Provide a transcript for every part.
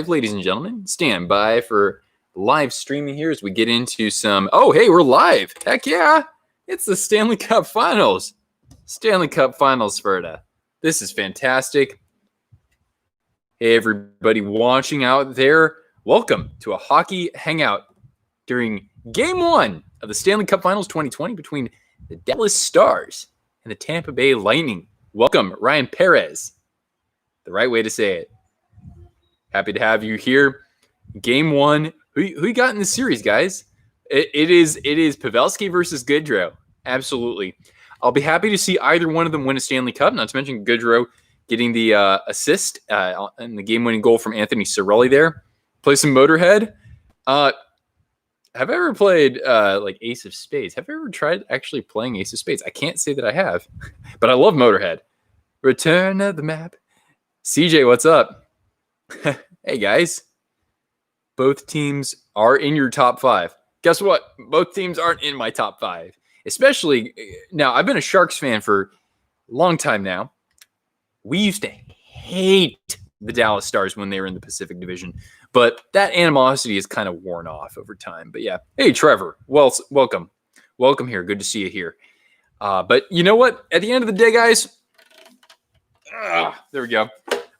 ladies and gentlemen. Stand by for live streaming here as we get into some... Oh, hey, we're live. Heck yeah. It's the Stanley Cup Finals. Stanley Cup Finals, Ferda. This is fantastic. Hey, everybody watching out there. Welcome to a hockey hangout during Game 1 of the Stanley Cup Finals 2020 between the Dallas Stars and the Tampa Bay Lightning. Welcome, Ryan Perez. The right way to say it. Happy to have you here. Game 1. Who you got in this series, guys? It is Pavelski versus Goodrow. Absolutely. I'll be happy to see either one of them win a Stanley Cup, not to mention Goodrow getting the assist and the game-winning goal from Anthony Cirelli there. Play some Motorhead. Have I ever played like Ace of Spades? Have I ever tried actually playing Ace of Spades? I can't say that I have, but I love Motorhead. Return of the map. CJ, what's up? Hey, guys. Both teams are in your top 5. Guess what? Both teams aren't in my top 5. Especially, now, I've been a Sharks fan for a long time now. We used to hate the Dallas Stars when they were in the Pacific Division, but that animosity is kind of worn off over time. But yeah, hey, Trevor, well, welcome. Welcome here. Good to see you here. But you know what? At the end of the day, guys, there we go.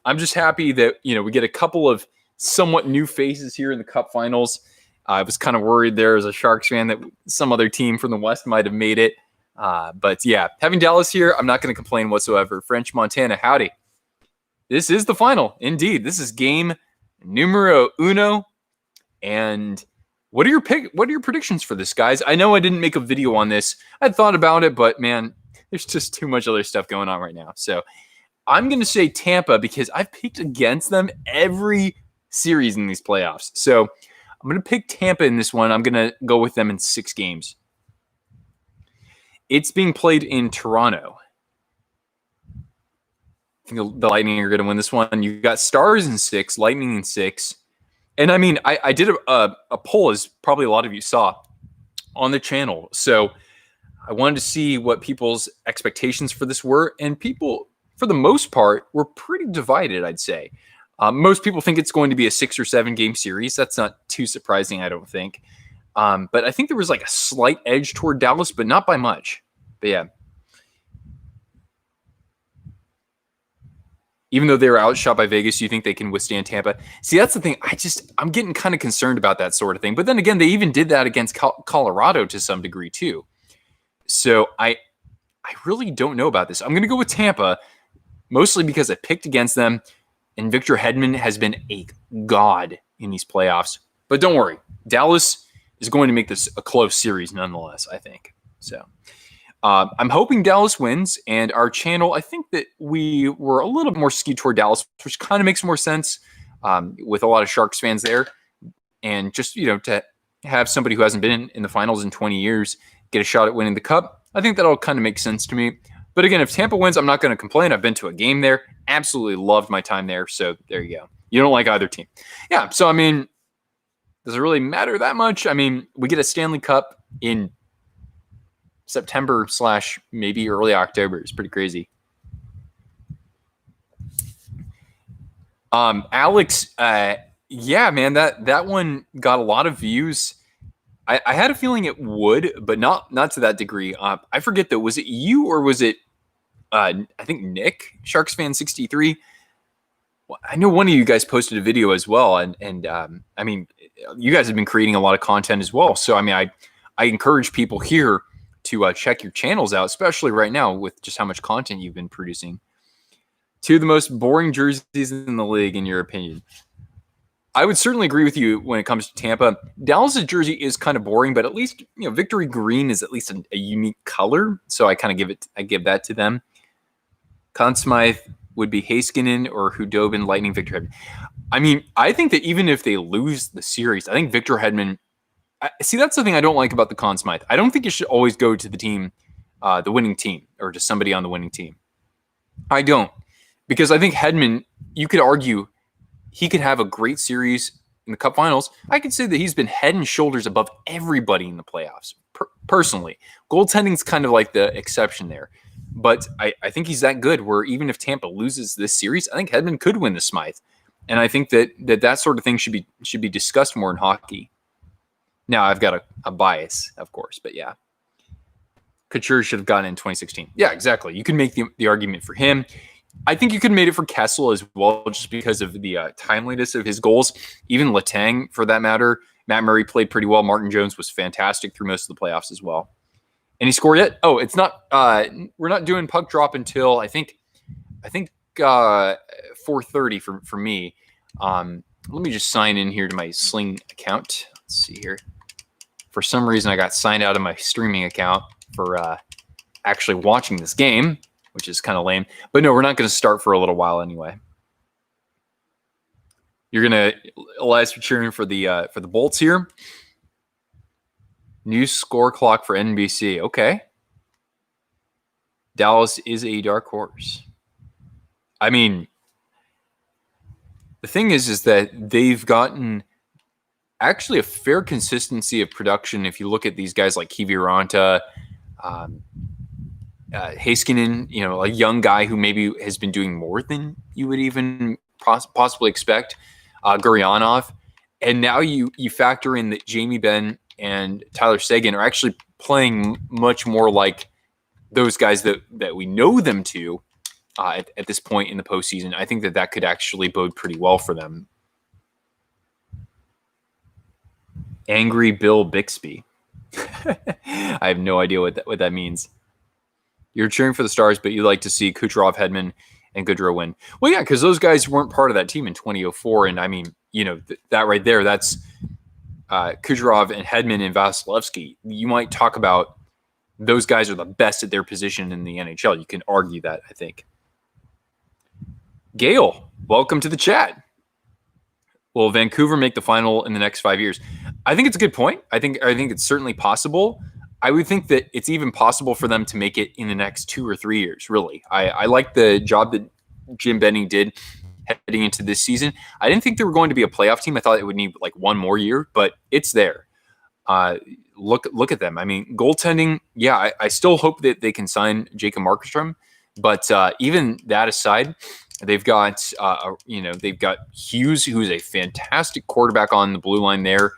I'm just happy that, we get a couple of somewhat new faces here in the Cup Finals. I was kind of worried there as a Sharks fan that some other team from the West might have made it. But yeah, having Dallas here, I'm not going to complain whatsoever. French Montana, howdy. This is the final. Indeed. This is game numero uno. And what are your predictions for this, guys? I know I didn't make a video on this. I thought about it, but man, there's just too much other stuff going on right now. So I'm going to say Tampa because I've picked against them every series in these playoffs. So I'm going to pick Tampa in this one. I'm going to go with them in 6 games. It's being played in Toronto. I think the Lightning are going to win this one. You got Stars in 6, Lightning in 6. And I mean, I did a poll, as probably a lot of you saw, on the channel. So I wanted to see what people's expectations for this were. And people, for the most part, were pretty divided, I'd say. Most people think it's going to be a 6 or 7 game series. That's not too surprising, I don't think. But I think there was like a slight edge toward Dallas, but not by much. But yeah. Even though they were outshot by Vegas, you think they can withstand Tampa? See, that's the thing. I'm getting kind of concerned about that sort of thing. But then again, they even did that against Colorado to some degree too. So I really don't know about this. I'm going to go with Tampa, mostly because I picked against them, and Victor Hedman has been a god in these playoffs. But don't worry, Dallas is going to make this a close series nonetheless, I think. So I'm hoping Dallas wins, and our channel, I think that we were a little more skewed toward Dallas, which kind of makes more sense with a lot of Sharks fans there. And just, to have somebody who hasn't been in the finals in 20 years get a shot at winning the Cup, I think that'll kind of make sense to me. But again, if Tampa wins, I'm not going to complain. I've been to a game there. Absolutely loved my time there. So there you go. You don't like either team. Yeah, so I mean, does it really matter that much? I mean, we get a Stanley Cup in September / maybe early October. It's pretty crazy. Alex, yeah, man, that one got a lot of views. I had a feeling it would, but not to that degree. I forget though. Was it you or was it? I think Nick, Sharks fan 63. Well, I know one of you guys posted a video as well, and I mean, you guys have been creating a lot of content as well. So I mean, I encourage people here to check your channels out, especially right now with just how much content you've been producing. 2 of the most boring jerseys in the league, in your opinion. I would certainly agree with you when it comes to Tampa. Dallas' jersey is kind of boring, but at least Victory Green is at least a unique color, so I kind of give that to them. Conn Smythe would be Heiskanen or Hudobin, Lightning, Victor Hedman. I mean, I think that even if they lose the series, I think Victor Hedman. See, that's the thing I don't like about the Conn Smythe. I don't think it should always go to the team, the winning team, or to somebody on the winning team. I don't, because I think Hedman, you could argue, he could have a great series in the Cup Finals. I could say that he's been head and shoulders above everybody in the playoffs, personally. Goaltending's kind of like the exception there. But I think he's that good where even if Tampa loses this series, I think Hedman could win the Smythe. And I think that sort of thing should be discussed more in hockey. Now, I've got a bias, of course, but yeah. Couture should have gotten in 2016. Yeah, exactly. You can make the argument for him. I think you could have made it for Kessel as well, just because of the timeliness of his goals. Even Letang, for that matter. Matt Murray played pretty well. Martin Jones was fantastic through most of the playoffs as well. And he scored it. Oh, it's not. We're not doing puck drop until I think 4:30 for me. Let me just sign in here to my Sling account. Let's see here. For some reason, I got signed out of my streaming account for actually watching this game, which is kind of lame. But no, we're not going to start for a little while anyway. You're going to, Elias, for cheering for the Bolts here. New score clock for NBC. Okay. Dallas is a dark horse. I mean, the thing is that they've gotten actually a fair consistency of production. If you look at these guys like Kiviranta, Heiskanen, a young guy who maybe has been doing more than you would even possibly expect, Guryanov. And now you factor in that Jamie Benn and Tyler Seguin are actually playing much more like those guys that we know them to at this point in the postseason. I think that could actually bode pretty well for them. Angry Bill Bixby. I have no idea what that means. You're cheering for the Stars, but you like to see Kucherov, Hedman, and Goodrow win. Well, yeah, because those guys weren't part of that team in 2004. And I mean, that right there, that's Kucherov and Hedman and Vasilevsky. You might talk about those guys are the best at their position in the NHL. You can argue that, I think. Gail, welcome to the chat. Will Vancouver make the final in the next 5 years? I think it's a good point. I think it's certainly possible. I would think that it's even possible for them to make it in the next 2 or 3 years, really. I like the job that Jim Benning did heading into this season. I didn't think they were going to be a playoff team. I thought it would need like one more year, but it's there. Look at them. I mean, goaltending, yeah, I still hope that they can sign Jacob Markstrom, but even that aside, they've got Hughes, who's a fantastic quarterback on the blue line there.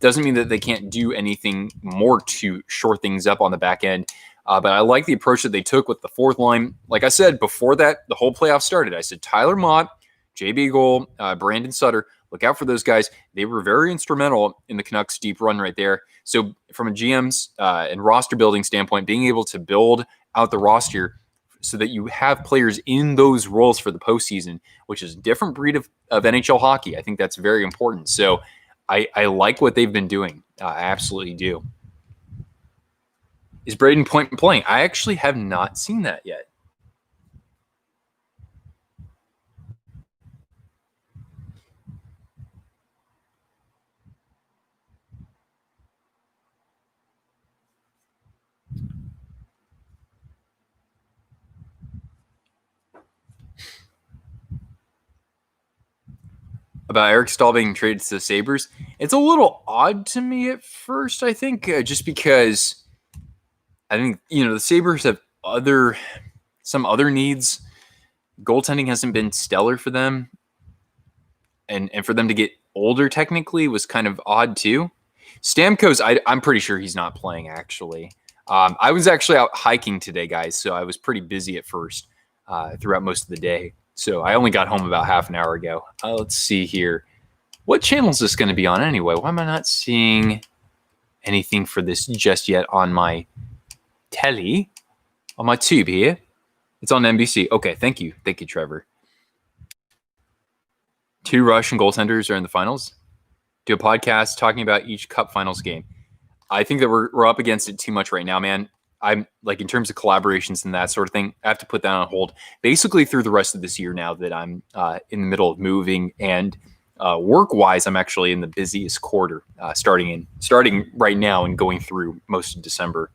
Doesn't mean that they can't do anything more to shore things up on the back end. But I like the approach that they took with the fourth line. Like I said, before that, the whole playoff started, I said Tyler Mott, JB Goal, Brandon Sutter, look out for those guys. They were very instrumental in the Canucks' deep run right there. So from a GM's and roster building standpoint, being able to build out the roster so that you have players in those roles for the postseason, which is a different breed of NHL hockey. I think that's very important. So I like what they've been doing. I absolutely do. Is Braden Point playing? I actually have not seen that yet. About Eric Stahl being traded to the Sabres, it's a little odd to me at first, I think, just because I think, the Sabres have some other needs. Goaltending hasn't been stellar for them. And for them to get older technically was kind of odd too. Stamkos, I'm pretty sure he's not playing actually. I was actually out hiking today, guys, so I was pretty busy at first throughout most of the day. So I only got home about half an hour ago. Let's see here. What channel is this going to be on anyway? Why am I not seeing anything for this just yet on my telly? On my tube here? It's on NBC. Okay, thank you. Thank you, Trevor. 2 Russian goaltenders are in the finals. Do a podcast talking about each Cup Finals game. I think that we're up against it too much right now, man. I'm like, in terms of collaborations and that sort of thing, I have to put that on hold basically through the rest of this year now that I'm in the middle of moving, and work-wise, I'm actually in the busiest quarter, starting right now and going through most of December.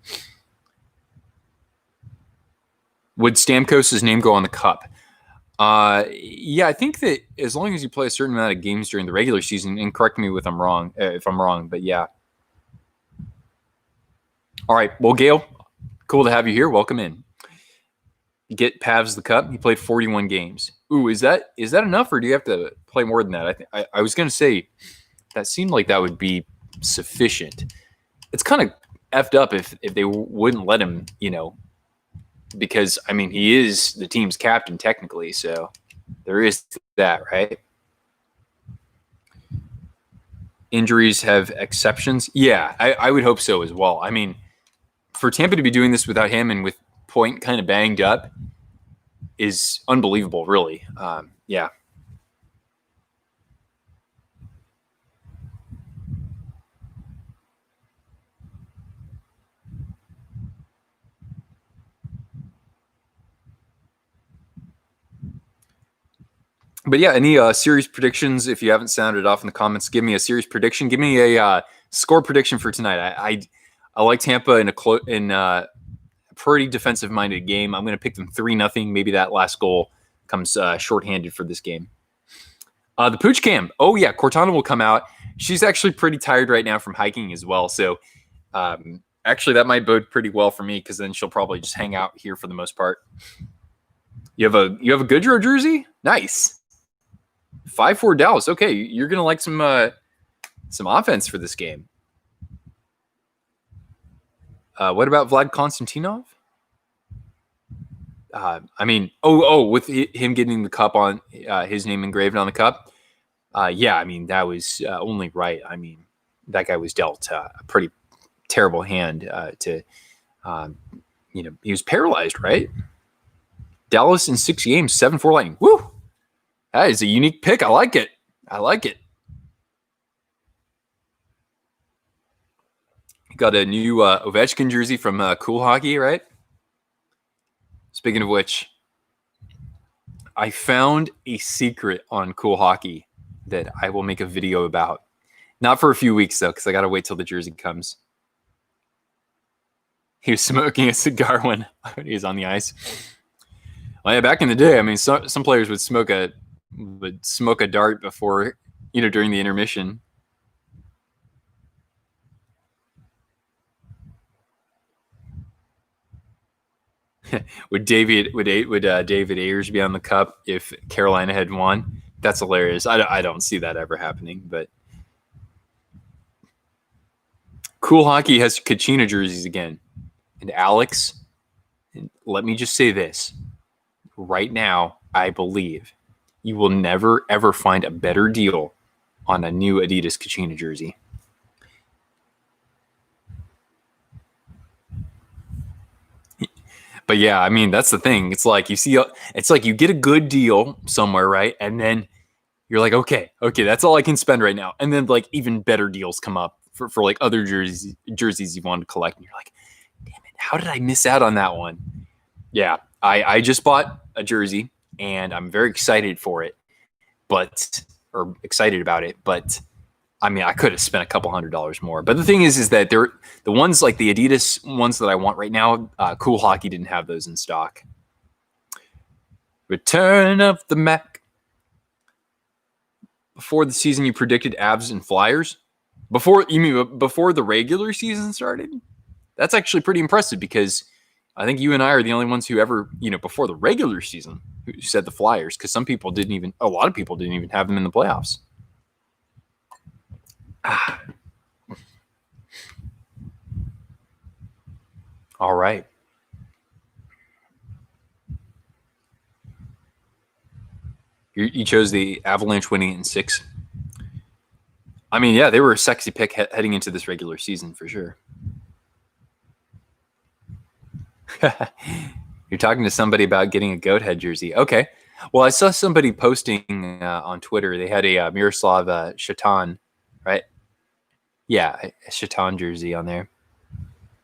Would Stamkos' name go on the cup? Yeah, I think that as long as you play a certain amount of games during the regular season, and correct me if I'm wrong, but yeah. All right, well, Gail, cool to have you here. Welcome in. Get Pavs the cup. He played 41 games. Ooh, is that enough, or do you have to play more than that. I was going to say that seemed like that would be sufficient. It's kind of effed up if they wouldn't let him, because I mean he is the team's captain technically, so there is that, right? Injuries have exceptions. Yeah, I would hope so as well. I mean, for Tampa to be doing this without him and with Point kind of banged up is unbelievable, really. Yeah. But yeah, any series predictions? If you haven't sounded off in the comments, give me a series prediction. Give me a score prediction for tonight. I like Tampa in a pretty defensive-minded game. I'm going to pick them 3-0. Maybe that last goal comes shorthanded for this game. The Pooch Cam. Oh yeah, Cortana will come out. She's actually pretty tired right now from hiking as well. So actually, that might bode pretty well for me because then she'll probably just hang out here for the most part. You have a Goodrow jersey? Nice. 5-4 Dallas. Okay, you're gonna like some offense for this game. What about Vlad Konstantinov? I mean, with him getting the cup on his name engraved on the cup. Yeah, I mean that was only right. I mean that guy was dealt a pretty terrible hand. He was paralyzed, right? Dallas in 6 games, 7-4 Lightning. Woo! That is a unique pick. I like it. Got a new Ovechkin jersey from Cool Hockey, right? Speaking of which, I found a secret on Cool Hockey that I will make a video about. Not for a few weeks, though, because I got to wait till the jersey comes. He was smoking a cigar when he was on the ice. Well, yeah, back in the day, I mean, some players would smoke a dart before, during the intermission. Would David Ayers be on the cup if Carolina had won? That's hilarious. I don't see that ever happening, but Cool Hockey has Kachina jerseys again. And Alex, let me just say this. Right now, I believe you will never, ever find a better deal on a new Adidas Kachina jersey. But yeah, I mean, that's the thing. It's like you get a good deal somewhere, right? And then you're like, okay, that's all I can spend right now. And then like even better deals come up for like other jerseys you want to collect. And you're like, damn it, how did I miss out on that one? Yeah, I just bought a jersey and I'm very excited for it, or excited about it. But I mean, I could have spent a couple $100 more. But the thing is that the ones like the Adidas ones that I want right now, Cool Hockey didn't have those in stock. Return of the Mac. Before the season, you predicted Avs and Flyers? Before the regular season started? That's actually pretty impressive because I think you and I are the only ones who ever, before the regular season, who said the Flyers, because a lot of people didn't even have them in the playoffs. All right. You chose the Avalanche winning in 6. I mean, yeah, they were a sexy pick heading into this regular season for sure. You're talking to somebody about getting a goat head jersey. Okay. Well, I saw somebody posting on Twitter. They had a Miroslav Shatan, right? Yeah, a Shatan jersey on there.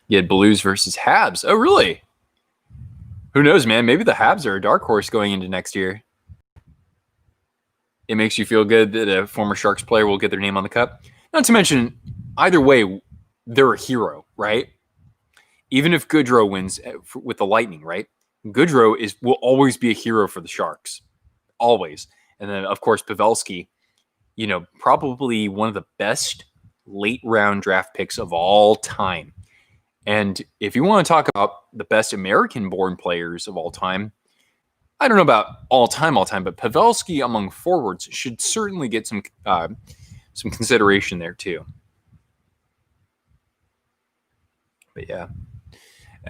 You had Blues versus Habs. Oh, really? Who knows, man? Maybe the Habs are a dark horse going into next year. It makes you feel good that a former Sharks player will get their name on the cup. Not to mention, either way, they're a hero, right? Even if Goodrow wins with the Lightning, right? Goodrow will always be a hero for the Sharks. Always. And then, of course, Pavelski, probably one of the best late-round draft picks of all time. And if you want to talk about the best American-born players of all time, I don't know about all time, but Pavelski among forwards should certainly get some consideration there too. But yeah.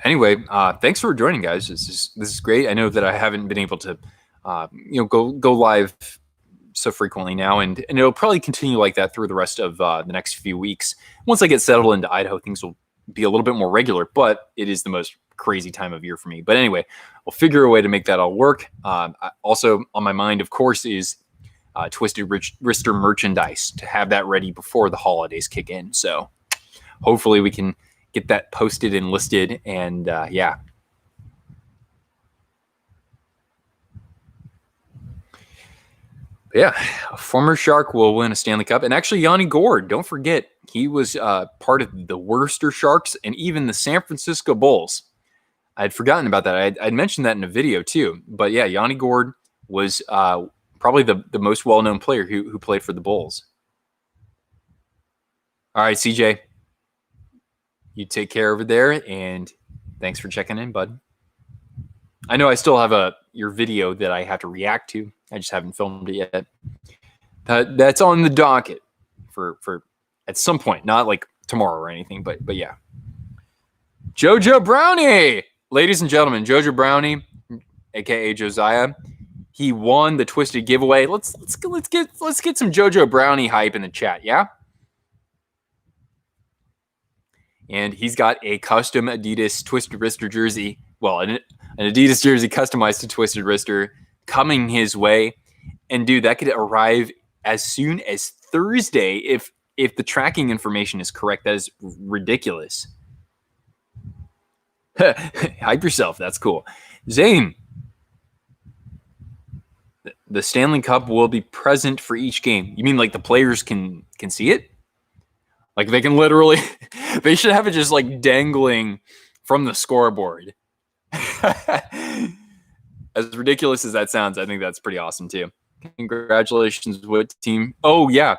Anyway, thanks for joining, guys. This is great. I know that I haven't been able to, go live so frequently now, and it'll probably continue like that through the rest of the next few weeks. Once I get settled into Idaho, things will be a little bit more regular, but it is the most crazy time of year for me. But anyway, we'll figure a way to make that all work. Also on my mind, of course, is Twisted Wrister merchandise, to have that ready before the holidays kick in. So hopefully we can get that posted and listed, and yeah. Yeah, a former Shark will win a Stanley Cup. And actually, Yanni Gourde, don't forget, he was part of the Worcester Sharks and even the San Francisco Bulls. I'd forgotten about that. I'd mentioned that in a video too. But yeah, Yanni Gourde was probably the most well-known player who played for the Bulls. All right, CJ, you take care over there, and thanks for checking in, bud. I know I still have your video that I have to react to. I just haven't filmed it yet. That's on the docket for at some point, not like tomorrow or anything, but yeah. Jojo Brownie, ladies and gentlemen, Jojo Brownie, aka Josiah, he won the Twisted giveaway. Let's get some Jojo Brownie hype in the chat, yeah. And he's got a custom Adidas Twisted Wrister jersey. Well, an Adidas jersey customized to Twisted Wrister coming his way. And dude, that could arrive as soon as Thursday if the tracking information is correct. That is ridiculous. Hype yourself. That's cool. Zane, the Stanley Cup will be present for each game. You mean like the players can see it? Like they can literally, they should have it just like dangling from the scoreboard. As ridiculous as that sounds, I think that's pretty awesome too. Congratulations, Wood team. Oh yeah,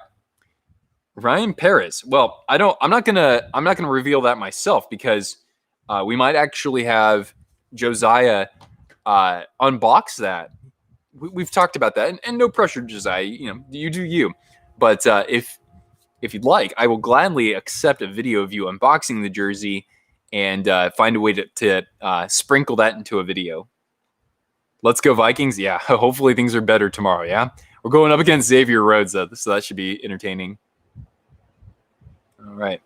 Ryan Paris. Well, I'm not gonna reveal that myself, because we might actually have Josiah unbox that. We've talked about that, and no pressure, Josiah. You do you. But if you'd like, I will gladly accept a video of you unboxing the jersey and find a way to sprinkle that into a video. Let's go Vikings. Yeah, hopefully things are better tomorrow, yeah? We're going up against Xavier Rhodes, though, so that should be entertaining. All right.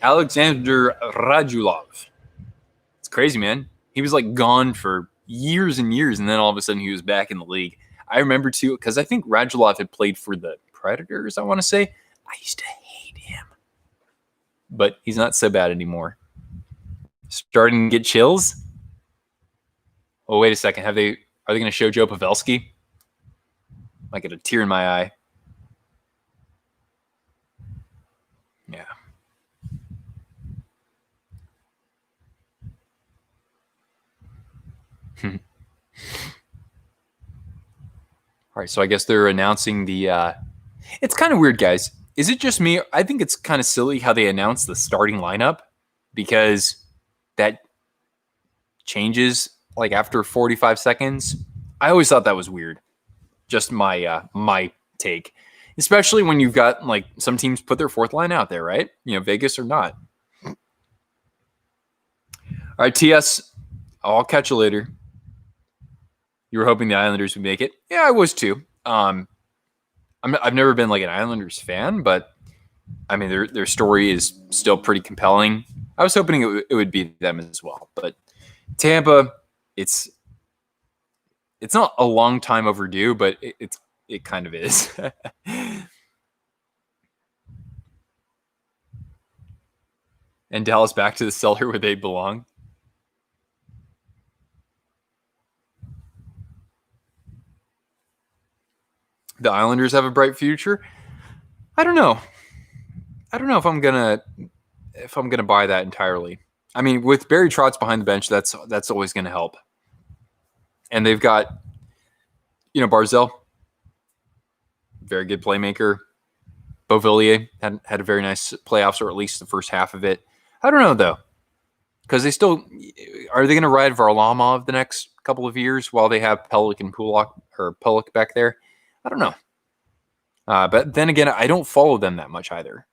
Alexander Radulov. It's crazy, man. He was like gone for years and years, and then all of a sudden he was back in the league. I remember too, because I think Radulov had played for the Predators, I want to say. I used to hate him, but he's not so bad anymore. Starting to get chills. Oh, wait a second. Are they going to show Joe Pavelski? Might get a tear in my eye. Yeah. All right, so I guess they're announcing the it's kind of weird, guys. Is it just me? I think it's kind of silly how they announce the starting lineup, because that changes like after 45 seconds. I always thought that was weird. Just my take. Especially when you've got like some teams put their fourth line out there, right? Vegas or not. All right, TS, I'll catch you later. You were hoping the Islanders would make it. Yeah, I was too. I've never been like an Islanders fan, but I mean their story is still pretty compelling. I was hoping it would be them as well, but Tampa, it's not a long time overdue, but it kind of is. And Dallas back to the cellar where they belong. The Islanders have a bright future. I don't know if I'm gonna buy that entirely. I mean, with Barry Trotz behind the bench, that's always gonna help. And they've got, Barzell, very good playmaker. Beauvillier had a very nice playoffs, or at least the first half of it. I don't know, though, because are they going to ride Varlamov the next couple of years while they have Pulock back there? I don't know. But then again, I don't follow them that much either.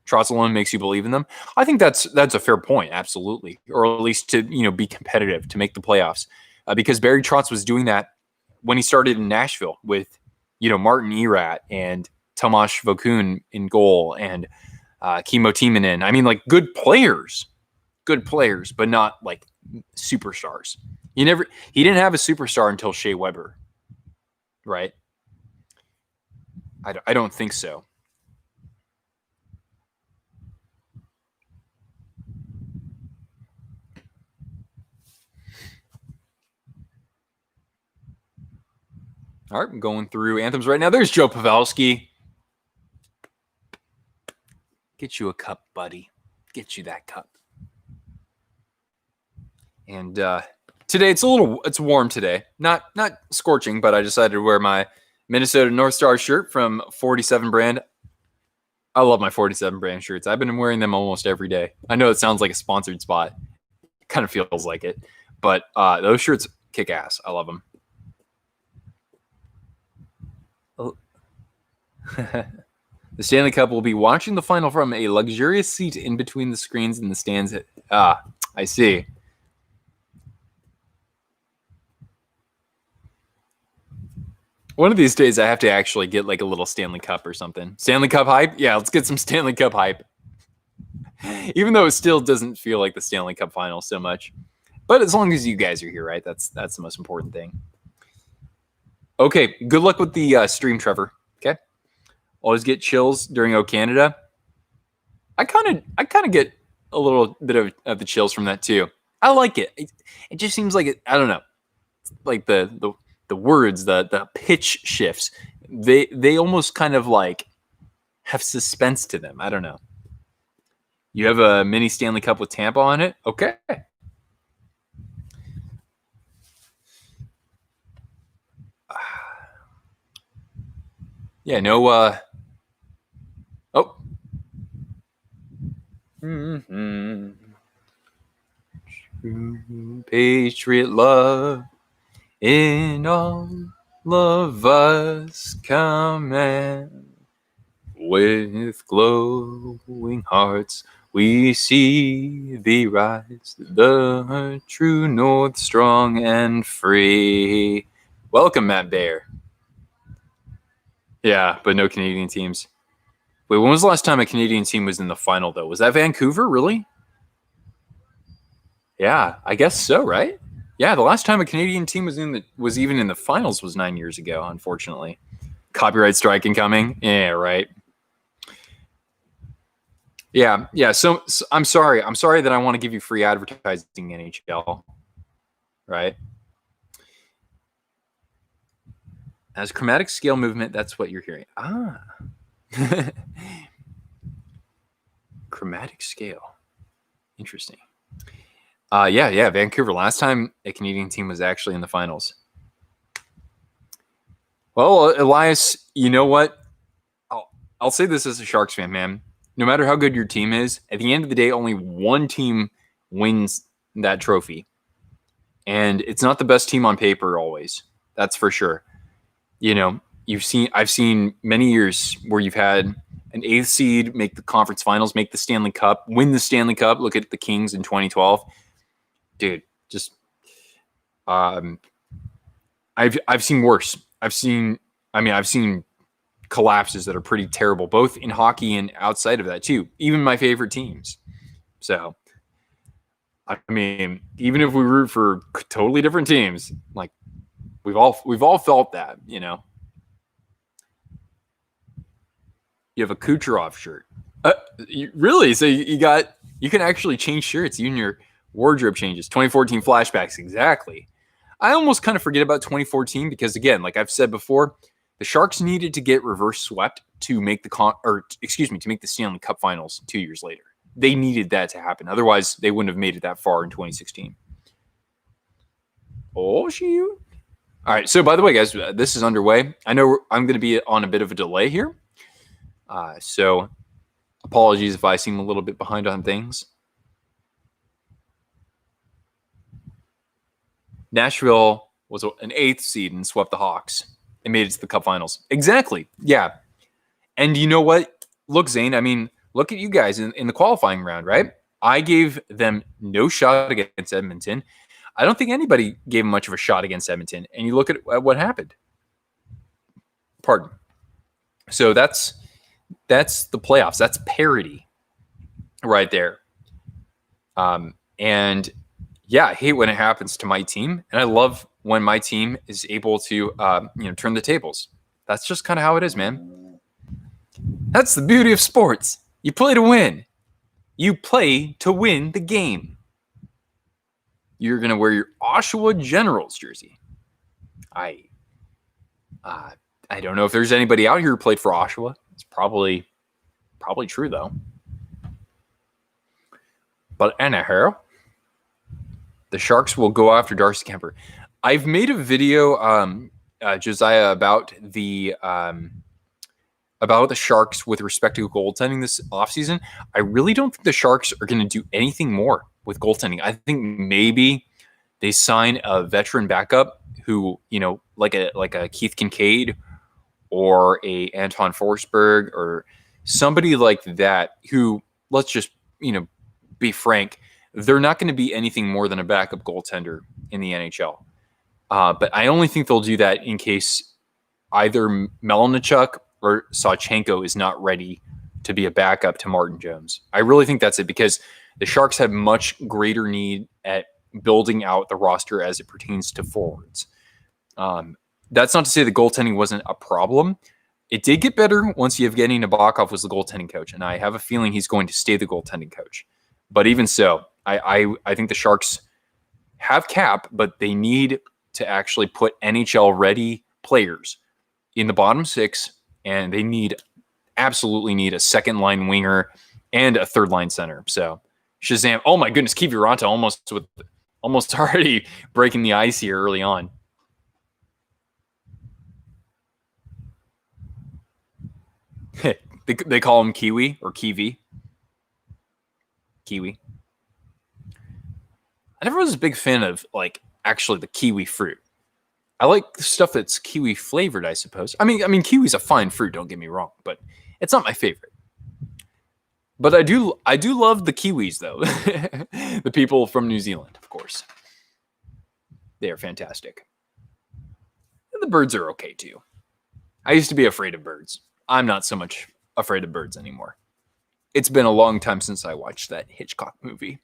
Trotz alone makes you believe in them. I think that's a fair point, absolutely, or at least to be competitive, to make the playoffs, because Barry Trotz was doing that when he started in Nashville with Martin Erat and Tomas Vokun in goal and Kimmo Timonen. I mean, like good players, but not like superstars. He didn't have a superstar until Shea Weber, right? I don't think so. All right, I'm going through anthems right now. There's Joe Pavelski. Get you a cup, buddy. Get you that cup. And today it's warm today. Not scorching, but I decided to wear my Minnesota North Star shirt from 47 brand. I love my 47 brand shirts. I've been wearing them almost every day. I know it sounds like a sponsored spot. It kind of feels like it. But those shirts kick ass. I love them. Oh. The Stanley Cup will be watching the final from a luxurious seat in between the screens and the stands. I see. One of these days, I have to actually get like a little Stanley Cup or something. Stanley Cup hype? Yeah, let's get some Stanley Cup hype. Even though it still doesn't feel like the Stanley Cup Finals so much. But as long as you guys are here, right? That's the most important thing. Okay, good luck with the stream, Trevor. Okay? Always get chills during O Canada. I kind of get a little bit of the chills from that too. I like it. It just seems like it. I don't know. Like the words, the pitch shifts. They almost kind of like have suspense to them. I don't know. You have a mini Stanley Cup with Tampa on it? Okay. Yeah, no oh. Mm-hmm. True patriot love in all of us command. With glowing hearts we see thee rise, the true north, strong and free. Welcome, Matt Baer. Yeah, but no Canadian teams. Wait, when was the last time a Canadian team was in the final, though? Was that Vancouver, really? Yeah, I guess so, right? Yeah, the last time a Canadian team was even in the finals was 9 years ago, unfortunately. Copyright strike incoming. Yeah, right. Yeah. So I'm sorry. I'm sorry that I want to give you free advertising, NHL. Right? As chromatic scale movement, that's what you're hearing. Chromatic scale. Interesting. Yeah. Vancouver. Last time a Canadian team was actually in the finals. Well, Elias, you know what? I'll say this as a Sharks fan, man. No matter how good your team is, at the end of the day, only one team wins that trophy. And it's not the best team on paper always. That's for sure. I've seen many years where you've had an 8th seed make the conference finals, make the Stanley Cup, win the Stanley Cup. Look at the Kings in 2012. Dude, just I've seen worse. I've seen collapses that are pretty terrible, both in hockey and outside of that too. Even my favorite teams. So, I mean, even if we root for totally different teams, like we've all felt that, You have a Kucherov shirt. Really? So you can actually change shirts. Even your wardrobe changes. 2014 flashbacks, exactly. I almost kind of forget about 2014 because, again, like I've said before, the Sharks needed to get reverse swept to make to make the Stanley Cup Finals 2 years later. They needed that to happen. Otherwise, they wouldn't have made it that far in 2016. Oh, shoot. All right. So, by the way, guys, this is underway. I know I'm going to be on a bit of a delay here. So apologies if I seem a little bit behind on things. Nashville was an 8th seed and swept the Hawks and made it to the Cup Finals. Exactly. Yeah. And you know what? Look, Zane, I mean, look at you guys in the qualifying round, right? I gave them no shot against Edmonton. I don't think anybody gave them much of a shot against Edmonton. And you look at what happened. Pardon. So that's the playoffs. That's parity right there. And yeah, I hate when it happens to my team, and I love when my team is able to, turn the tables. That's just kind of how it is, man. That's the beauty of sports. You play to win. You play to win the game. You're gonna wear your Oshawa Generals jersey. I don't know if there's anybody out here who played for Oshawa. It's probably true though. But anyhow, the Sharks will go after Darcy Kemper. I've made a video, Josiah, about the Sharks with respect to goaltending this offseason. I really don't think the Sharks are going to do anything more with goaltending. I think maybe they sign a veteran backup who, like a Keith Kincaid or a Anton Forsberg or somebody like that who, let's just, be frank, they're not going to be anything more than a backup goaltender in the NHL. But I only think they'll do that in case either Melnichuk or Sawchenko is not ready to be a backup to Martin Jones. I really think that's it, because the Sharks have much greater need at building out the roster as it pertains to forwards. That's not to say the goaltending wasn't a problem. It did get better once Yevgeny Nabokov was the goaltending coach, and I have a feeling he's going to stay the goaltending coach. But even so, I think the Sharks have cap, but they need to actually put NHL-ready players in the bottom six, and they absolutely need a second-line winger and a third-line center. So, Shazam! Oh my goodness, Kiviranta almost already breaking the ice here early on. They call him Kiwi or Kiwi. Kiwi. I never was a big fan of actually the kiwi fruit. I like stuff that's kiwi flavored, I suppose. I mean kiwi's a fine fruit, don't get me wrong, but it's not my favorite. But I do love the Kiwis though. The people from New Zealand, of course. They are fantastic. And the birds are okay too. I used to be afraid of birds. I'm not so much afraid of birds anymore. It's been a long time since I watched that Hitchcock movie.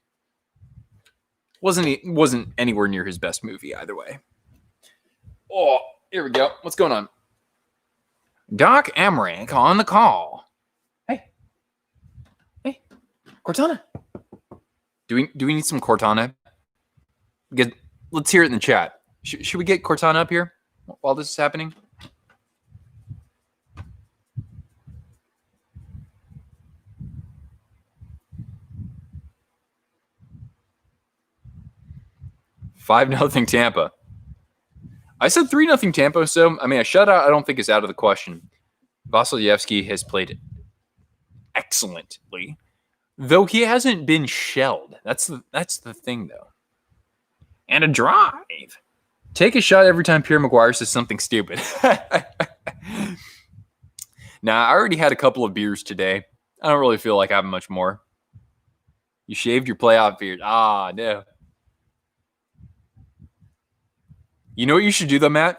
Wasn't anywhere near his best movie either way. Oh, here we go. What's going on? Doc Emmerich on the call. Hey, Cortana. Do we need some Cortana? Let's hear it in the chat. Should we get Cortana up here while this is happening? Five 0 Tampa. I said 3-0 Tampa, so a shutout I don't think is out of the question. Vasilevsky has played excellently, though he hasn't been shelled. That's the thing, though. And a drive. Take a shot every time Pierre Maguire says something stupid. Nah, I already had a couple of beers today. I don't really feel like having much more. You shaved your playoff beard. Ah, no. You know what you should do though, Matt?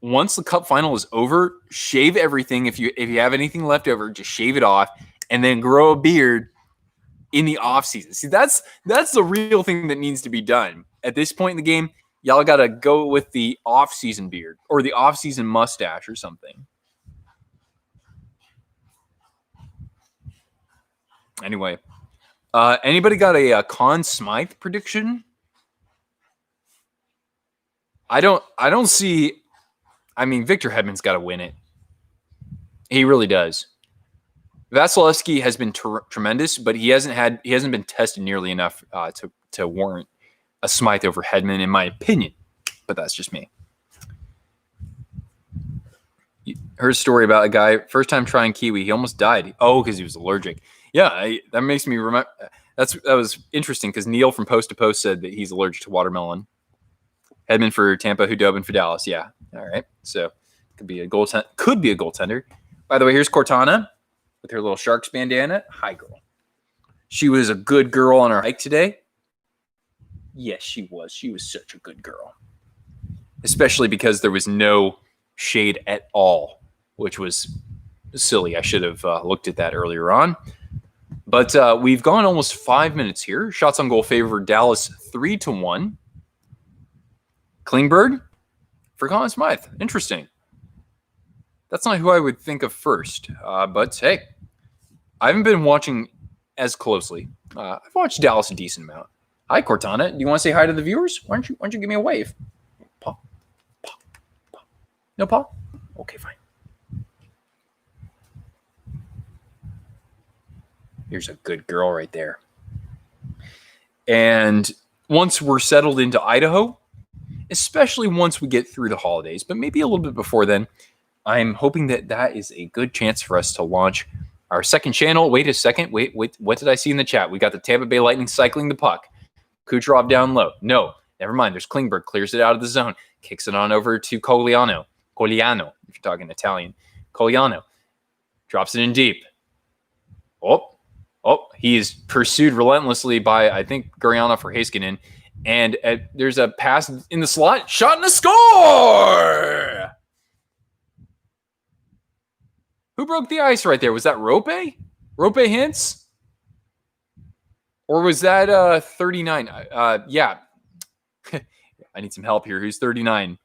Once the cup final is over, shave everything. If you have anything left over, just shave it off and then grow a beard in the off season. See, that's the real thing that needs to be done. At this point in the game, y'all got to go with the off season beard or the off season mustache or something. Anyway, anybody got a Conn Smythe prediction? I don't see. Victor Hedman's got to win it. He really does. Vasilevsky has been tremendous, but he hasn't been tested nearly enough to warrant a Smythe over Hedman, in my opinion. But that's just me. Heard a story about a guy, first time trying kiwi, he almost died. Oh, because he was allergic. Yeah, that makes me remember. That was interesting because Neil from Post to Post said that he's allergic to watermelon. Hedman for Tampa, Hudobin for Dallas. Yeah, all right. So could be a goaltender. By the way, here's Cortana with her little Sharks bandana. Hi, girl. She was a good girl on our hike today. Yes, she was. She was such a good girl. Especially because there was no shade at all, which was silly. I should have looked at that earlier on. But we've gone almost 5 minutes here. Shots on goal favor Dallas 3-1. Klingberg for Colin Smythe. Interesting. That's not who I would think of first. But hey, I haven't been watching as closely. I've watched Dallas a decent amount. Hi, Cortana. Do you want to say hi to the viewers? Why don't you give me a wave? Paw. No paw? Okay, fine. Here's a good girl right there. And once we're settled into Idaho, especially once we get through the holidays, but maybe a little bit before then, I'm hoping that is a good chance for us to launch our second channel. Wait a second. Wait. What did I see in the chat? We got the Tampa Bay Lightning cycling the puck. Kucherov down low. No, never mind. There's Klingberg. Clears it out of the zone. Kicks it on over to Cogliano, if you're talking Italian. Cogliano. Drops it in deep. Oh, he is pursued relentlessly by, I think, Gurianov for Heiskanen. And there's a pass in the slot. Shot and a score! Who broke the ice right there? Was that Rope? Rope Hintz? Or was that 39? Yeah. I need some help here. Who's 39?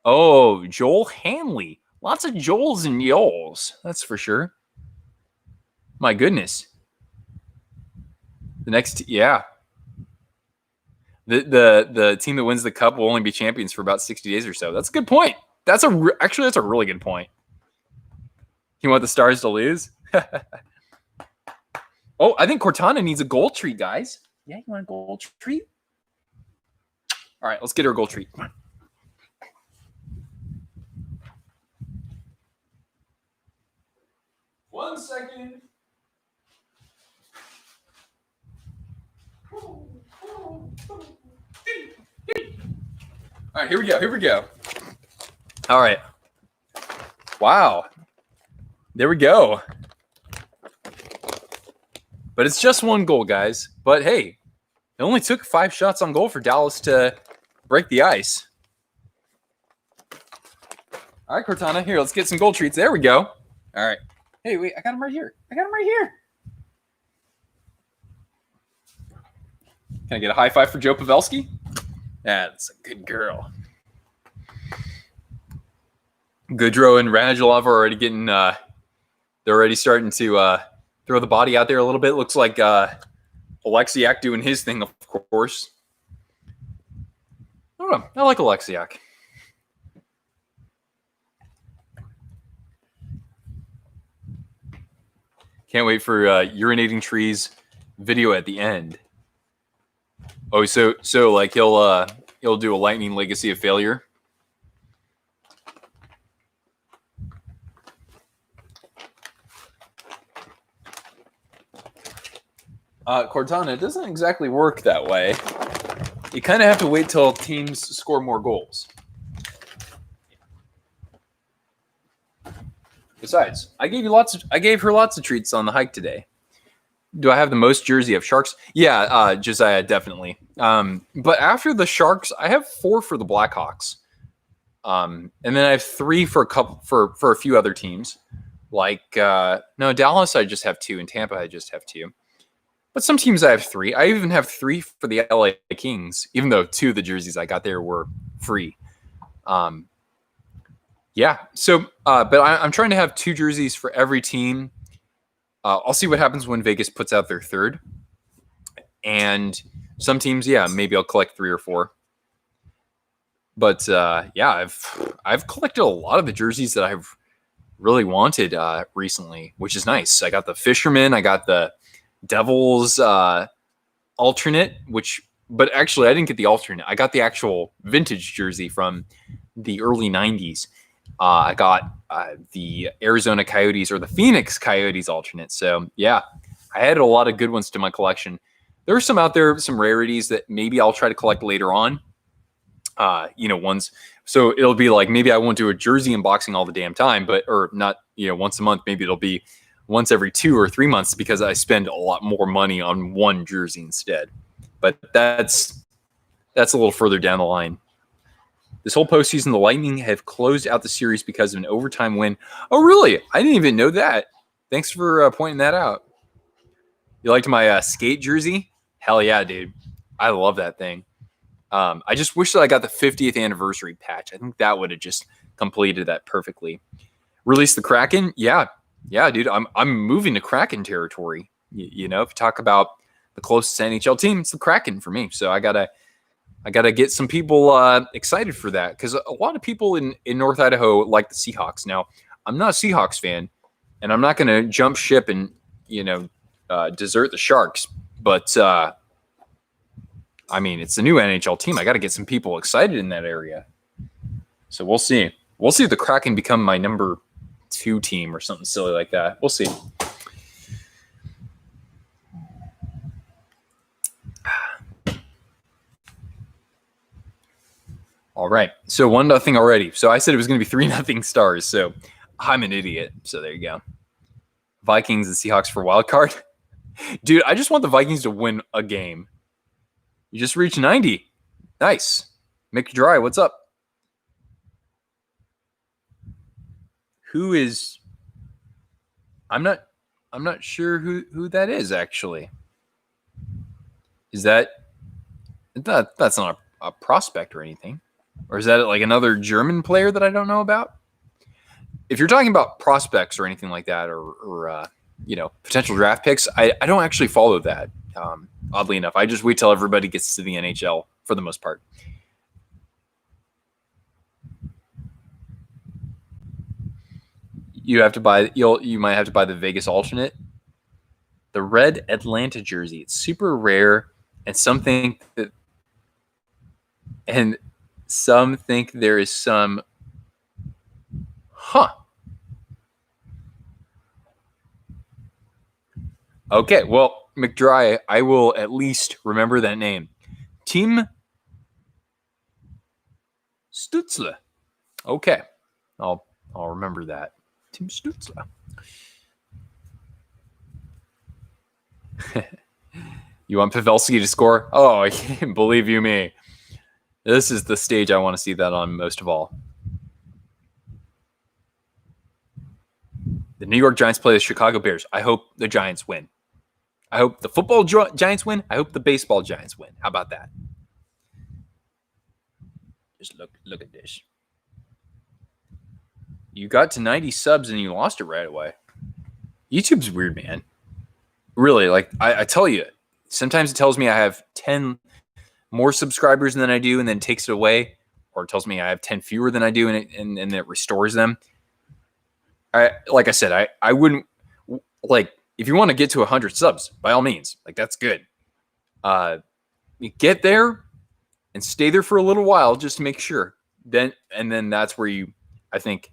Oh, Joel Hanley. Lots of Joels and Yoels. That's for sure. My goodness. The next, yeah. The team that wins the cup will only be champions for about 60 days or so. That's a good point. Actually, that's a really good point. You want the Stars to lose? Oh, I think Cortana needs a goal treat, guys. Yeah, you want a goal treat? All right, let's get her a goal treat. Come on. One second. All right, here we go. All right. Wow. There we go. But it's just one goal, guys. But hey, it only took 5 shots on goal for Dallas to break the ice. All right, Cortana, here, let's get some goal treats. There we go. All right. Hey, wait, I got him right here. Can I get a high five for Joe Pavelski? That's a good girl. Goodrow and Radulov are already getting, they're already starting to throw the body out there a little bit. Looks like Alexiak doing his thing, of course. I don't know. I like Alexiak. Can't wait for urinating trees video at the end. Oh, so like he'll do a Lightning Legacy of Failure. Cortana, it doesn't exactly work that way. You kind of have to wait till teams score more goals. Besides, I gave her lots of treats on the hike today. Do I have the most jersey of Sharks? Yeah, Josiah, definitely. But after the Sharks, I have 4 for the Blackhawks. And then I have 3 for a few other teams. Like no, Dallas I just have 2, and Tampa I just have 2. But some teams I have 3. I even have 3 for the LA Kings, even though 2 of the jerseys I got there were free. Yeah. So, but I'm trying to have 2 jerseys for every team. I'll see what happens when Vegas puts out their third. And some teams, yeah, maybe I'll collect 3 or 4. But yeah, I've collected a lot of the jerseys that I've really wanted recently, which is nice. I got the Fisherman, I got the Devils alternate, but actually I didn't get the alternate. I got the actual vintage jersey from the early 90s. I got the Arizona Coyotes or the Phoenix Coyotes alternate. So yeah, I added a lot of good ones to my collection. There are some out there, some rarities that maybe I'll try to collect later on. Ones. So it'll be like maybe I won't do a jersey unboxing all the damn time, or not, once a month. Maybe it'll be once every 2 or 3 months because I spend a lot more money on one jersey instead. But that's a little further down the line. This whole postseason, the Lightning have closed out the series because of an overtime win. Oh, really? I didn't even know that. Thanks for pointing that out. You liked my skate jersey? Hell yeah, dude. I love that thing. I just wish that I got the 50th anniversary patch. I think that would have just completed that perfectly. Release the Kraken? Yeah, dude. I'm moving to Kraken territory. If you talk about the closest NHL team, it's the Kraken for me. So I gotta get some people excited for that because a lot of people in North Idaho like the Seahawks. Now, I'm not a Seahawks fan, and I'm not going to jump ship and desert the Sharks. But it's a new NHL team. I got to get some people excited in that area. So we'll see. We'll see if the Kraken become my number 2 team or something silly like that. We'll see. All right. So 1-0 already. So I said it was going to be 3-0 Stars. So I'm an idiot. So there you go. Vikings and Seahawks for wild card. Dude, I just want the Vikings to win a game. You just reached 90. Nice. McDry, what's up? Who is? I'm not sure who that is actually. Is that's not a prospect or anything? Or is that like another German player that I don't know about? If you're talking about prospects or anything like that, or potential draft picks, I don't actually follow that. Oddly enough, I just wait till everybody gets to the NHL for the most part. You might have to buy the Vegas alternate, the red Atlanta jersey. It's super rare, and some think there is some. Okay, well, McDry, I will at least remember that name. Tim Stutzle. Okay, I'll remember that. Tim Stutzle. You want Pavelski to score? Oh, I can't believe you me. This is the stage I want to see that on most of all. The New York Giants play the Chicago Bears. I hope the Giants win. I hope the football Giants win. I hope the baseball Giants win. How about that? Just look at this. You got to 90 subs and you lost it right away. YouTube's weird, man. Really, like I tell you, sometimes it tells me I have 10 more subscribers than I do and then takes it away, or it tells me I have 10 fewer than I do and it restores them. Like I said, I wouldn't like. If you want to get to 100 subs, by all means, like that's good. You get there and stay there for a little while just to make sure. Then that's where you, I think,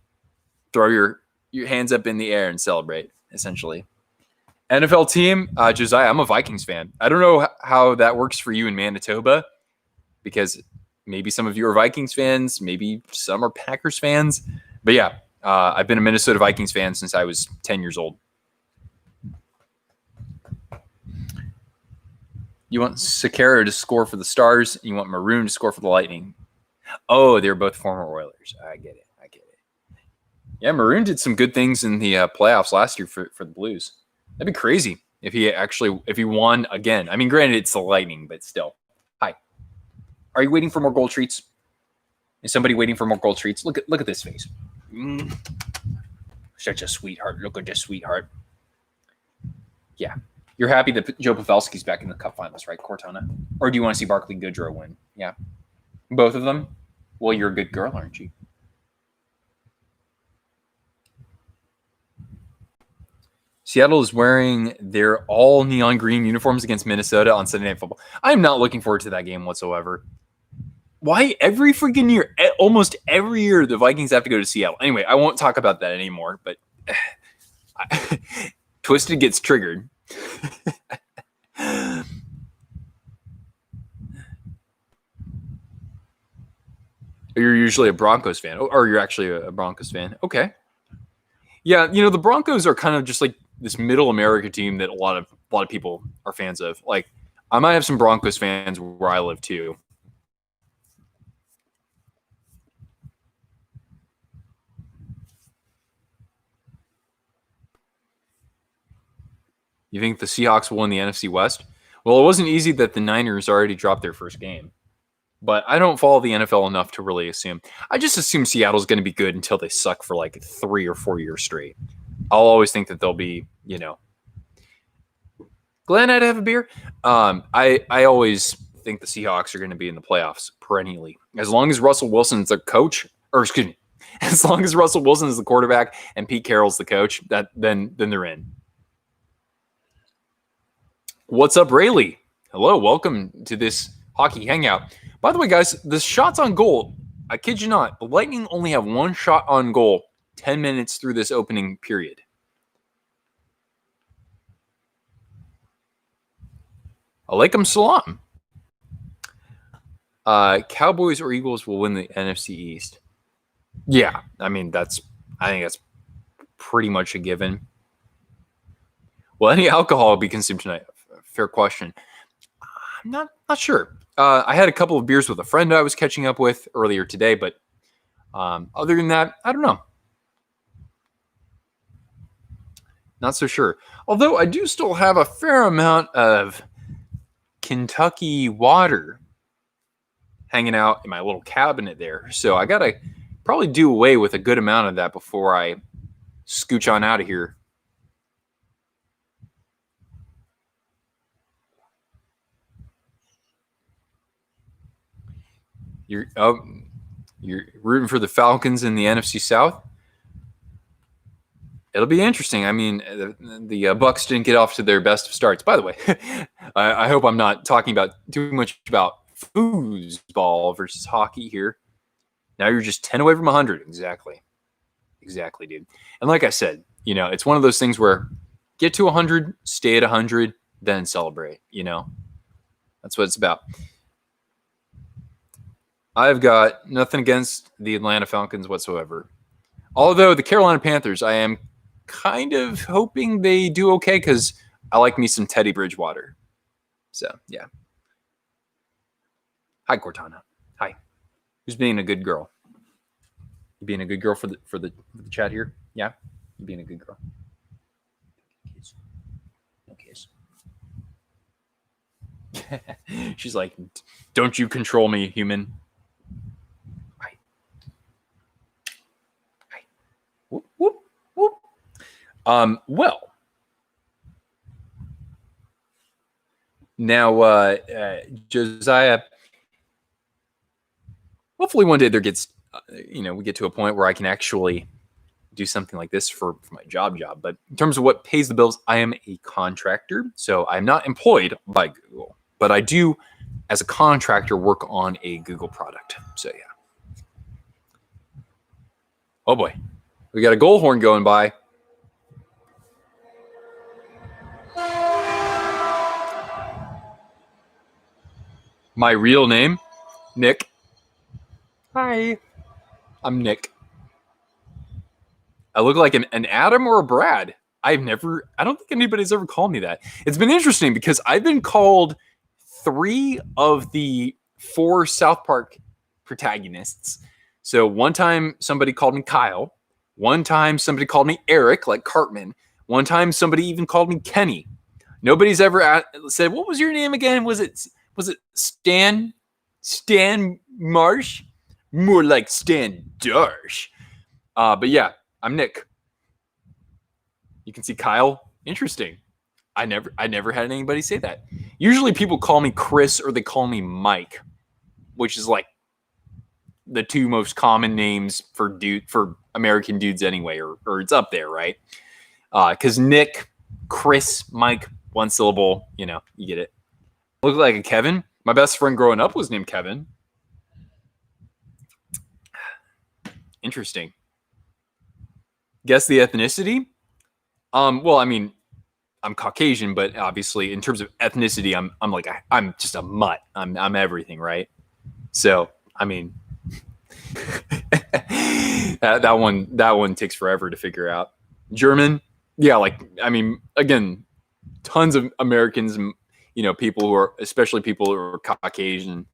throw your hands up in the air and celebrate, essentially. NFL team, Josiah, I'm a Vikings fan. I don't know how that works for you in Manitoba, because maybe some of you are Vikings fans, maybe some are Packers fans. But yeah, I've been a Minnesota Vikings fan since I was 10 years old. You want Sakara to score for the Stars, and you want Maroon to score for the Lightning. Oh, they're both former Oilers. I get it. Yeah, Maroon did some good things in the playoffs last year for the Blues. That'd be crazy if he won again. I mean, granted, it's the Lightning, but still. Hi. Are you waiting for more gold treats? Is somebody waiting for more gold treats? Look at this face. Such a sweetheart. Look at this sweetheart. Yeah. You're happy that Joe Pavelski's back in the Cup Finals, right, Cortana? Or do you want to see Barclay Goodrow win? Yeah. Both of them? Well, you're a good girl, aren't you? Seattle is wearing their all neon green uniforms against Minnesota on Sunday Night Football. I'm not looking forward to that game whatsoever. Why every freaking year, almost every year, the Vikings have to go to Seattle? Anyway, I won't talk about that anymore, but Twisted gets triggered. You're usually a Broncos fan, or you're actually a Broncos fan. Okay. Yeah, the Broncos are kind of just like this middle America team that a lot of people are fans of. Like, I might have some Broncos fans where I live too. You think the Seahawks will win the NFC West? Well, it wasn't easy that the Niners already dropped their first game. But I don't follow the NFL enough to really assume. I just assume Seattle's going to be good until they suck for like 3 or 4 years straight. I'll always think that they'll be, Glad I'd have a beer. I always think the Seahawks are going to be in the playoffs perennially. As long as Russell Wilson's the coach, as long as Russell Wilson is the quarterback and Pete Carroll's the coach, then they're in. What's up, Rayleigh? Hello, welcome to this hockey hangout. By the way, guys, the shots on goal, I kid you not, the Lightning only have one shot on goal 10 minutes through this opening period. Alaikum salam. Cowboys or Eagles will win the NFC East. Yeah, I think that's pretty much a given. Will any alcohol be consumed tonight? Fair question. I'm not sure. I had a couple of beers with a friend I was catching up with earlier today, but other than that, I don't know. Not so sure. Although I do still have a fair amount of Kentucky water hanging out in my little cabinet there. So I got to probably do away with a good amount of that before I scooch on out of here. You're rooting for the Falcons in the NFC South? It'll be interesting. I mean, the Bucks didn't get off to their best of starts. By the way, I hope I'm not talking about too much about foosball versus hockey here. Now you're just 10 away from 100. Exactly, dude. And like I said, it's one of those things where get to 100, stay at 100, then celebrate. That's what it's about. I've got nothing against the Atlanta Falcons whatsoever. Although the Carolina Panthers, I am kind of hoping they do okay because I like me some Teddy Bridgewater. So, yeah. Hi, Cortana. Hi. Who's being a good girl? You being a good girl for the chat here? Yeah? You being a good girl? No kiss. She's like, don't you control me, human. Whoop, whoop, whoop. Well, now, Josiah, hopefully one day there gets, we get to a point where I can actually do something like this for my job. But in terms of what pays the bills, I am a contractor. So I'm not employed by Google, but I do, as a contractor, work on a Google product. So, yeah. Oh, boy. We got a goal horn going by. My real name, Nick. Hi. I'm Nick. I look like an Adam or a Brad. I don't think anybody's ever called me that. It's been interesting because I've been called 3 of the 4 South Park protagonists. So one time somebody called me Kyle. One time somebody called me Eric, like Cartman. One time somebody even called me Kenny. Nobody's ever said, what was your name again? Was it Stan? Stan Marsh? More like Stan Darsh. But yeah, I'm Nick. You can see Kyle. Interesting. I never had anybody say that. Usually people call me Chris or they call me Mike, which is like the 2 most common names for American dudes anyway, or it's up there, right? Because Nick, Chris, Mike, 1 syllable, you get it. Look like a Kevin. My best friend growing up was named Kevin. Interesting. Guess the ethnicity? Well, I mean, I'm Caucasian, but obviously in terms of ethnicity, I'm just a mutt. I'm everything, right? So, I mean, that one takes forever to figure out. German? Yeah, again, tons of Americans, especially people who are Caucasian.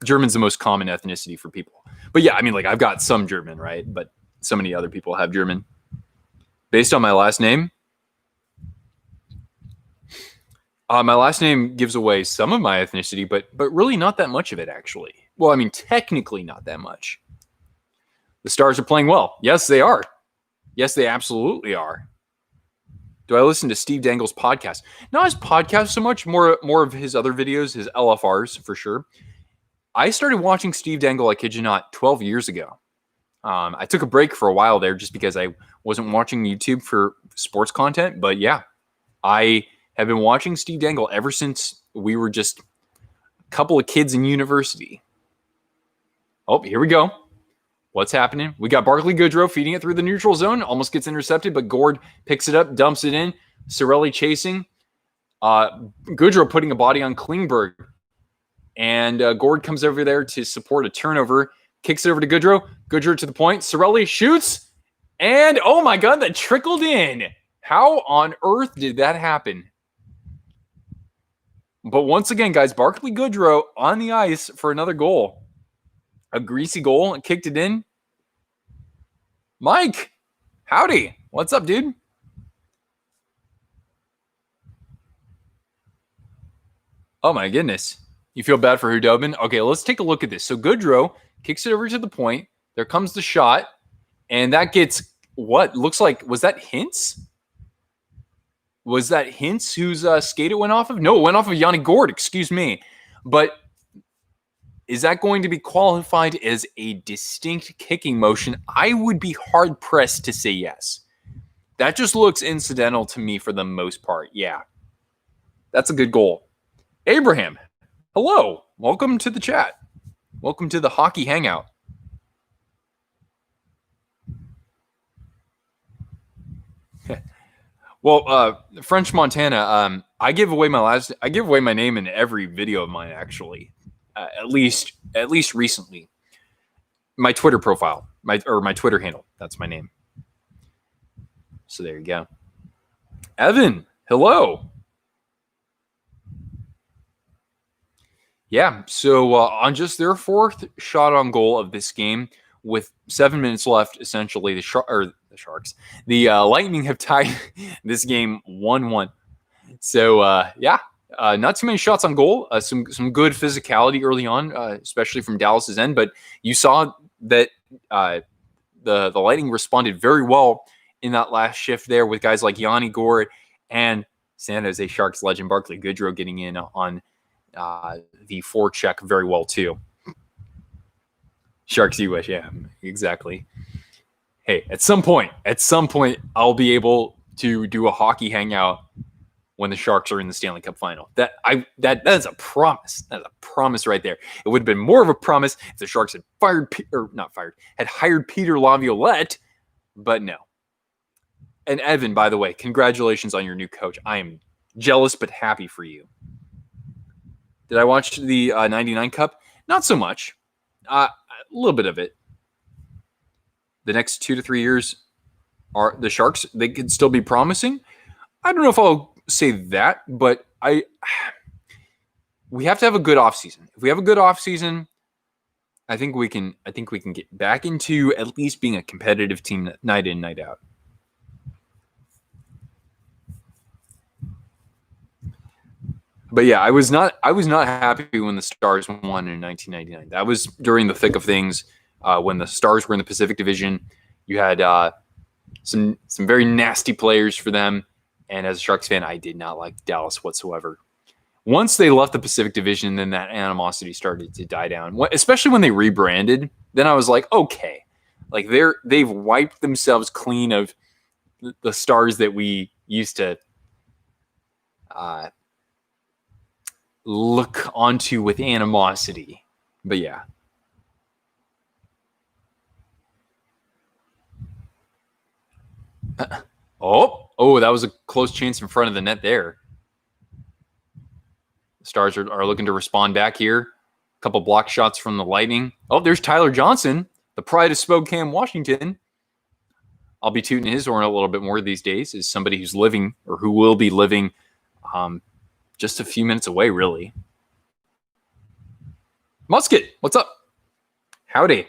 German's the most common ethnicity for people. But yeah, I mean, I've got some German, right? But so many other people have German. Based on my last name, my last name gives away some of my ethnicity, but really not that much of it, actually. Well, I mean, technically not that much. The Stars are playing well. Yes, they are. Yes, they absolutely are. Do I listen to Steve Dangle's podcast? Not his podcast so much, more of his other videos, his LFRs for sure. I started watching Steve Dangle, I kid you not, 12 years ago. I took a break for a while there just because I wasn't watching YouTube for sports content. But yeah, I have been watching Steve Dangle ever since we were just a couple of kids in university. Oh, here we go. What's happening? We got Barclay Goodrow feeding it through the neutral zone. Almost gets intercepted, but Gord picks it up, dumps it in. Cirelli chasing. Goodrow putting a body on Klingberg. And Gord comes over there to support a turnover. Kicks it over to Goodrow. Goodrow to the point. Cirelli shoots. And, oh my God, that trickled in. How on earth did that happen? But once again, guys, Barclay Goodrow on the ice for another goal. A greasy goal and kicked it in. Mike, howdy. What's up, dude? Oh, my goodness. You feel bad for Hudobin? Okay, let's take a look at this. So Goodrow kicks it over to the point. There comes the shot. And that gets what looks like, was that Hintz? Was that Hintz whose skate it went off of? No, it went off of Yanni Gord, excuse me. But is that going to be qualified as a distinct kicking motion? I would be hard-pressed to say yes. That just looks incidental to me for the most part. Yeah. That's a good goal. Abraham, hello. Welcome to the chat. Welcome to the Hockey Hangout. Well, French Montana, I give away my name in every video of mine, actually. At least recently. My Twitter profile, my Twitter handle. That's my name. So there you go. Evan, hello. Yeah, so on just their fourth shot on goal of this game, with 7 minutes left, essentially, the Lightning have tied this game 1-1. So yeah, not too many shots on goal. Some good physicality early on, especially from Dallas's end. But you saw that the Lightning responded very well in that last shift there with guys like Yanni Gord and San Jose Sharks legend Barclay Goodrow getting in on the forecheck very well too. Sharks you wish, yeah, exactly. Hey, at some point, I'll be able to do a hockey hangout when the Sharks are in the Stanley Cup Final. That is a promise. That is a promise right there. It would have been more of a promise if the Sharks had had hired Peter Laviolette, but no. And Evan, by the way, congratulations on your new coach. I am jealous but happy for you. Did I watch the 99 Cup? Not so much. A little bit of it. The next 2 to 3 years are the Sharks. They could still be promising. I don't know if I'll say that, but we have to have a good offseason. If we have a good offseason, I think we can get back into at least being a competitive team night in, night out. But yeah, I was not happy when the Stars won in 1999. That was during the thick of things, when the Stars were in the Pacific Division. You had some very nasty players for them, and as a Sharks fan, I did not like Dallas whatsoever. Once they left the Pacific Division, then that animosity started to die down. Especially when they rebranded, then I was like, okay, like they've wiped themselves clean of the Stars that we used to look onto with animosity. But yeah. Oh, that was a close chance in front of the net there. The Stars are looking to respond back here. A couple block shots from the Lightning. Oh, there's Tyler Johnson, the pride of Spokane, Washington. I'll be tooting his horn a little bit more these days as somebody who's living or who will be living just a few minutes away, really. Musket, what's up? Howdy.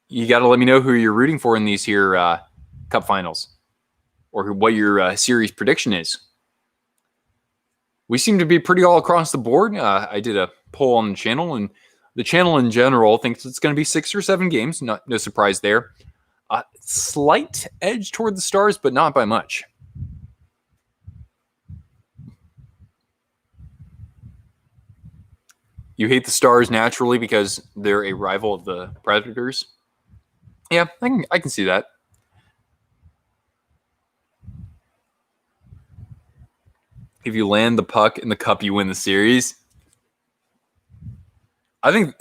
You got to let me know who you're rooting for in these here Cup Finals or what your series prediction is. We seem to be pretty all across the board. I did a poll on the channel, and the channel in general thinks it's going to be 6 or 7 games. No surprise there. Slight edge toward the Stars, but not by much. You hate the Stars naturally because they're a rival of the Predators. Yeah, I can see that. If you land the puck in the cup, you win the series. I think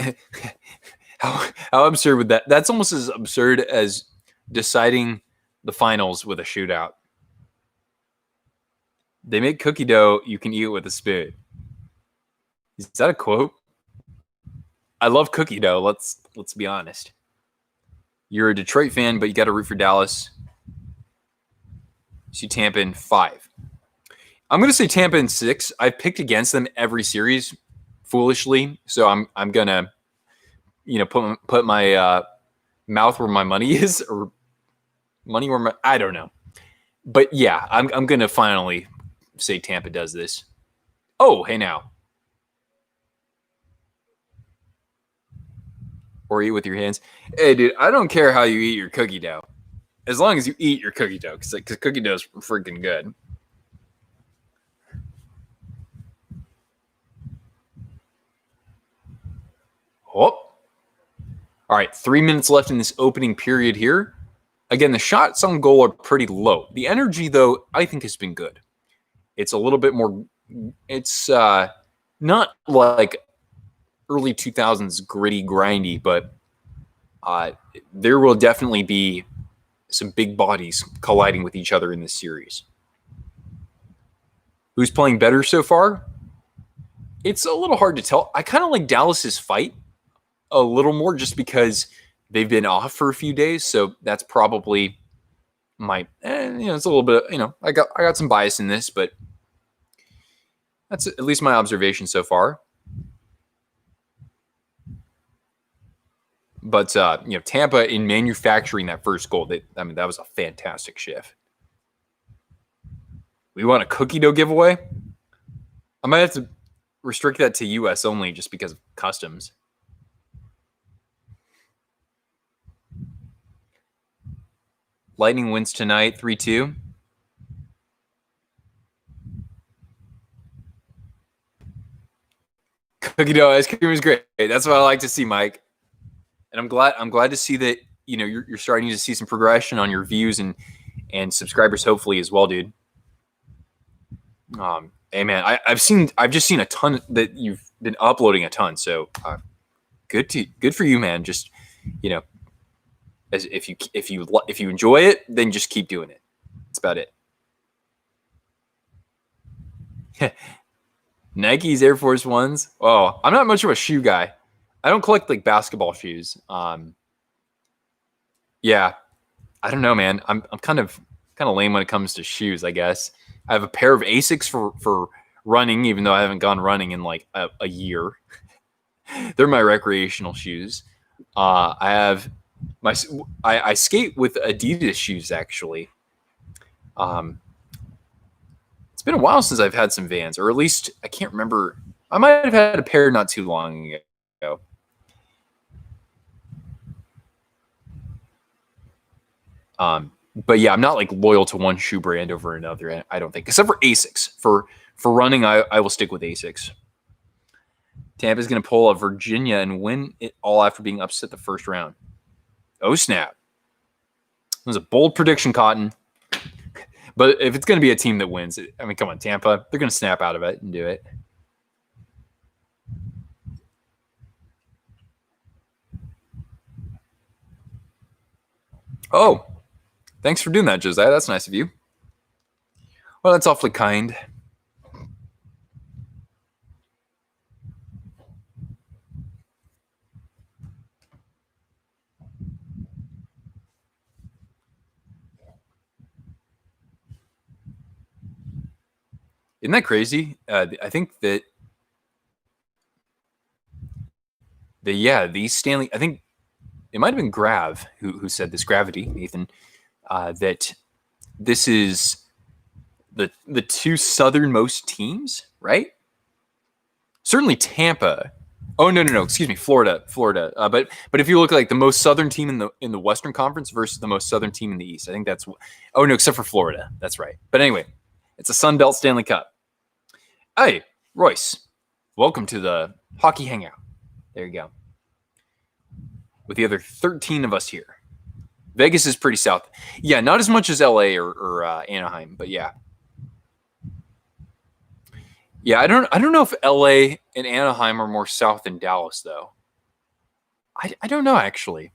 how absurd would that? That's almost as absurd as deciding the finals with a shootout. They make cookie dough, you can eat it with a spoon. Is that a quote? I love cookie dough. Let's be honest. You're a Detroit fan, but you got to root for Dallas. See Tampa in 5. I'm going to say Tampa in 6. I've picked against them every series, foolishly. So I'm going to, put my mouth where my money is, or money where I don't know. But yeah, I'm going to finally say Tampa does this. Oh, hey now. Or eat with your hands. Hey, dude, I don't care how you eat your cookie dough. As long as you eat your cookie dough, because cookie dough is freaking good. Oh. All right, 3 minutes left in this opening period here. Again, the shots on goal are pretty low. The energy, though, I think has been good. It's a little bit more – it's not like early 2000s gritty, grindy, but there will definitely be some big bodies colliding with each other in this series. Who's playing better so far? It's a little hard to tell. I kind of like Dallas's fight a little more just because they've been off for a few days, so that's probably my it's a little bit, I got some bias in this, but that's at least my observation so far. But Tampa in manufacturing that first goal, that was a fantastic shift. We want a cookie dough giveaway. I might have to restrict that to US only just because of customs. Lightning wins tonight, 3-2. Cookie dough ice cream is great. That's what I like to see, Mike. And I'm glad to see that you're starting to see some progression on your views and subscribers, hopefully as well, dude. Hey man, I've just seen a ton that you've been uploading a ton. So good for you, man. Just as if you enjoy it, then just keep doing it. That's about it. Nike's Air Force Ones. Oh, I'm not much of a shoe guy. I don't collect like basketball shoes. Yeah, I don't know, man. I'm kind of lame when it comes to shoes, I guess. I have a pair of Asics for running, even though I haven't gone running in like a year. They're my recreational shoes. I have I skate with Adidas shoes, actually. It's been a while since I've had some Vans, or at least I can't remember. I might have had a pair not too long ago. But yeah, I'm not like loyal to one shoe brand over another. I don't think, except for Asics. For running, I will stick with Asics. Tampa's going to pull a Virginia and win it all after being upset the first round. Oh snap! It was a bold prediction, Cotton. But if it's going to be a team that wins, come on, Tampa. They're going to snap out of it and do it. Oh, Thanks for doing that, Josiah. That's nice of you. Well, that's awfully kind. Isn't that crazy? I think that these Stanley. I think it might have been Grav who said this. Gravity, Nathan, that this is the two southernmost teams, right? Certainly Tampa. Oh no, excuse me, Florida. But if you look like the most southern team in the Western Conference versus the most southern team in the East, I think that's. Oh no, except for Florida. That's right. But anyway, it's a Sun Belt Stanley Cup. Hey, Royce, welcome to the Hockey Hangout. There you go. With the other 13 of us here. Vegas is pretty south. Yeah, not as much as LA or Anaheim, but yeah. Yeah, I don't know if LA and Anaheim are more south than Dallas, though. I don't know, actually.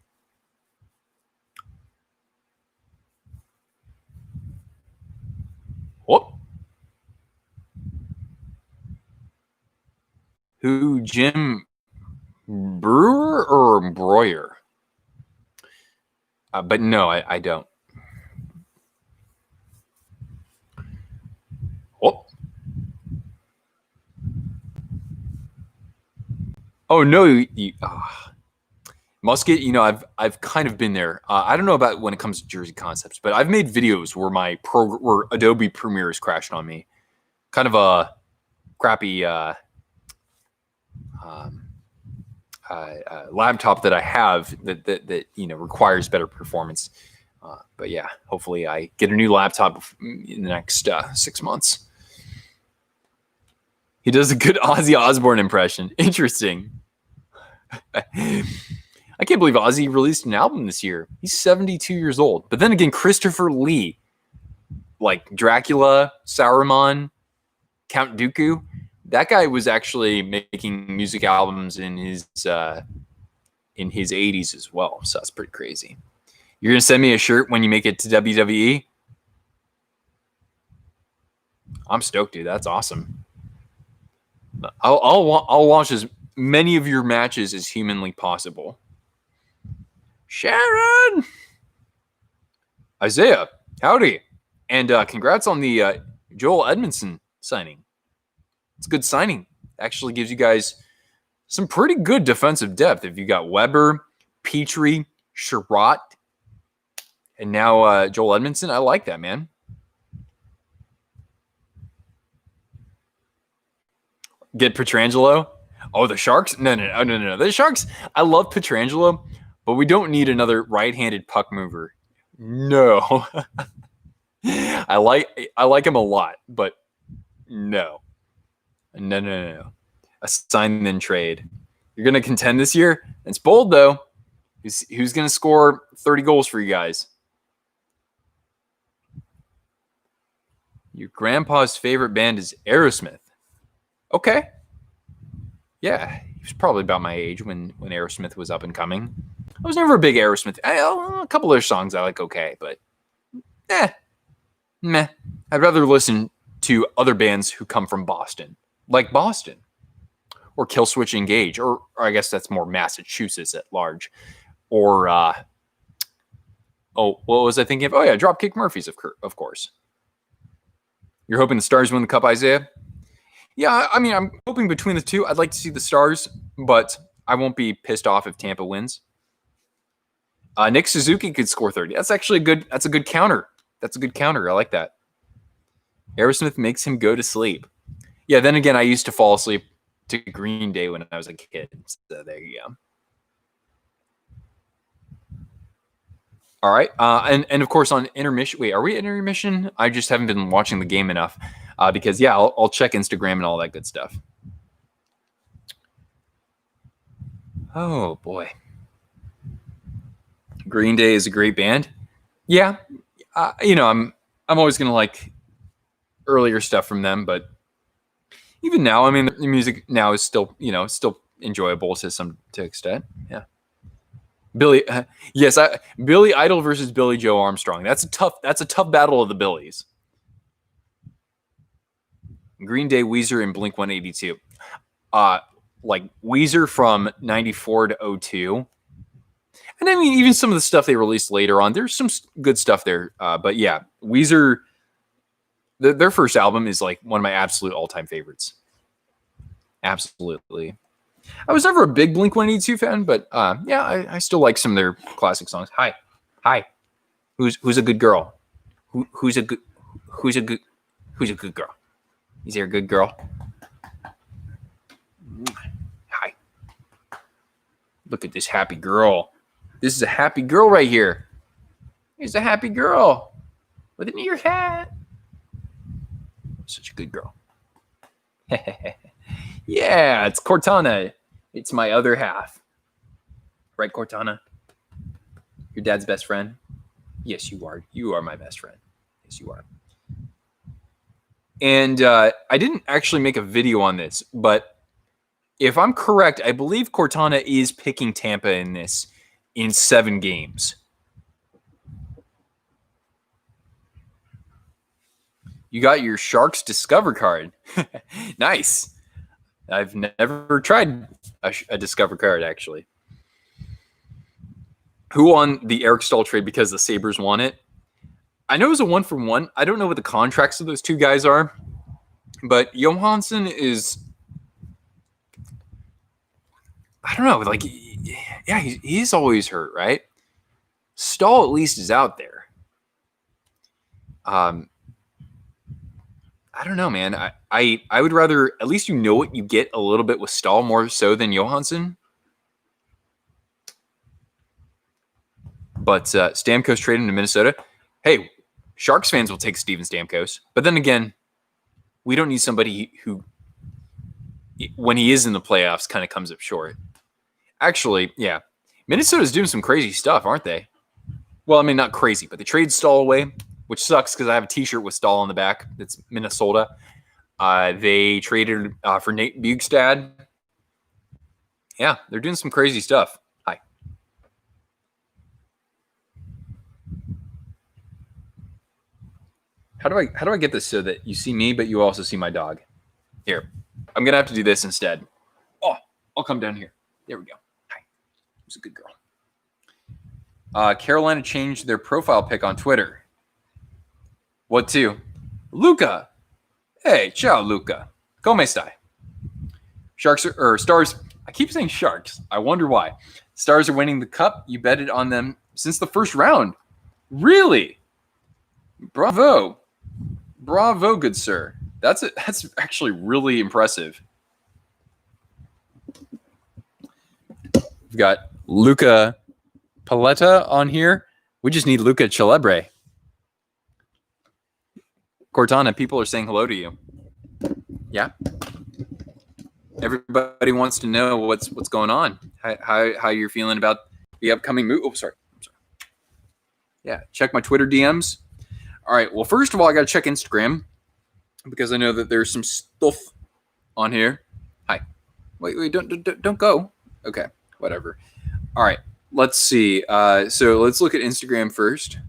Whoop. Who, Jim Brewer or Breuer? But no, I don't. Whoop. Oh no, Musket. You know, I've kind of been there. I don't know about when it comes to Jersey Concepts, but I've made videos where where Adobe Premiere has crashed on me. Kind of a crappy laptop that I have that requires better performance. But yeah, hopefully I get a new laptop in the next 6 months. He does a good Ozzy Osbourne impression. Interesting. I can't believe Ozzy released an album this year. He's 72 years old. But then again, Christopher Lee, like Dracula, Saruman, Count Dooku, that guy was actually making music albums in his 80s as well. So that's pretty crazy. You're gonna send me a shirt when you make it to WWE? I'm stoked, dude. That's awesome. I'll watch as many of your matches as humanly possible. Sharon, Isaiah, howdy, and congrats on the Joel Edmondson signing. It's a good signing. Actually gives you guys some pretty good defensive depth. If you got Weber, Petrie, Sherratt, and now Joel Edmondson, I like that, man. Get Pietrangelo. Oh, the Sharks? No. The Sharks, I love Pietrangelo, but we don't need another right-handed puck mover. No. I like him a lot, but no. No. A sign then trade. You're going to contend this year? It's bold, though. Who's going to score 30 goals for you guys? Your grandpa's favorite band is Aerosmith. Okay. Yeah, he was probably about my age when Aerosmith was up and coming. I was never a big Aerosmith. A couple of their songs I like okay, but meh. I'd rather listen to other bands who come from Boston, like Boston, or Killswitch Engage, or I guess that's more Massachusetts at large, or what was I thinking of? Oh yeah, Dropkick Murphys, of course. You're hoping the Stars win the Cup, Isaiah? Yeah, I mean, I'm hoping between the two. I'd like to see the Stars, but I won't be pissed off if Tampa wins. Nick Suzuki could score 30. That's actually a good counter. That's a good counter. I like that. Aerosmith makes him go to sleep. Yeah, then again, I used to fall asleep to Green Day when I was a kid. So there you go. All right. And of course on intermission. Wait, are we at intermission? I just haven't been watching the game enough. Because yeah, I'll check Instagram and all that good stuff. Oh boy. Green Day is a great band. Yeah. I'm always gonna like earlier stuff from them, but even now, I mean, the music now is still enjoyable to some extent. Yeah. Billy, yes, Billy Idol versus Billy Joe Armstrong. That's a tough battle of the Billies. Green Day, Weezer, and Blink 182. Like Weezer from 94 to 02. And I mean, even some of the stuff they released later on, there's some good stuff there. But yeah, Weezer, their first album is like one of my absolute all-time favorites. Absolutely. I was never a big Blink 182 fan, but yeah, I still like some of their classic songs. Hi. Who's a good girl? Who's a good girl? Is there a good girl? Hi. Look at this happy girl. This is a happy girl right here. Here's a happy girl with an ear hat. Such a good girl. Yeah, it's Cortana. It's my other half. Right, Cortana? Your dad's best friend? Yes, you are. You are my best friend. Yes, you are. And I didn't actually make a video on this, but if I'm correct, I believe Cortana is picking Tampa in this in 7 games. You got your Sharks Discover card. Nice. I've never tried a Discover card, actually. Who won the Eric Staal trade because the Sabres won it? I know it was a 1-for-1. I don't know what the contracts of those two guys are, but Johansson is, I don't know, like, yeah, he's always hurt, right? Staal at least is out there. I don't know, man. I would rather, at least you know what you get a little bit with Staal more so than Johansson. But Stamkos traded to Minnesota. Hey, Sharks fans will take Steven Stamkos. But then again, we don't need somebody who, when he is in the playoffs, kind of comes up short. Actually, yeah. Minnesota's doing some crazy stuff, aren't they? Well, I mean, not crazy, but they traded Staal away, which sucks because I have a T-shirt with Staal on the back. That's Minnesota. They traded for Nate Bjugstad. Yeah, they're doing some crazy stuff. Hi. How do I get this so that you see me, but you also see my dog? Here, I'm gonna have to do this instead. Oh, I'll come down here. There we go. Hi. Who's a good girl? Carolina changed their profile pic on Twitter. What to? Luca. Hey, ciao, Luca. Come stai? Sharks or Stars. I keep saying Sharks. I wonder why. Stars are winning the cup. You betted on them since the first round. Really? Bravo. Bravo, good sir. That's actually really impressive. We've got Luca Paletta on here. We just need Luca Celebre. Cortana, people are saying hello to you. Yeah. Everybody wants to know what's going on. How you're feeling about the upcoming move. Oh, sorry. Yeah, check my Twitter DMs. All right. Well, first of all, I got to check Instagram because I know that there's some stuff on here. Hi. Wait, don't go. Okay, whatever. All right. Let's see. So let's look at Instagram first.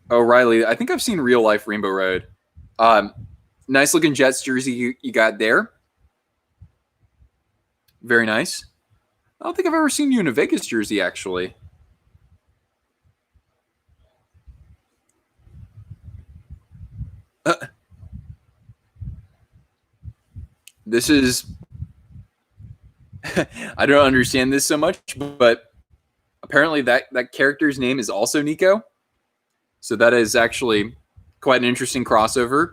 Oh, Riley, I think I've seen Real Life Rainbow Road. Nice looking Jets jersey you got there. Very nice. I don't think I've ever seen you in a Vegas jersey, actually. This is... I don't understand this so much, but apparently that character's name is also Nico. So that is actually quite an interesting crossover.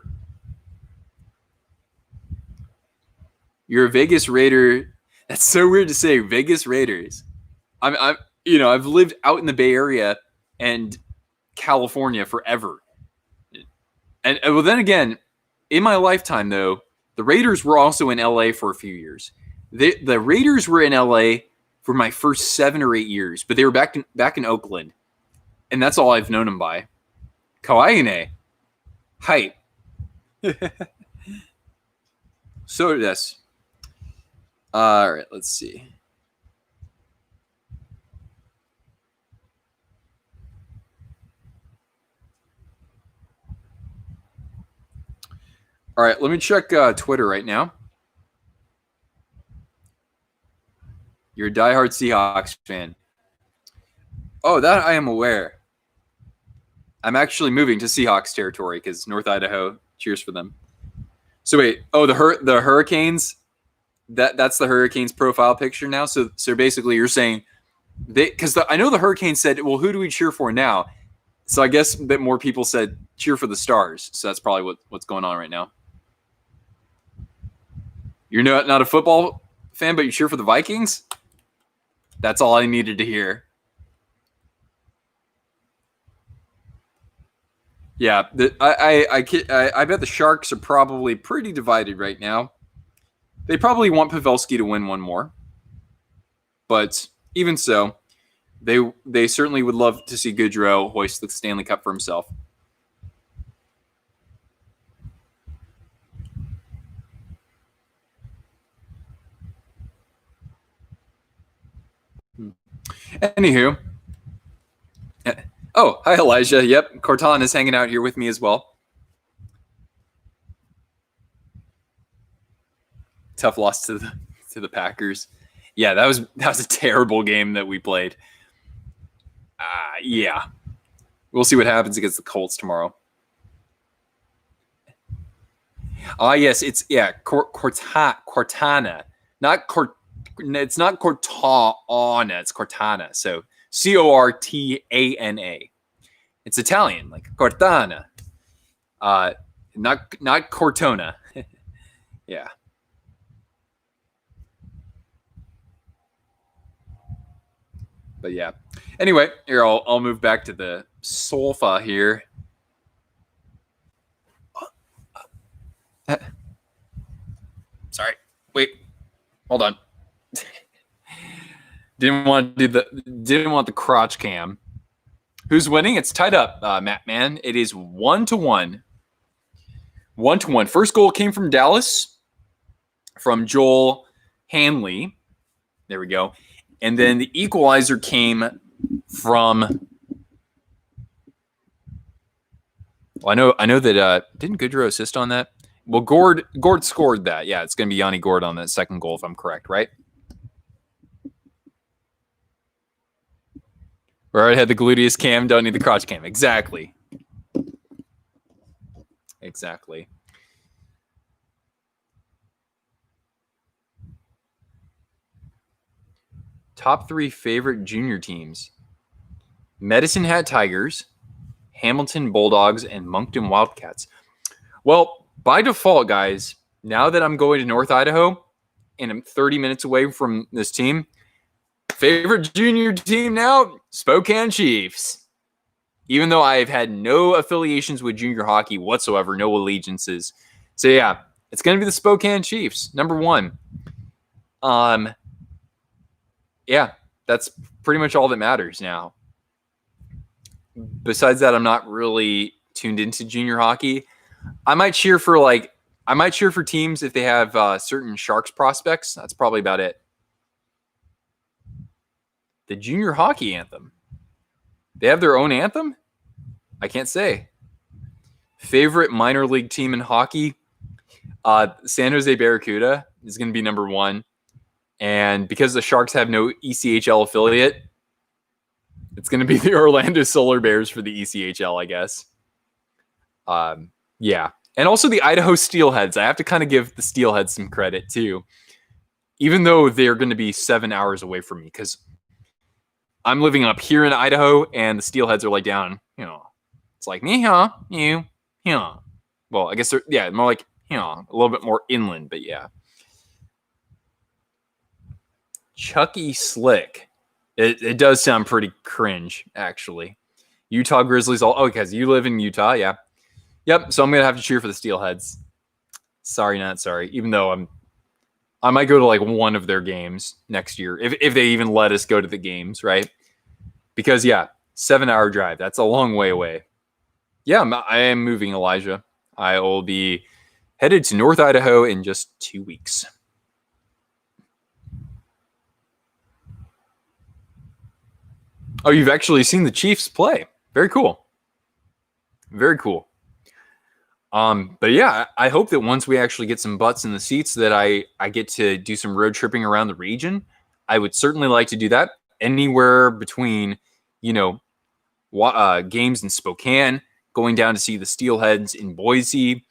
You're a Vegas Raider. That's so weird to say, Vegas Raiders. I've lived out in the Bay Area and California forever. And well, then again, in my lifetime though, the Raiders were also in LA for a few years. The Raiders were in LA for my first 7 or 8 years, but they were back in Oakland. And that's all I've known him by. Kawaii hype. So this. All right, let's see. All right, let me check Twitter right now. You're a diehard Seahawks fan. Oh, that I am aware. I'm actually moving to Seahawks territory because North Idaho cheers for them. So wait, the Hurricanes. That's the Hurricanes profile picture now. So basically, you're saying because I know the Hurricanes said, well, who do we cheer for now? So I guess that more people said cheer for the Stars. So that's probably what's going on right now. You're not a football fan, but you cheer for the Vikings? That's all I needed to hear. Yeah, I bet the Sharks are probably pretty divided right now. They probably want Pavelski to win one more. But even so, they certainly would love to see Gaudreau hoist the Stanley Cup for himself. Anywho. Oh, hi, Elijah. Yep, Corton is hanging out here with me as well. Tough loss to the Packers. Yeah, that was a terrible game that we played. Yeah. We'll see what happens against the Colts tomorrow. Yes, it's Cortana. It's not Cortana, it's Cortana. So Cortana. It's Italian, like Cortana. Not Cortona. Yeah. But yeah. Anyway, here I'll move back to the sofa here. Sorry. Wait. Hold on. Didn't want the crotch cam. Who's winning? It's tied up, Matt Man. It is 1-1. 1-1. First goal came from Dallas, from Joel Hanley. There we go. And then the equalizer came from. Well, I know that didn't Gaudreau assist on that? Well, Gord scored that. Yeah, it's going to be Yanni Gord on that second goal, if I'm correct, right? We already had the gluteus cam, don't need the crotch cam. Exactly. Top 3 favorite junior teams. Medicine Hat Tigers, Hamilton Bulldogs, and Moncton Wildcats. Well, by default, guys, now that I'm going to North Idaho and I'm 30 minutes away from this team, favorite junior team now, Spokane Chiefs. Even though I've had no affiliations with junior hockey whatsoever, no allegiances. So yeah, it's going to be the Spokane Chiefs, number 1. Yeah, that's pretty much all that matters now. Besides that, I'm not really tuned into junior hockey. I might cheer for teams if they have certain Sharks prospects. That's probably about it. The junior hockey anthem. They have their own anthem? I can't say. Favorite minor league team in hockey? San Jose Barracuda is going to be number 1. And because the Sharks have no ECHL affiliate, it's going to be the Orlando Solar Bears for the ECHL, I guess. Yeah. And also the Idaho Steelheads. I have to kind of give the Steelheads some credit, too. Even though they're going to be 7 hours away from me, because I'm living up here in Idaho, and the Steelheads are like down, it's like, you. Well, I guess they're, more like, a little bit more inland, but yeah. Chucky Slick. It does sound pretty cringe, actually. Utah Grizzlies. Because you live in Utah, yeah. Yep, so I'm going to have to cheer for the Steelheads. Sorry, not sorry. Even though I might go to like one of their games next year, if they even let us go to the games, right? Because, yeah, 7-hour drive. That's a long way away. Yeah, I am moving, Elijah. I will be headed to North Idaho in just 2 weeks. Oh, you've actually seen the Chiefs play. Very cool. Very cool. But yeah, I hope that once we actually get some butts in the seats that I get to do some road tripping around the region. I would certainly like to do that anywhere between, games in Spokane, going down to see the Steelheads in Boise,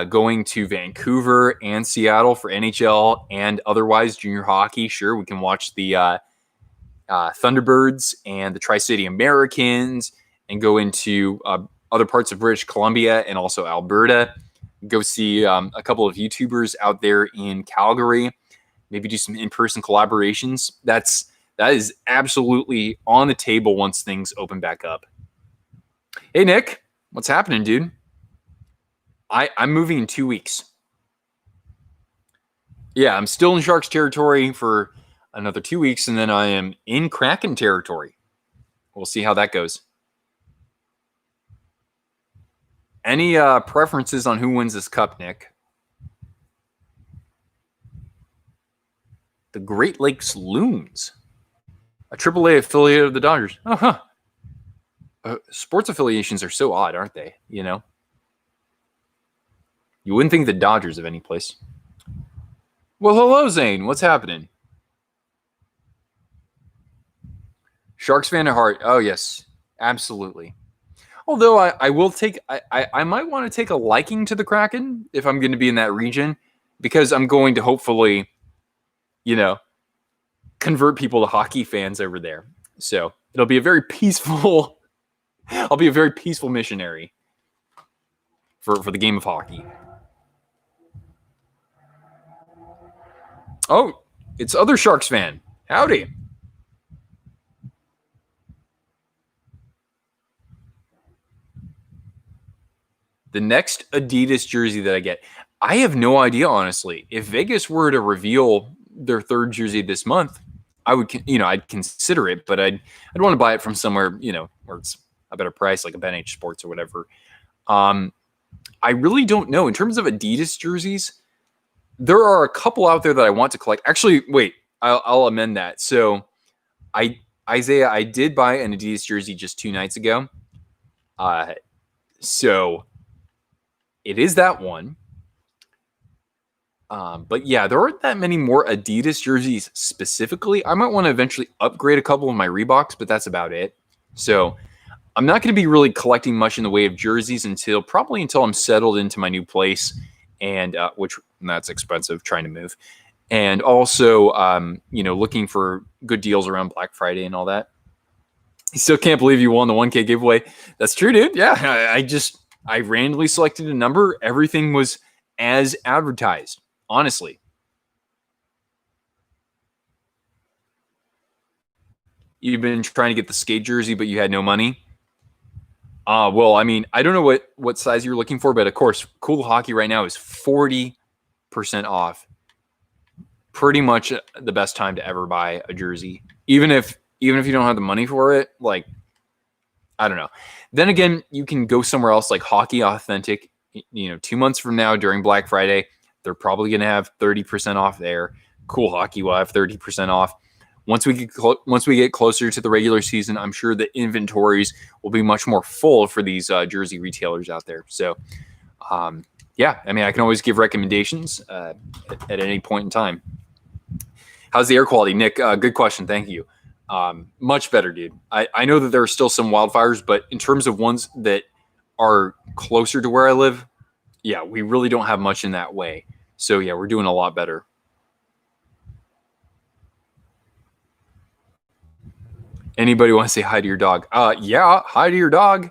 going to Vancouver and Seattle for NHL and otherwise junior hockey. Sure, we can watch the Thunderbirds and the Tri-City Americans and go into other parts of British Columbia and also Alberta. Go see a couple of YouTubers out there in Calgary. Maybe do some in-person collaborations. That is absolutely on the table once things open back up. Hey, Nick, what's happening, dude? I'm moving in 2 weeks. Yeah, I'm still in Sharks territory for another 2 weeks, and then I am in Kraken territory. We'll see how that goes. Any preferences on who wins this cup, Nick? The Great Lakes Loons, a AAA affiliate of the Dodgers. Sports affiliations are so odd, aren't they? You wouldn't think the Dodgers of any place. Well, hello, Zane. What's happening? Sharks fan at heart. Oh, yes, absolutely. Although I will take, I might want to take a liking to the Kraken if I'm going to be in that region, because I'm going to hopefully, convert people to hockey fans over there. So it'll be a very peaceful, I'll be a very peaceful missionary for the game of hockey. Oh, it's other Sharks fan. Howdy. The next Adidas jersey that I get, I have no idea, honestly. If Vegas were to reveal their third jersey this month, I would, I'd consider it, but I'd want to buy it from somewhere, where it's a better price, like a Ben H Sports or whatever. I really don't know. In terms of Adidas jerseys, there are a couple out there that I want to collect. Actually, wait, I'll amend that. So, Isaiah, I did buy an Adidas jersey just 2 nights ago. So it is that one. But yeah, there aren't that many more Adidas jerseys specifically. I might want to eventually upgrade a couple of my Reeboks, but that's about it. So I'm not going to be really collecting much in the way of jerseys until I'm settled into my new place, and which that's expensive trying to move, and also looking for good deals around Black Friday and all that. I still can't believe you won the 1K giveaway. That's true, dude. Yeah, I randomly selected a number. Everything was as advertised. Honestly. You've been trying to get the skate jersey, but you had no money. Well, I mean, I don't know what size you're looking for, but of course, Cool Hockey right now is 40% off. Pretty much the best time to ever buy a jersey. Even if you don't have the money for it, like, I don't know. Then again, you can go somewhere else like Hockey Authentic. 2 months from now during Black Friday, they're probably going to have 30% off there. Cool Hockey will have 30% off. Once we get closer to the regular season, I'm sure the inventories will be much more full for these jersey retailers out there. So, yeah, I mean, I can always give recommendations at any point in time. How's the air quality, Nick? Good question. Thank you. Much better, dude. I know that there are still some wildfires, but in terms of ones that are closer to where I live, yeah, we really don't have much in that way. So, yeah, we're doing a lot better. Anybody want to say hi to your dog? Yeah, hi to your dog.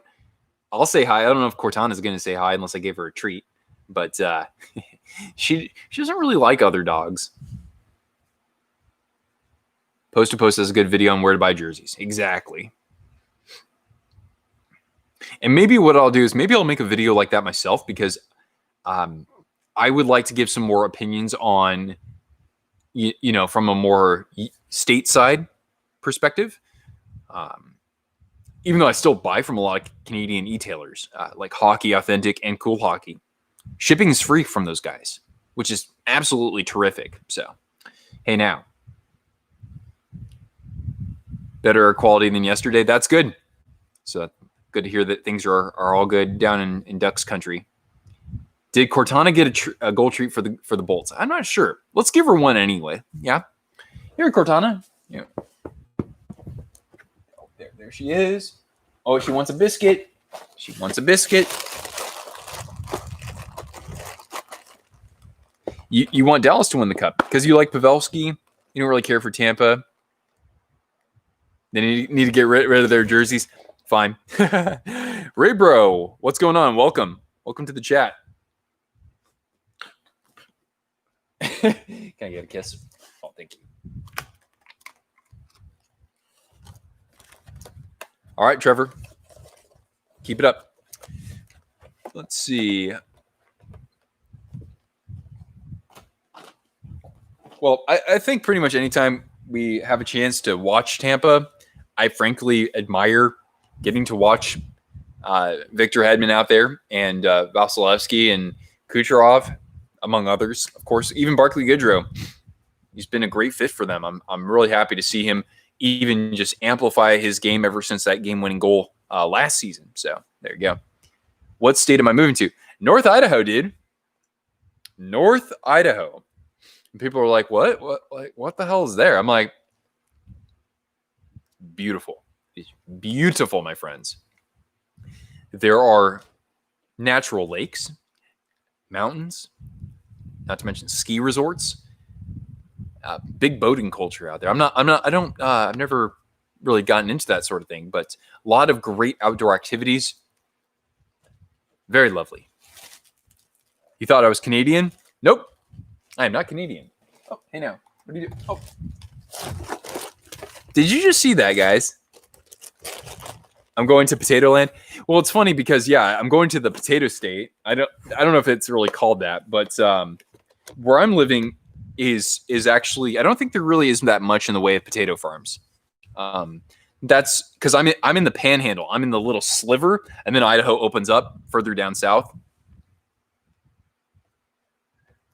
I'll say hi. I don't know if Cortana's going to say hi unless I gave her a treat. But she doesn't really like other dogs. Post to Post has a good video on where to buy jerseys. Exactly. And maybe what I'll do is maybe I'll make a video like that myself, because I would like to give some more opinions on, from a more stateside perspective. even though I still buy from a lot of Canadian e-tailers, like Hockey Authentic and Cool Hockey, shipping is free from those guys, which is absolutely terrific. So, hey, now, better quality than yesterday. That's good. So good to hear that things are all good down in Ducks country. Did Cortana get a goal treat for the Bolts? I'm not sure. Let's give her one anyway. Yeah. Here, Cortana. Yeah. Oh, there she is. Oh, she wants a biscuit. She wants a biscuit. You want Dallas to win the cup because you like Pavelski. You don't really care for Tampa. They need to get rid of their jerseys. Fine. Ray Bro, what's going on? Welcome to the chat. Can I get a kiss? Oh, thank you. All right, Trevor. Keep it up. Let's see. Well, I think pretty much anytime we have a chance to watch Tampa, I frankly admire getting to watch Victor Hedman out there and Vasilevsky and Kucherov, among others. Of course, even Barclay Goodrow. He's been a great fit for them. I'm really happy to see him even just amplify his game ever since that game-winning goal last season. So there you go. What state am I moving to? North Idaho, dude. North Idaho. And people are like, what? What the hell is there? I'm like, beautiful. It's beautiful, my friends. There are natural lakes, mountains, not to mention ski resorts. Big boating culture out there. I've never really gotten into that sort of thing, but a lot of great outdoor activities. Very lovely. You thought I was Canadian? Nope. I am not Canadian. Oh, hey now. What do you do? Oh. Did you just see that, guys? I'm going to Potato Land. Well, it's funny because I'm going to the Potato State. I don't know if it's really called that, but where I'm living is actually, I don't think there really isn't that much in the way of potato farms. That's because I'm in the Panhandle. I'm in the little sliver, and then Idaho opens up further down south.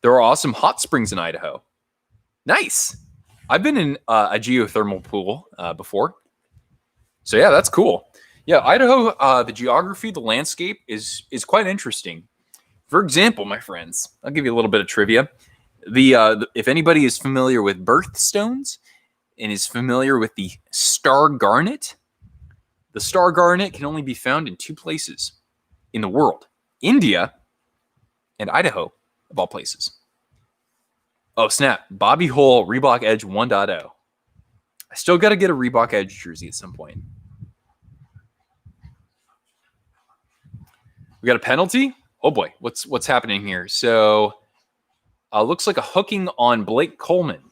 There are awesome hot springs in Idaho. Nice. I've been in a geothermal pool before. So yeah, that's cool. Yeah, Idaho, the geography, the landscape is quite interesting. For example, my friends, I'll give you a little bit of trivia. If anybody is familiar with birthstones and is familiar with the star garnet, the star garnet can only be found in two places in the world: India and Idaho, of all places. Oh, snap. Bobby Hull, Reebok Edge 1.0. I still got to get a Reebok Edge jersey at some point. We got a penalty? Oh, boy. What's happening here? So, looks like a hooking on Blake Coleman.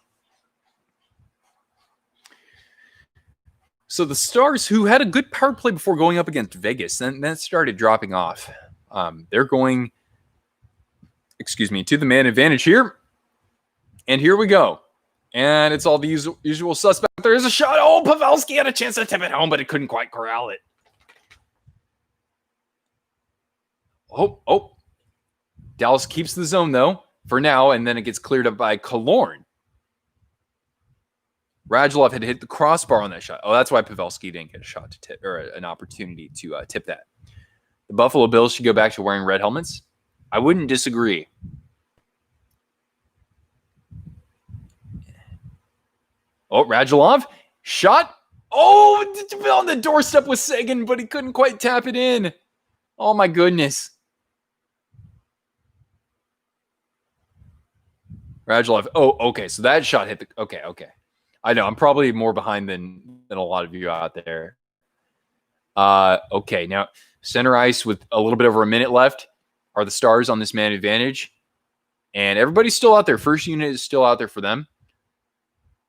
So, the Stars, who had a good power play before going up against Vegas, then that started dropping off. They're going, to the man advantage here. And here we go. And it's all the usual suspect. There's a shot. Oh, Pavelski had a chance to tip it home, but it couldn't quite corral it. Oh. Dallas keeps the zone, though, for now, and then it gets cleared up by Killorn. Radulov had hit the crossbar on that shot. Oh, that's why Pavelski didn't get a shot to tip, or an opportunity to tip that. The Buffalo Bills should go back to wearing red helmets. I wouldn't disagree. Oh, Radulov. Shot. Oh, on the doorstep with Sagan, but he couldn't quite tap it in. Oh, my goodness. Radulov. Oh, okay. So that shot hit the... Okay. I know. I'm probably more behind than a lot of you out there. Okay. Now, center ice with a little bit over a minute left are the Stars on this man advantage. And everybody's still out there. First unit is still out there for them.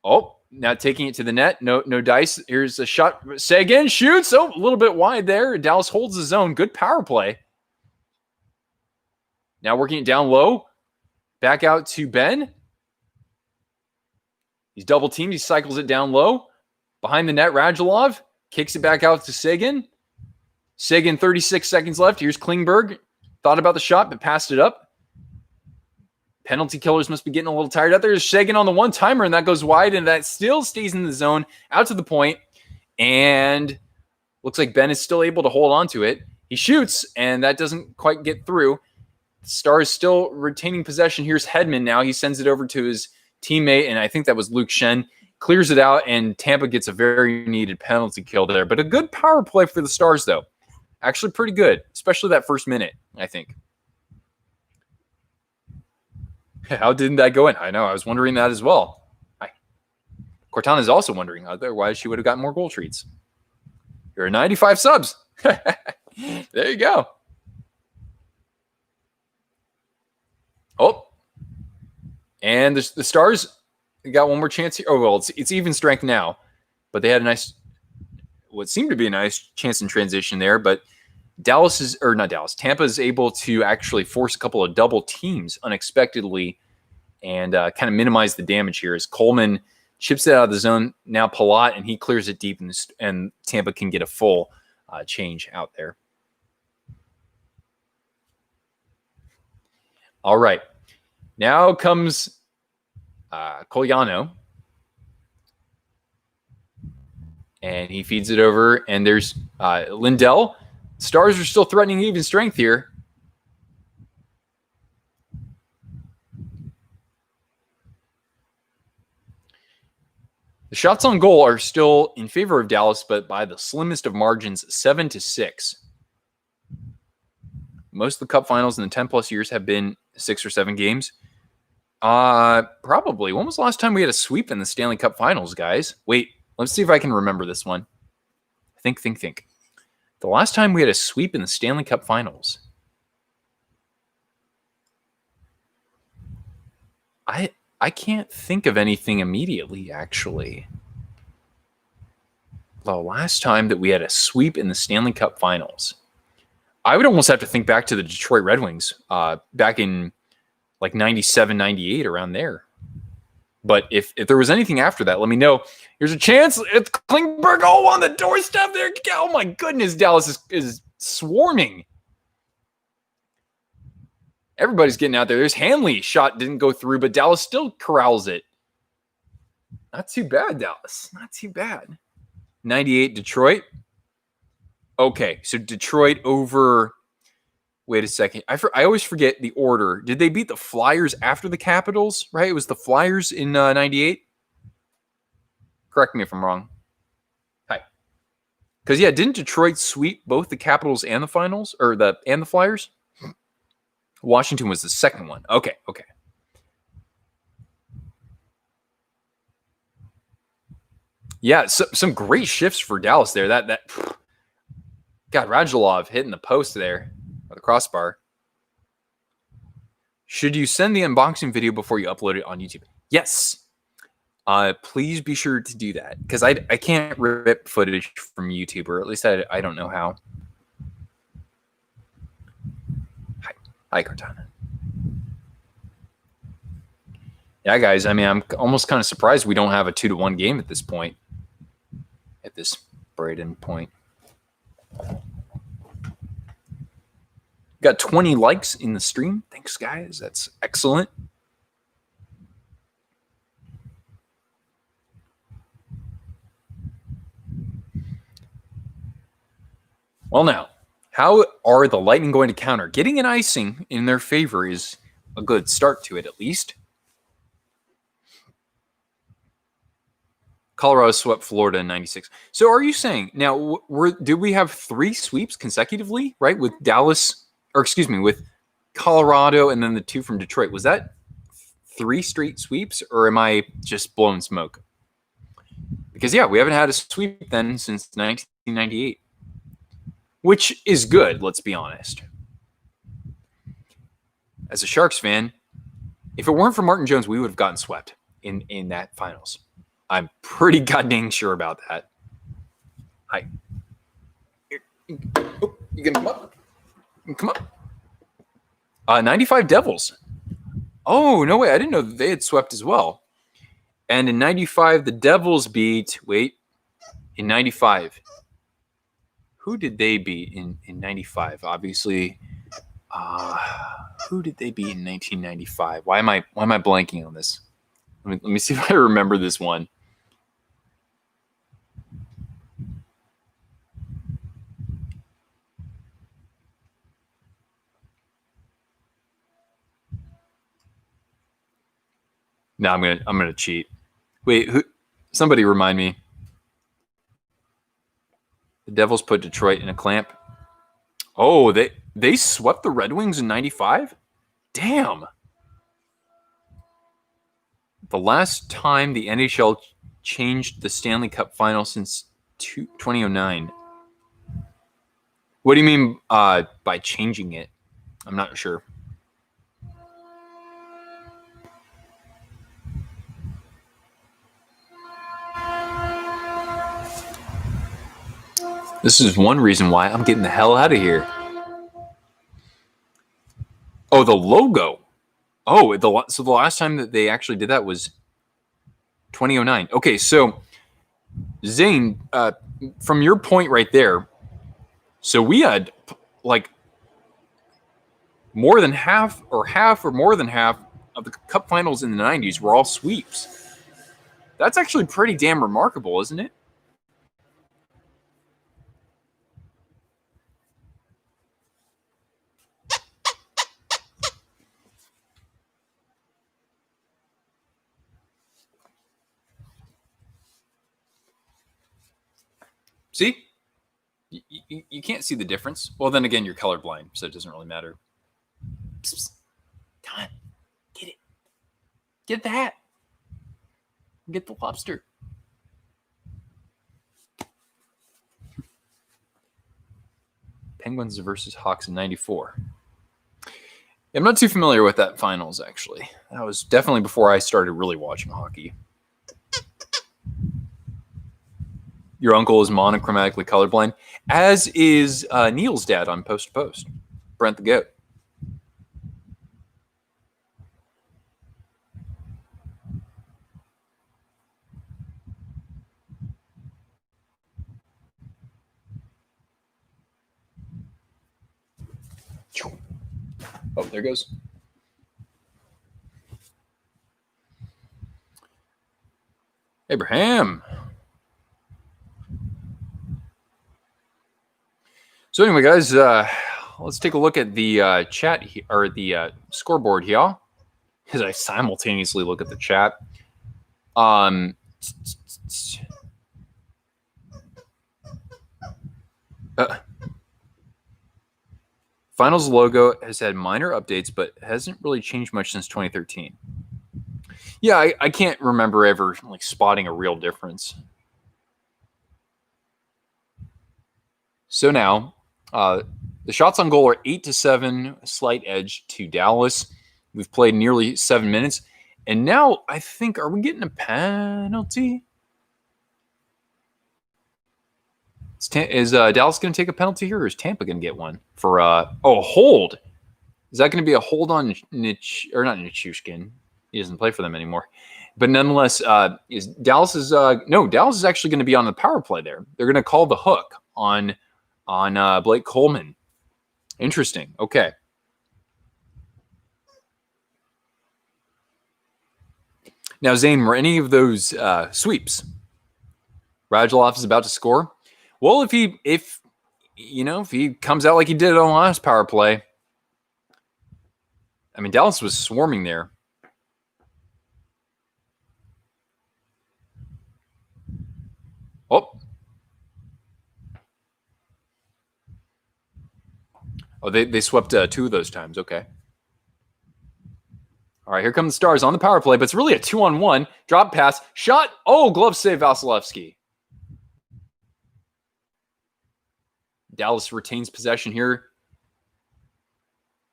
Oh, now taking it to the net. No dice. Here's a shot. Sagan shoots. Oh, a little bit wide there. Dallas holds the zone. Good power play. Now working it down low. Back out to Ben. He's double teamed. He cycles it down low. Behind the net, Radulov. Kicks it back out to Sagan. Sagan, 36 seconds left. Here's Klingberg. Thought about the shot, but passed it up. Penalty killers must be getting a little tired out there. There's Sagan on the one-timer, and that goes wide, and that still stays in the zone, out to the point, and looks like Ben is still able to hold on to it. He shoots, and that doesn't quite get through. Stars still retaining possession. Here's Hedman now. He sends it over to his teammate, and I think that was Luke Shen. Clears it out, and Tampa gets a very needed penalty kill there. But a good power play for the Stars, though. Actually pretty good, especially that first minute, I think. How didn't that go in? I know, I was wondering that as well. Cortana is also wondering, otherwise she would have gotten more goal treats. You're at 95 subs. There you go. Oh, and the Stars got one more chance here. Oh, well, it's even strength now, but they had a nice, what seemed to be a nice chance in transition there, but Tampa is able to actually force a couple of double teams unexpectedly and kind of minimize the damage here as Coleman chips it out of the zone. Now Palat, and he clears it deep, and Tampa can get a full change out there. All right. Now comes Cogliano. And he feeds it over, and there's Lindell. Stars are still threatening even strength here. The shots on goal are still in favor of Dallas, but by the slimmest of margins, 7-6. Most of the Cup Finals in the 10-plus years have been 6 or 7 games. Probably. When was the last time we had a sweep in the Stanley Cup Finals, guys? Wait, let's see if I can remember this one. Think. The last time we had a sweep in the Stanley Cup Finals. I can't think of anything immediately, actually. The last time that we had a sweep in the Stanley Cup Finals. I would almost have to think back to the Detroit Red Wings back in like 97, 98, around there. But if there was anything after that, let me know. Here's a chance. It's Klingberg. Oh, on the doorstep there. Oh, my goodness. Dallas is swarming. Everybody's getting out there. There's Hanley. Shot didn't go through, but Dallas still corrals it. Not too bad, Dallas. Not too bad. 98, Detroit. Okay, so Detroit over... Wait a second. I always forget the order. Did they beat the Flyers after the Capitals, right? It was the Flyers in 98? Correct me if I'm wrong. Hi. Because, yeah, didn't Detroit sweep both the Capitals and the Finals? Or the Flyers? Washington was the second one. Okay. Yeah, some great shifts for Dallas there. That God, Radulov hitting the post there. Or the crossbar. Should you send the unboxing video before you upload it on YouTube? Yes. Please be sure to do that. Because I can't rip footage from YouTube, or at least I don't know how. Hi, Cortana. Yeah, guys, I mean, I'm almost kind of surprised we don't have a 2-1 game at this point. At this Braden point. Got 20 likes in the stream. Thanks, guys. That's excellent. Well, now, how are the Lightning going to counter? Getting an icing in their favor is a good start to it, at least. Colorado swept Florida in 96. So are you saying, now, did we have 3 sweeps consecutively, right? With Dallas, or excuse me, with Colorado and then the 2 from Detroit. Was that 3 straight sweeps, or am I just blowing smoke? Because, yeah, we haven't had a sweep then since 1998. Which is good, let's be honest. As a Sharks fan, if it weren't for Martin Jones, we would have gotten swept in that finals. I'm pretty goddamn sure about that. Hi. Oh, you can come up? Come up. 95 Devils. Oh, no way. I didn't know that they had swept as well. And in 95, the Devils beat, in 95, who did they beat in 95? Obviously, who did they beat in 1995? Why am I blanking on this? Let me see if I remember this one. No, I'm gonna cheat. Wait, who? Somebody remind me. The Devils put Detroit in a clamp. Oh, they swept the Red Wings in 95? Damn. The last time the NHL changed the Stanley Cup final since 2009. What do you mean by changing it? I'm not sure. This is one reason why I'm getting the hell out of here. Oh, the logo. Oh, so the last time that they actually did that was 2009. Okay, so Zane, from your point right there, so we had like more than half or more than half of the Cup Finals in the 90s were all sweeps. That's actually pretty damn remarkable, isn't it? See? You can't see the difference. Well, then again, you're colorblind, so it doesn't really matter. Psst, psst. Come on. Get it. Get that. Get the lobster. Penguins versus Hawks in 94. I'm not too familiar with that finals, actually. That was definitely before I started really watching hockey. Your uncle is monochromatically colorblind, as is Neil's dad on Post to Post, Brent the Goat. Oh, there goes. Abraham. So anyway, guys, let's take a look at the chat or the scoreboard here, as I simultaneously look at the chat. Finals logo has had minor updates, but hasn't really changed much since 2013. Yeah, I can't remember ever like spotting a real difference. So now, the shots on goal are 8-7, slight edge to Dallas. We've played nearly 7 minutes, and now I think, are we getting a penalty? Is Dallas going to take a penalty here, or is Tampa going to get one for a hold? Is that going to be a hold on not Nichushkin? He doesn't play for them anymore. But nonetheless, Dallas is actually going to be on the power play there. They're going to call the hook on Blake Coleman. Interesting. Okay. Now, Zane, were any of those sweeps? Radulov is about to score. Well, if he comes out like he did on the last power play, I mean, Dallas was swarming there. Oh, they swept 2 of those times. Okay. All right, here come the Stars on the power play, but it's really a 2-on-1. Drop pass, shot. Oh, glove save, Vasilevsky. Dallas retains possession here.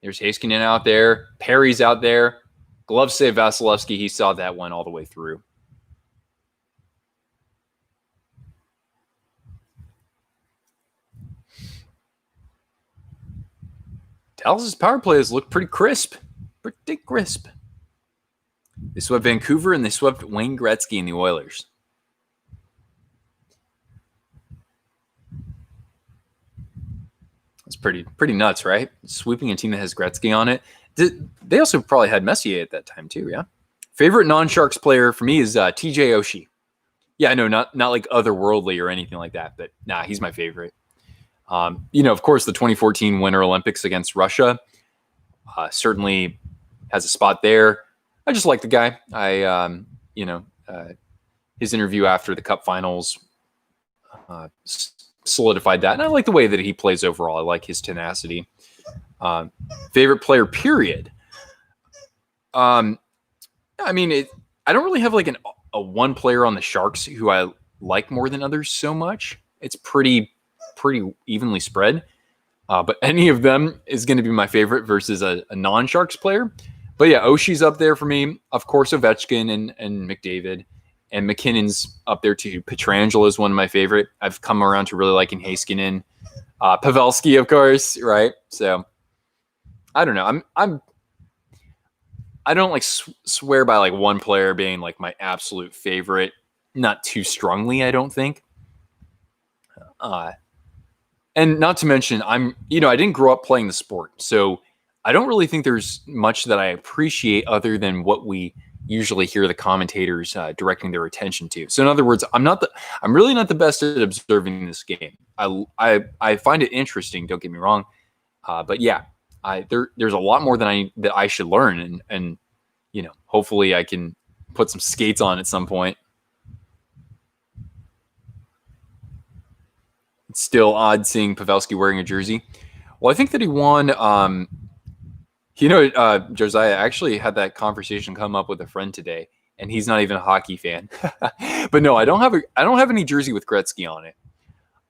There's Heiskanen out there. Perry's out there. Glove save, Vasilevsky. He saw that one all the way through. Dallas's power play has looked pretty crisp. Pretty crisp. They swept Vancouver and they swept Wayne Gretzky and the Oilers. It's pretty nuts, right? Sweeping a team that has Gretzky on it. They also probably had Messier at that time too, yeah? Favorite non-Sharks player for me is TJ Oshie. Yeah, I know, not like otherworldly or anything like that, but nah, he's my favorite. Of course, the 2014 Winter Olympics against Russia certainly has a spot there. I just like the guy. His interview after the Cup Finals solidified that, and I like the way that he plays overall. I like his tenacity. Favorite player, period. I don't really have like a one player on the Sharks who I like more than others so much. It's pretty evenly spread. But any of them is going to be my favorite versus a non-Sharks player. But yeah, Oshie's up there for me. Of course, Ovechkin and McDavid. And McKinnon's up there too. Pietrangelo is one of my favorite. I've come around to really liking Heiskanen. Pavelski, of course, right? So I don't know. I don't like swear by like one player being like my absolute favorite. Not too strongly, I don't think. And not to mention, I didn't grow up playing the sport, so I don't really think there's much that I appreciate other than what we usually hear the commentators directing their attention to. So in other words, I'm really not the best at observing this game. I find it interesting. Don't get me wrong, but yeah, there's a lot more that I should learn, and hopefully I can put some skates on at some point. It's still odd seeing Pavelski wearing a jersey. Well, I think that he won. Josiah actually had that conversation come up with a friend today, and he's not even a hockey fan. But no, I don't have any jersey with Gretzky on it.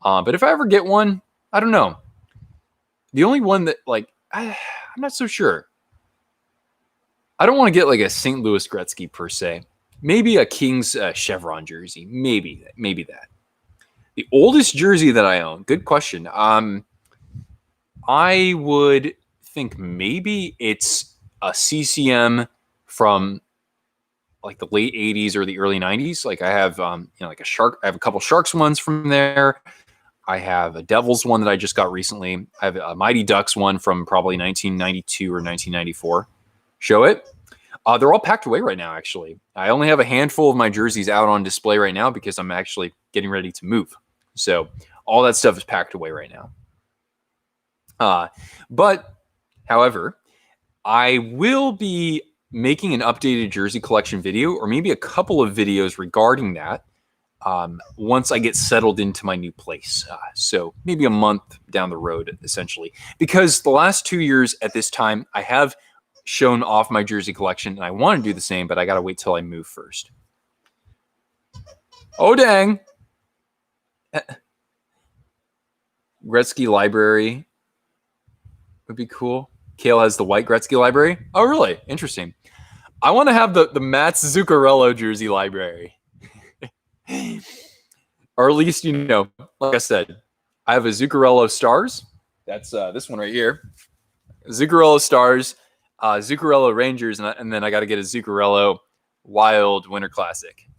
But if I ever get one, I don't know. The only one that I'm not so sure. I don't want to get like a St. Louis Gretzky per se. Maybe a Kings chevron jersey. Maybe that. The oldest jersey that I own. Good question. I would think maybe it's a CCM from like the late 80s or the early 90s. Like I have like a Shark. I have a couple Sharks ones from there. I have a Devils one that I just got recently. I have a Mighty Ducks one from probably 1992 or 1994. Show it. They're all packed away right now, actually. I only have a handful of my jerseys out on display right now because I'm actually getting ready to move. So all that stuff is packed away right now. But, however, I will be making an updated jersey collection video, or maybe a couple of videos regarding that, once I get settled into my new place. So maybe a month down the road, essentially. Because the last 2 years at this time, I have shown off my jersey collection, and I want to do the same, but I got to wait till I move first. Oh, dang. Gretzky library would be cool. Kale has the white Gretzky library. Oh, really? Interesting. I want to have the Mats Zuccarello jersey library. Or at least, like I said, I have a Zuccarello Stars. That's this one right here. Zuccarello Stars, Zuccarello Rangers, and then I got to get a Zuccarello Wild Winter Classic.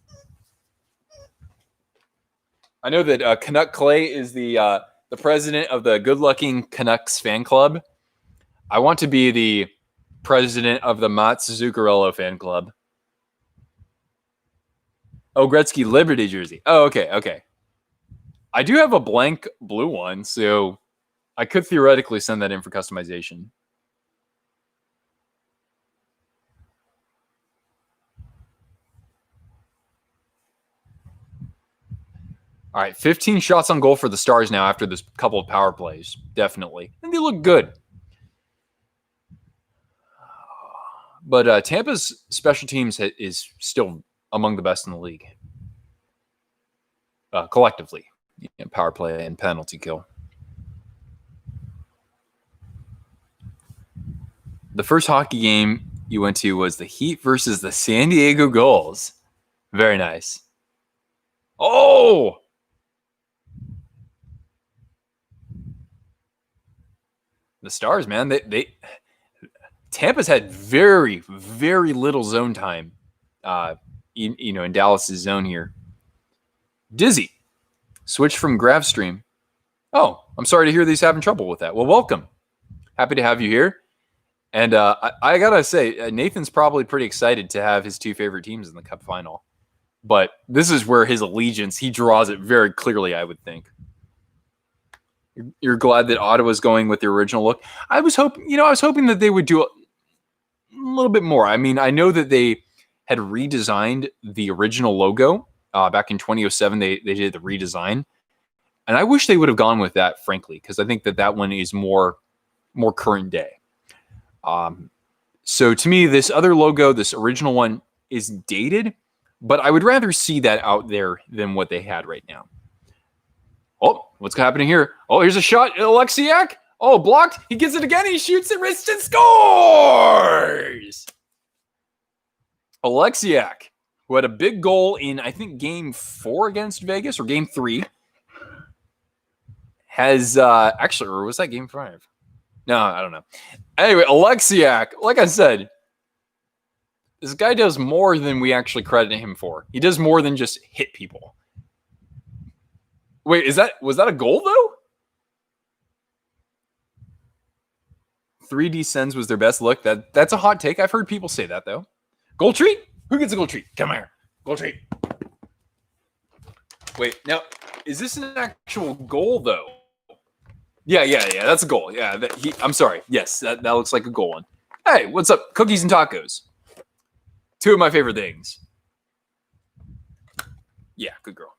I know that Canuck Clay is the president of the Good Looking Canucks fan club. I want to be the president of the Mats Zuccarello fan club. Oh, Gretzky Liberty jersey. Oh, okay. I do have a blank blue one, so I could theoretically send that in for customization. All right, 15 shots on goal for the Stars now after this couple of power plays. Definitely. And they look good. But Tampa's special teams is still among the best in the league. Collectively. Power play and penalty kill. The first hockey game you went to was the Heat versus the San Diego Gulls. Very nice. Oh! The Stars, man, Tampa's had very, very little zone time, in Dallas's zone here. Dizzy, switch from Gravstream. Oh, I'm sorry to hear that he's having trouble with that. Well, welcome. Happy to have you here. And I gotta say, Nathan's probably pretty excited to have his two favorite teams in the Cup final. But this is where his allegiance, he draws it very clearly, I would think. You're glad that Ottawa's going with the original look. I was hoping that they would do a little bit more. I mean, I know that they had redesigned the original logo back in 2007. They did the redesign, and I wish they would have gone with that, frankly, because I think that one is more current day. So to me, this other logo, this original one, is dated, but I would rather see that out there than what they had right now. Oh, what's happening here? Oh, here's a shot. Alexiak. Oh, blocked. He gets it again. He shoots it, wrists, and scores. Alexiak, who had a big goal in, I think, Game 4 against Vegas, or Game 3, has actually, or was that Game 5? No, I don't know. Anyway, Alexiak, like I said, this guy does more than we actually credit him for. He does more than just hit people. Wait, was that a goal though? 3D Sens was their best look. That's a hot take. I've heard people say that though. Goal treat? Who gets a goal treat? Come here. Goal treat. Wait, now is this an actual goal though? Yeah. That's a goal. Yeah, I'm sorry. Yes, that looks like a goal one. Hey, what's up? Cookies and tacos. Two of my favorite things. Yeah, good girl.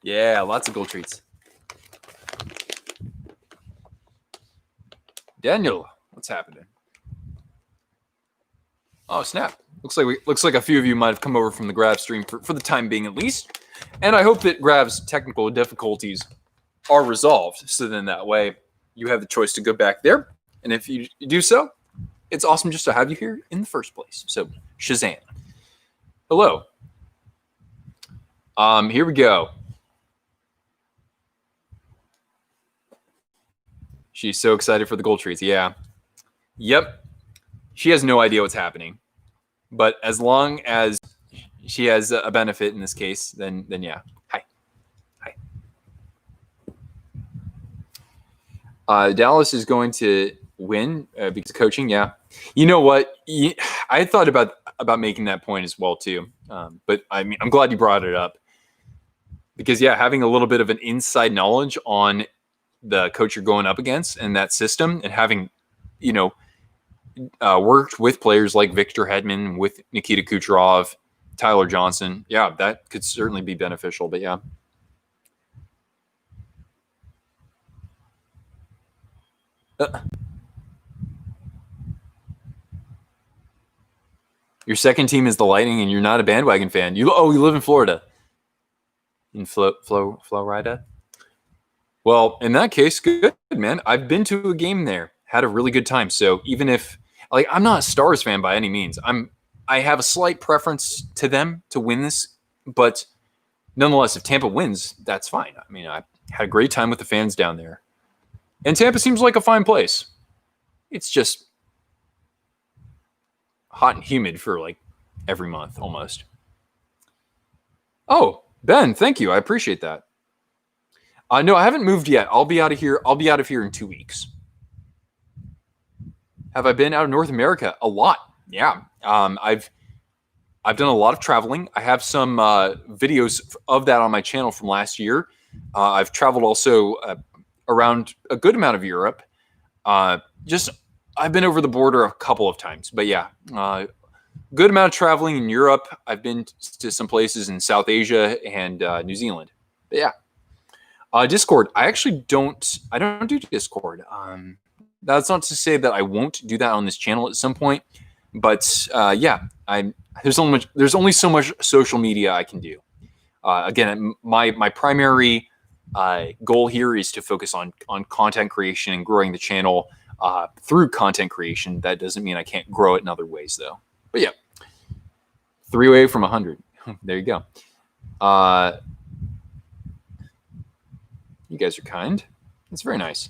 Yeah, lots of gold treats. Daniel, what's happening? Oh, snap. Looks like a few of you might have come over from the Grab stream for the time being at least. And I hope that Grab's technical difficulties are resolved. So then that way you have the choice to go back there. And if you do so, it's awesome just to have you here in the first place. So Shazam. Hello. Here we go. She's so excited for the gold treats. Yeah. Yep. She has no idea what's happening. But as long as she has a benefit in this case, then yeah. Hi. Dallas is going to win because of coaching. Yeah. You know what? I thought about making that point as well too. But I mean, I'm glad you brought it up because yeah, having a little bit of an inside knowledge on the coach you're going up against and that system, and having, worked with players like Victor Hedman, with Nikita Kucherov, Tyler Johnson. Yeah, that could certainly be beneficial. But yeah. Your second team is the Lightning, and you're not a bandwagon fan. You live in Florida. In Florida. Well, in that case, good, man. I've been to a game there, had a really good time. So even if, I'm not a Stars fan by any means, I have a slight preference to them to win this, but nonetheless, if Tampa wins, that's fine. I mean, I had a great time with the fans down there, and Tampa seems like a fine place. It's just hot and humid for every month almost. Oh, Ben, thank you. I appreciate that. No, I haven't moved yet. I'll be out of here. I'll be out of here in 2 weeks. Have I been out of North America? A lot. Yeah. I've done a lot of traveling. I have some videos of that on my channel from last year. I've traveled also around a good amount of Europe. I've been over the border a couple of times, but yeah, good amount of traveling in Europe. I've been to some places in South Asia and New Zealand. But yeah, Discord. I don't do Discord. That's not to say that I won't do that on this channel at some point, but yeah, there's only so much social media I can do. Again, my primary goal here is to focus on content creation and growing the channel through content creation. That doesn't mean I can't grow it in other ways, though. But yeah, 3 away from 100. There you go. You guys are kind. It's very nice.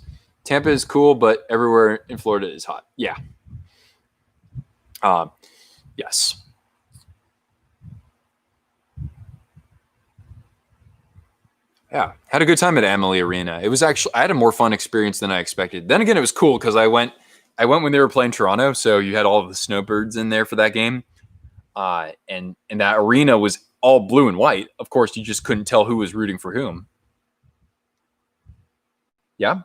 Tampa is cool, but everywhere in Florida is hot. Yeah. Yes. Yeah, had a good time at Amalie Arena. It was actually I had a more fun experience than I expected. Then again, it was cool because I went when they were playing Toronto, so you had all of the snowbirds in there for that game, and that arena was all blue and white. Of course, you just couldn't tell who was rooting for whom. Yeah.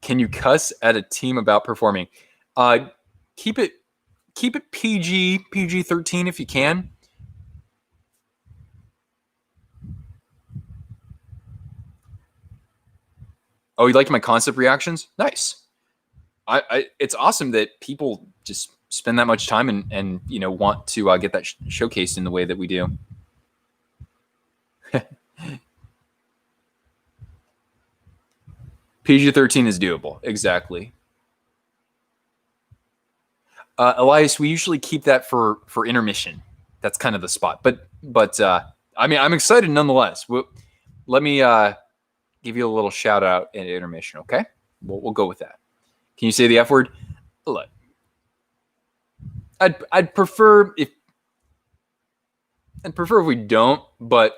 Can you cuss at a team about performing? Keep it PG 13 if you can. Oh, you liked my concept reactions? Nice. It's awesome that people just spend that much time and want to get that showcased in the way that we do. PG-13 is doable. Exactly. Elias, we usually keep that for intermission. That's kind of the spot. But I mean, I'm excited nonetheless. Let me give you a little shout out at intermission, okay? We'll go with that. Can you say the F word? Look, I'd prefer if we don't, but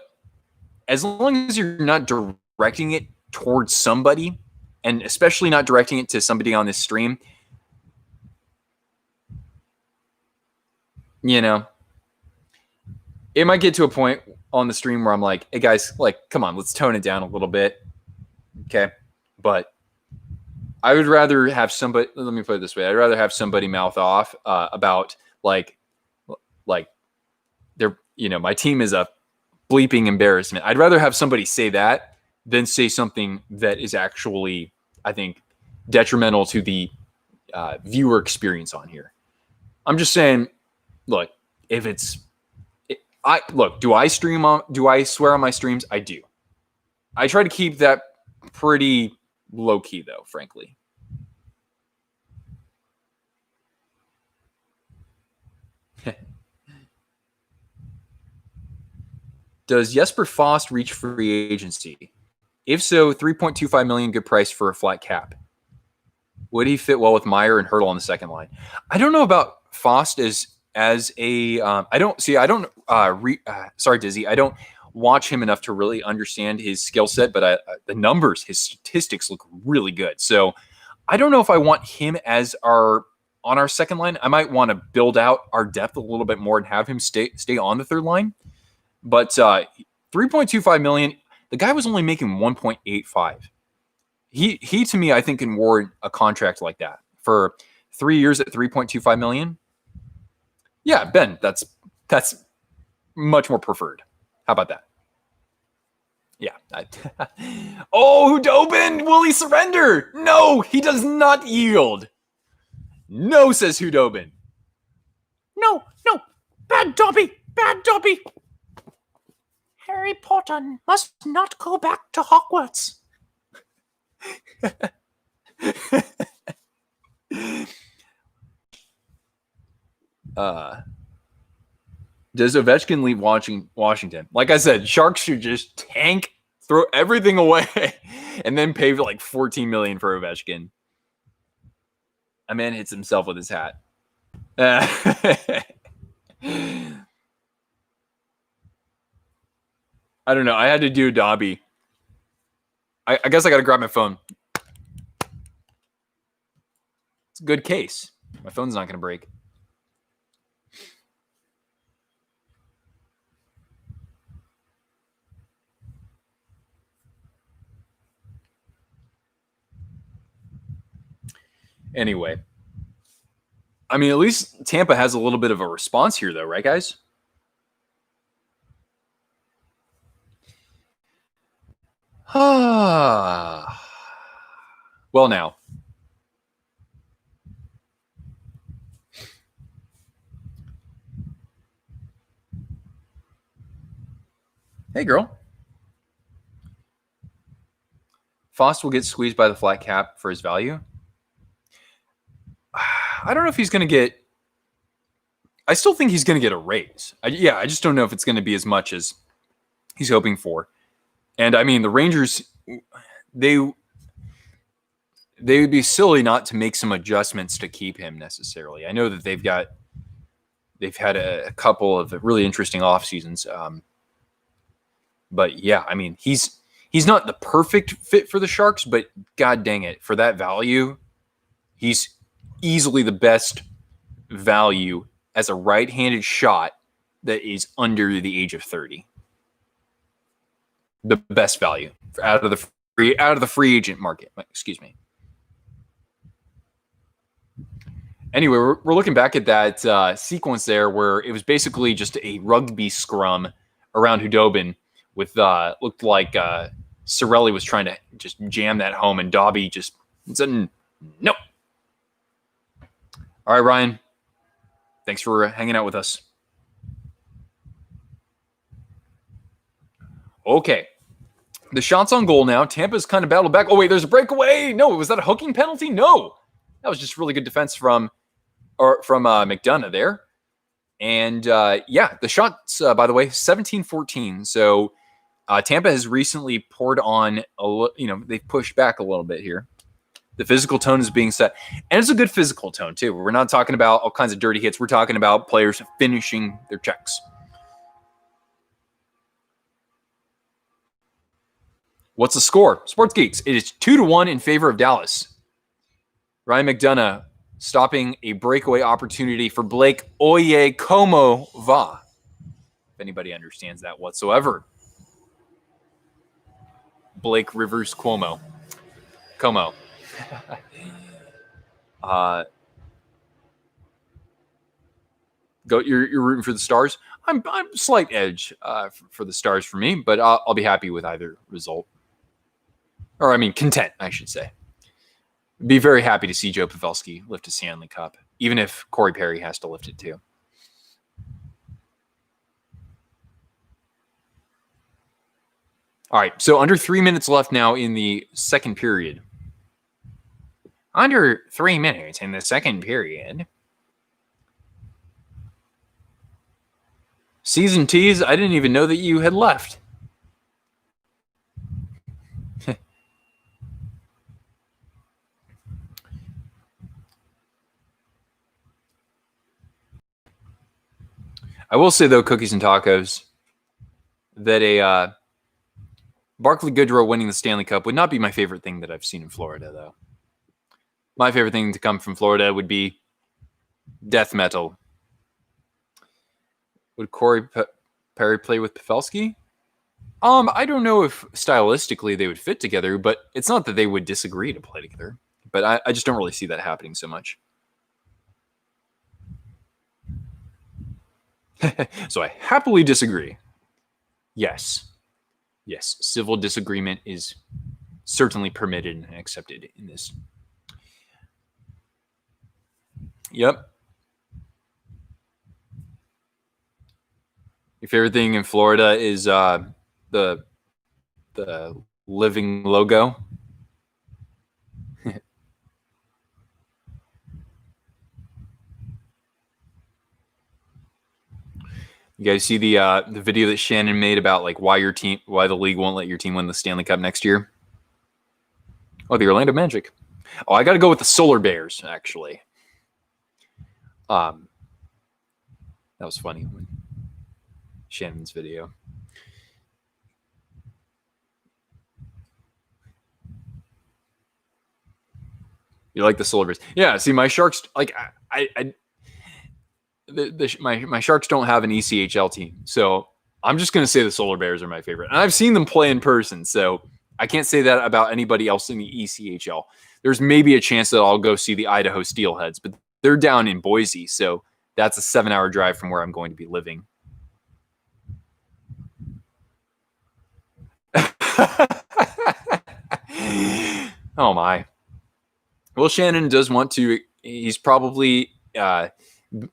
as long as you're not directing it towards somebody, and especially not directing it to somebody on this stream, it might get to a point on the stream where I'm like, hey guys, like, come on, let's tone it down a little bit. Okay. But I would rather have somebody, let me put it this way. I'd rather have somebody mouth off about like they're, my team is a bleeping embarrassment. I'd rather have somebody say that than say something that is actually, I think, detrimental to the viewer experience on here. I'm just saying, look, if it's, do I swear on my streams? I do. I try to keep that pretty low key though, frankly. Does Jesper Fast reach free agency? If so, 3.25 million, good price for a flat cap. Would he fit well with Meyer and Hurdle on the second line? I don't know about Fast as a. Sorry, Dizzy. I don't watch him enough to really understand his skill set, but the numbers, his statistics look really good. So I don't know if I want him as on our second line. I might want to build out our depth a little bit more and have him stay on the third line. But 3.25 million, the guy was only making 1.85. He to me, I think, can warrant a contract like that for 3 years at 3.25 million. Yeah, Ben, that's much more preferred. How about that? Yeah. Oh, Hudobin, will he surrender? No, he does not yield. No, says Hudobin. No, bad Dobby. Harry Potter must not go back to Hogwarts. Does Ovechkin leave Washington? Like I said, Sharks should just tank, throw everything away, and then pay like $14 million for Ovechkin. A man hits himself with his hat. I don't know. I had to do Dobby. I guess I got to grab my phone. It's a good case. My phone's not going to break. Anyway. I mean, at least Tampa has a little bit of a response here, though, right, guys? Well, now. Hey, girl. Fost will get squeezed by the flat cap for his value. I don't know if he's going to get... I still think he's going to get a raise. I just don't know if it's going to be as much as he's hoping for. And I mean, the Rangers, they would be silly not to make some adjustments to keep him necessarily. I know that they've had a couple of really interesting off seasons. But yeah, I mean, he's not the perfect fit for the Sharks, but god dang it, for that value, he's easily the best value as a right-handed shot that is under the age of 30. The best value out of the free agent market. Excuse me. Anyway, we're looking back at that sequence there where it was basically just a rugby scrum around Hudobin with looked like Cirelli was trying to just jam that home, and Dobby just said, nope. All right, Ryan. Thanks for hanging out with us. Okay. The shots on goal now. Tampa's kind of battled back. Oh, wait, there's a breakaway. No, was that a hooking penalty? No. That was just really good defense from McDonough there. And, yeah, the shots, by the way, 17-14. So Tampa has recently poured on, they've pushed back a little bit here. The physical tone is being set. And it's a good physical tone, too. We're not talking about all kinds of dirty hits. We're talking about players finishing their checks. What's the score? Sports Geeks. It is 2-1 in favor of Dallas. Ryan McDonough stopping a breakaway opportunity for Blake Oye Como Va. If anybody understands that whatsoever. Blake Rivers Como. You're rooting for the Stars. I'm slight edge for the Stars for me, but I'll be happy with either result. Or, I mean, content, I should say. Be very happy to see Joe Pavelski lift a Stanley Cup, even if Corey Perry has to lift it too. All right, so under 3 minutes left now in the second period. Under 3 minutes in the second period. Season tease, I didn't even know that you had left. I will say, though, cookies and tacos, that a Barclay Goodrow winning the Stanley Cup would not be my favorite thing that I've seen in Florida, though. My favorite thing to come from Florida would be death metal. Would Corey Perry play with Pavelski? I don't know if stylistically they would fit together, but it's not that they would disagree to play together. But I just don't really see that happening so much. So I happily disagree. Yes, civil disagreement is certainly permitted and accepted in this. Yep. Your favorite thing in Florida is the living logo. You guys see the video that Shannon made about like why the league won't let your team win the Stanley Cup next year? Oh, the Orlando Magic. Oh, I got to go with the Solar Bears, actually. That was funny. Shannon's video. You like the Solar Bears? Yeah. See, my Sharks, like my Sharks don't have an ECHL team, so I'm just going to say the Solar Bears are my favorite. And I've seen them play in person, so I can't say that about anybody else in the ECHL. There's maybe a chance that I'll go see the Idaho Steelheads, but they're down in Boise, so that's a 7-hour drive from where I'm going to be living. Oh, my. Well, Shannon does want to. He's probably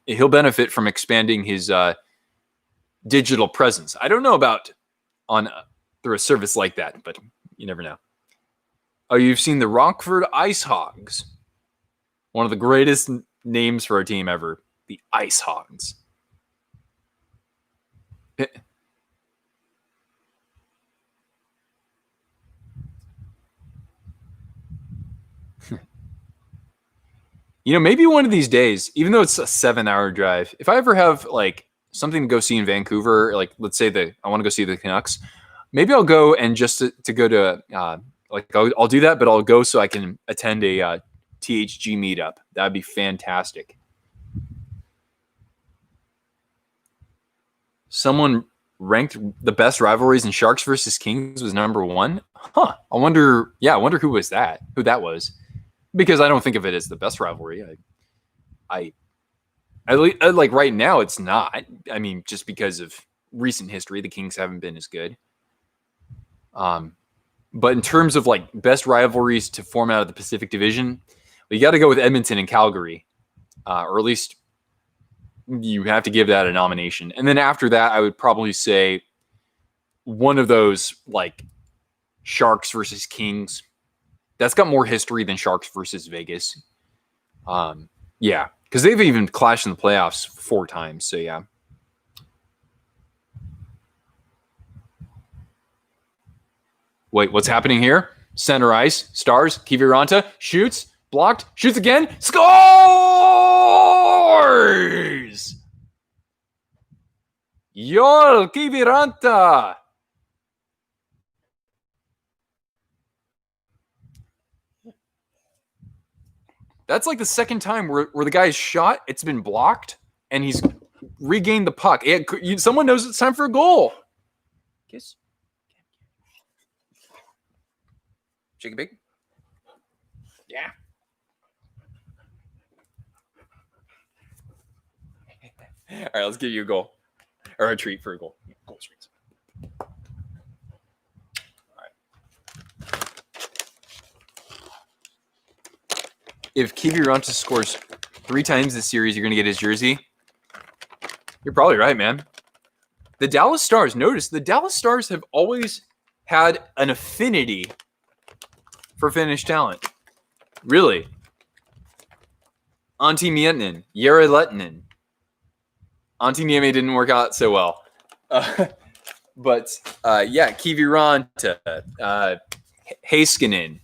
he'll benefit from expanding his digital presence. I don't know about through a service like that, but you never know. Oh, you've seen the Rockford Ice Hogs, one of the greatest names for a team ever, the Ice Hogs. Maybe one of these days, even though it's a 7-hour drive, if I ever have like something to go see in Vancouver, like let's say I want to go see the Canucks, maybe I'll go and just to go to I'll do that, but I'll go so I can attend a THG meetup. That'd be fantastic. Someone ranked the best rivalries in Sharks versus Kings was number 1. Huh. I wonder who that was. Because I don't think of it as the best rivalry. I like right now it's not. I mean, just because of recent history, the Kings haven't been as good. But in terms of like best rivalries to form out of the Pacific Division, you got to go with Edmonton and Calgary, or at least you have to give that a nomination. And then after that, I would probably say one of those like Sharks versus Kings. That's got more history than Sharks versus Vegas. Yeah, because they've even clashed in the playoffs 4 times. So yeah. Wait, what's happening here? Center ice, Stars, Kiviranta shoots, blocked, shoots again, scores! Joel Kiviranta! That's like the second time where the guy is shot, it's been blocked, and he's regained the puck. Someone knows it's time for a goal. Kiss. Shake it big. Yeah. All right, let's give you a goal. Or a treat for a goal. Goal streaks. All right. If Kiviranta scores 3 times this series, you're going to get his jersey. You're probably right, man. The Dallas Stars, notice the Dallas Stars have always had an affinity for Finnish talent. Really. Antti Miettinen, Jere Lehtinen. Antti Niemi didn't work out so well. But Kiviranta, Heiskanen.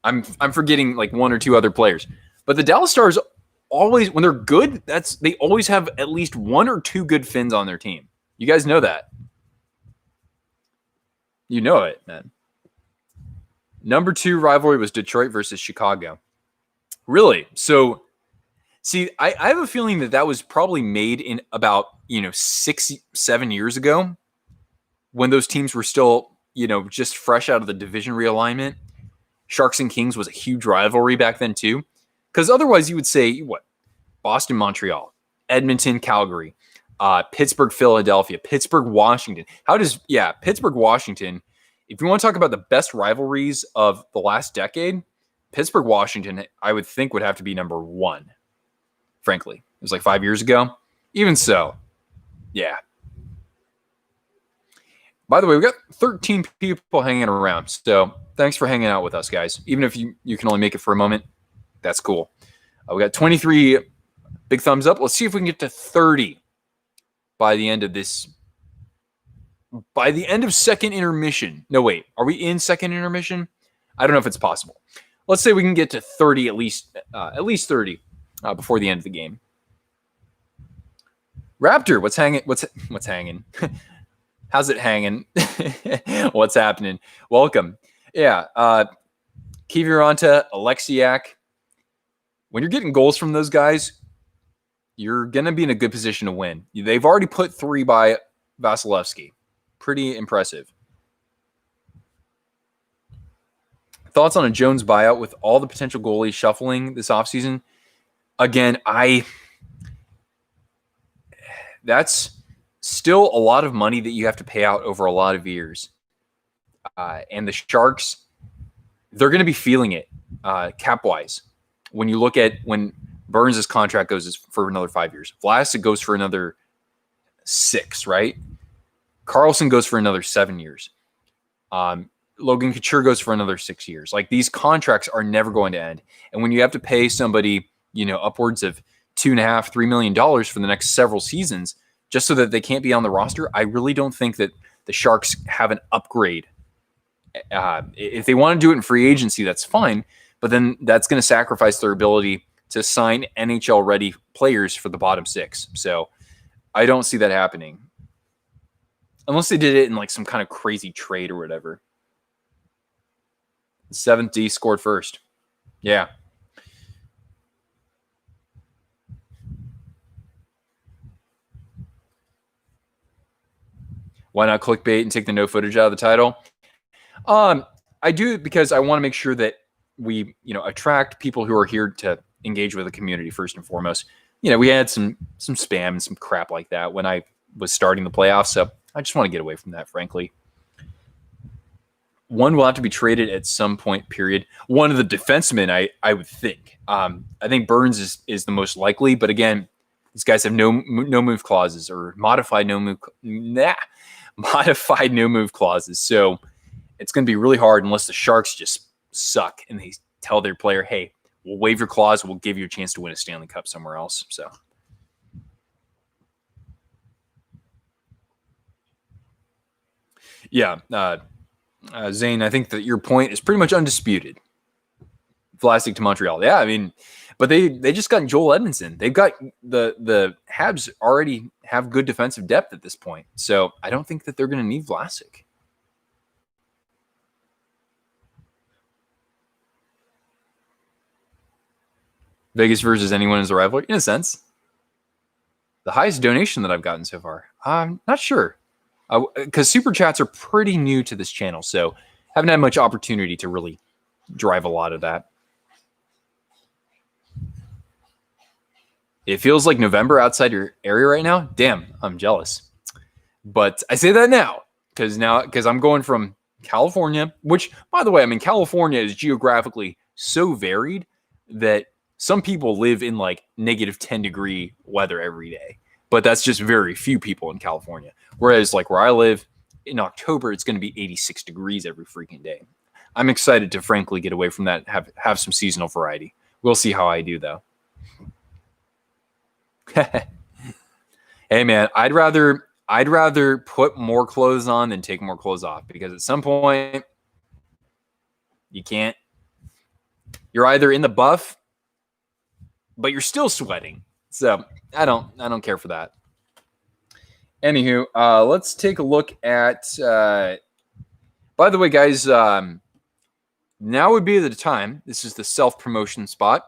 I'm forgetting like 1 or 2 other players. But the Dallas Stars always, when they're good, they always have at least 1 or 2 good Finns on their team. You guys know that. You know it, man. Number 2 rivalry was Detroit versus Chicago. Really? So, see, I have a feeling that was probably made in about, 6-7 years ago when those teams were still, just fresh out of the division realignment. Sharks and Kings was a huge rivalry back then too. Because otherwise you would say, what? Boston, Montreal, Edmonton, Calgary, Pittsburgh, Philadelphia, Pittsburgh, Washington. Pittsburgh, Washington. If you want to talk about the best rivalries of the last decade, Pittsburgh, Washington, I would think would have to be number 1. Frankly, it was like 5 years ago. Even so, yeah. By the way, we got 13 people hanging around. So thanks for hanging out with us, guys. Even if you can only make it for a moment, that's cool. We got 23 big thumbs up. Let's see if we can get to 30 by the end of this. By the end of second intermission. No, wait. Are we in second intermission? I don't know if it's possible. Let's say we can get to 30 at least 30 before the end of the game. Raptor, what's hanging? What's hanging? How's it hanging? What's happening? Welcome. Yeah. Kiviranta, Alexiak. When you're getting goals from those guys, you're going to be in a good position to win. They've already put 3 by Vasilevsky. Pretty impressive. Thoughts on a Jones buyout with all the potential goalies shuffling this offseason? Again, that's still a lot of money that you have to pay out over a lot of years. And the Sharks, they're going to be feeling it cap-wise. When you look at when Burns' contract goes for another 5 years. Vlasic goes for another 6, right? Carlson goes for another 7 years. Logan Couture goes for another 6 years. Like, these contracts are never going to end. And when you have to pay somebody, upwards of $2.5-3 million for the next several seasons just so that they can't be on the roster, I really don't think that the Sharks have an upgrade. If they want to do it in free agency, that's fine. But then that's going to sacrifice their ability to sign NHL ready players for the bottom 6. So I don't see that happening. Unless they did it in like some kind of crazy trade or whatever. 7th D scored first. Yeah. Why not clickbait and take the no footage out of the title? I do it because I want to make sure that we, attract people who are here to engage with the community first and foremost. We had some spam and some crap like that when I was starting the playoffs, so I just want to get away from that, frankly. One will have to be traded at some point, period. One of the defensemen, I would think. I think Burns is the most likely, but again, these guys have no move clauses or modified no move clauses. So it's going to be really hard unless the Sharks just suck and they tell their player, hey, we'll waive your clause. We'll give you a chance to win a Stanley Cup somewhere else. So, yeah, Zane, I think that your point is pretty much undisputed. Vlasic to Montreal. Yeah, I mean, but they just got Joel Edmondson. They've got the Habs already have good defensive depth at this point. So I don't think that they're going to need Vlasic. Vegas versus anyone is a rivalry, in a sense. The highest donation that I've gotten so far. I'm not sure. Because Super Chats are pretty new to this channel, so haven't had much opportunity to really drive a lot of that. It feels like November outside your area right now. Damn, I'm jealous. But I say that now because I'm going from California, which, by the way, I mean, California is geographically so varied that some people live in like negative 10-degree weather every day, but that's just very few people in California. Whereas like where I live in October, it's going to be 86 degrees every freaking day. I'm excited to frankly get away from that, have some seasonal variety. We'll see how I do though. Hey man, I'd rather put more clothes on than take more clothes off, because at some point you can't. You're either in the buff, but you're still sweating. So I don't care for that. Anywho, let's take a look at. By the way, guys, now would be the time. This is the self-promotion spot.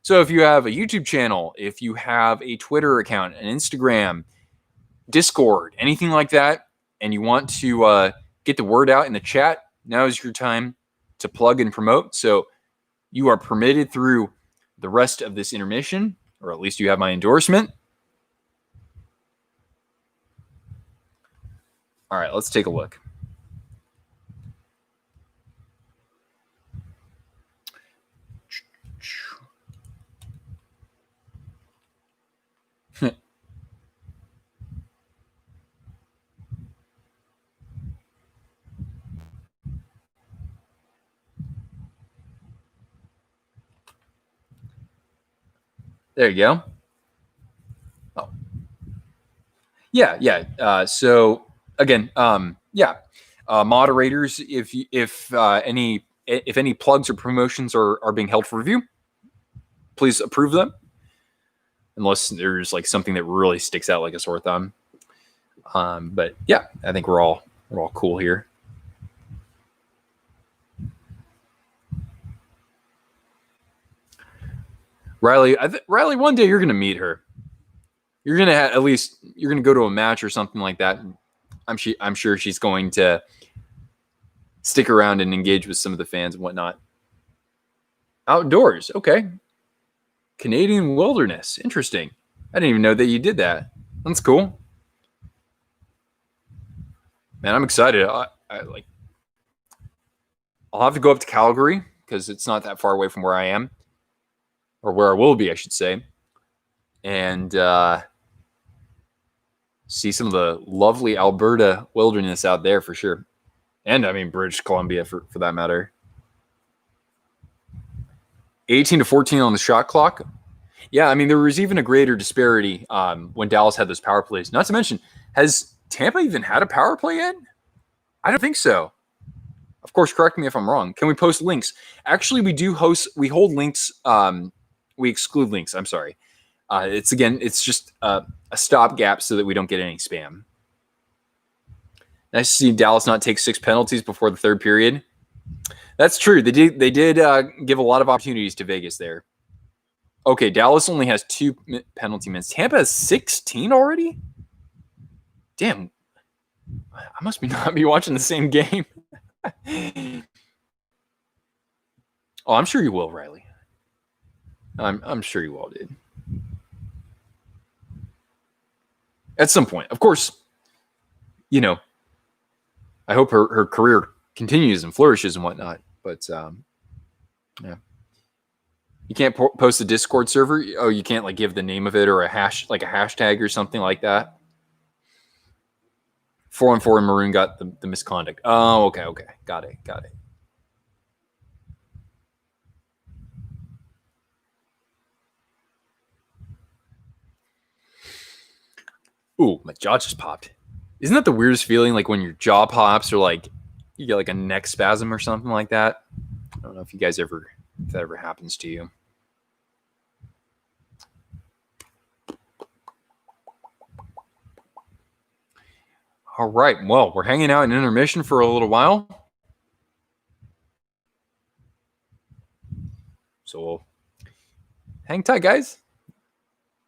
So if you have a YouTube channel, if you have a Twitter account, an Instagram, Discord, anything like that, and you want to get the word out in the chat, now is your time to plug and promote. So you are permitted through the rest of this intermission, or at least you have my endorsement. All right, let's take a look. There you go. Oh, yeah. So again, moderators, if any plugs or promotions are being held for review, please approve them. Unless there's like something that really sticks out like a sore thumb. But yeah, I think we're all cool here. Riley, Riley, one day you're going to meet her. You're going to you're going to go to a match or something like that. I'm sure she's going to stick around and engage with some of the fans and whatnot. Outdoors. Okay. Canadian wilderness. Interesting. I didn't even know that you did that. That's cool. Man, I'm excited. I'll have to go up to Calgary because it's not that far away from where I am. Or where I will be, I should say, and see some of the lovely Alberta wilderness out there for sure. And I mean, British Columbia for that matter. 18-14 on the shot clock. Yeah, I mean, there was even a greater disparity when Dallas had those power plays. Not to mention, has Tampa even had a power play yet? I don't think so. Of course, correct me if I'm wrong. Can we post links? Actually, we hold links. we exclude links. I'm sorry. It's just a stopgap so that we don't get any spam. Nice to see Dallas not take 6 penalties before the third period. That's true. They did give a lot of opportunities to Vegas there. Okay, Dallas only has 2 penalty minutes. Tampa has 16 already? Damn. I must not be watching the same game. Oh, I'm sure you will, Riley. I'm sure you will, dude. At some point. Of course, you know, I hope her career continues and flourishes and whatnot. But, yeah. You can't post a Discord server? Oh, you can't, like, give the name of it or a hashtag or something like that? 4-on-4 and Maroon got the misconduct. Oh, okay. Got it. Ooh, my jaw just popped. Isn't that the weirdest feeling, like when your jaw pops or like you get like a neck spasm or something like that? I don't know if that ever happens to you. All right. Well, we're hanging out in intermission for a little while. So hang tight, guys.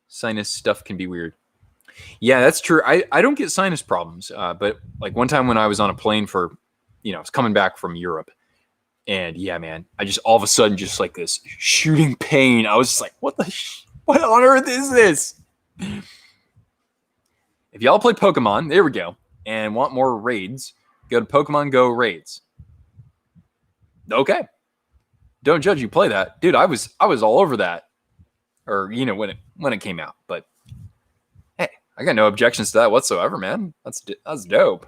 Sinus stuff can be weird. Yeah, that's true. I don't get sinus problems. But like one time when I was on a plane for, I was coming back from Europe. And yeah, man, I just all of a sudden just like this shooting pain. I was just like, what on earth is this? If y'all play Pokemon, there we go, and want more raids, go to Pokemon Go raids. Okay. Don't judge you play that. Dude, I was all over that. Or, when it came out. But hey, I got no objections to that whatsoever, man. That's dope.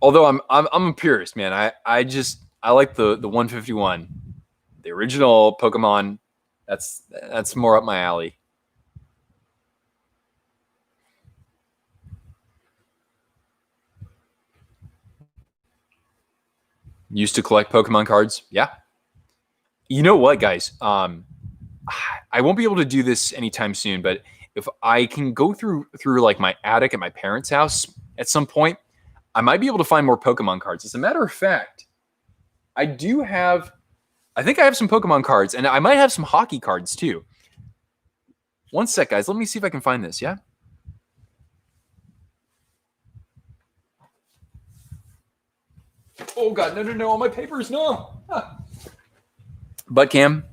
Although I'm a purist, man. I like the 151. The original Pokemon, that's more up my alley. Used to collect Pokemon cards. Yeah. You know what, guys? I won't be able to do this anytime soon, but if I can go through like my attic at my parents' house at some point, I might be able to find more Pokemon cards. As a matter of fact, I think I have some Pokemon cards, and I might have some hockey cards too. One sec, guys. Let me see if I can find this, yeah? Oh, God. No. All my papers, no. But Cam.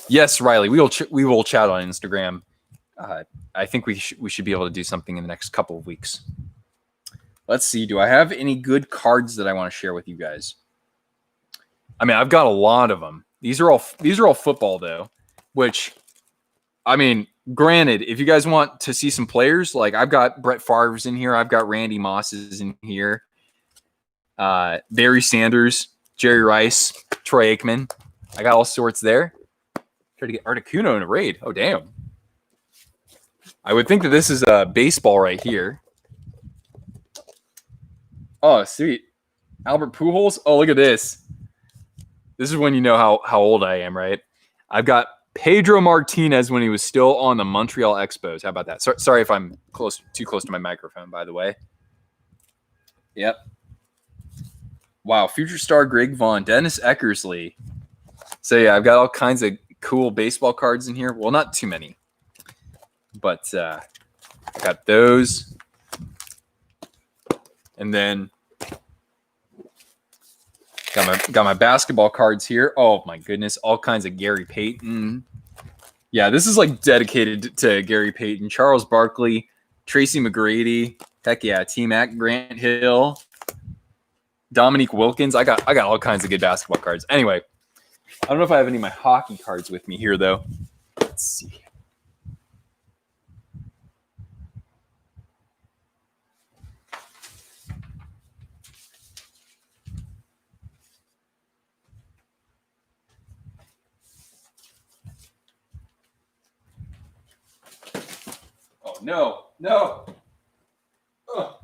Yes, Riley. We will chat on Instagram. I think we should be able to do something in the next couple of weeks. Let's see. Do I have any good cards that I want to share with you guys? I mean, I've got a lot of them. These are all football though, which, I mean, granted, if you guys want to see some players, like I've got Brett Favre's in here, I've got Randy Moss's in here, Barry Sanders, Jerry Rice, Troy Aikman. I got all sorts there. Try to get Articuno in a raid. Oh, damn. I would think that this is a baseball right here. Oh, sweet. Albert Pujols. Oh, look at this. This is when you know how old I am, right? I've got Pedro Martinez when he was still on the Montreal Expos. How about that? Sorry if I'm too close to my microphone, by the way. Yep. Wow. Future star Greg Vaughn, Dennis Eckersley. So, yeah, I've got all kinds of cool baseball cards in here. Well, not too many. But I got those. And then got my basketball cards here. Oh my goodness, all kinds of Gary Payton. Yeah, this is like dedicated to Gary Payton, Charles Barkley, Tracy McGrady. Heck yeah, T-Mac, Grant Hill, Dominique Wilkins. I got all kinds of good basketball cards. Anyway, I don't know if I have any of my hockey cards with me here though. Let's see. No. Ugh.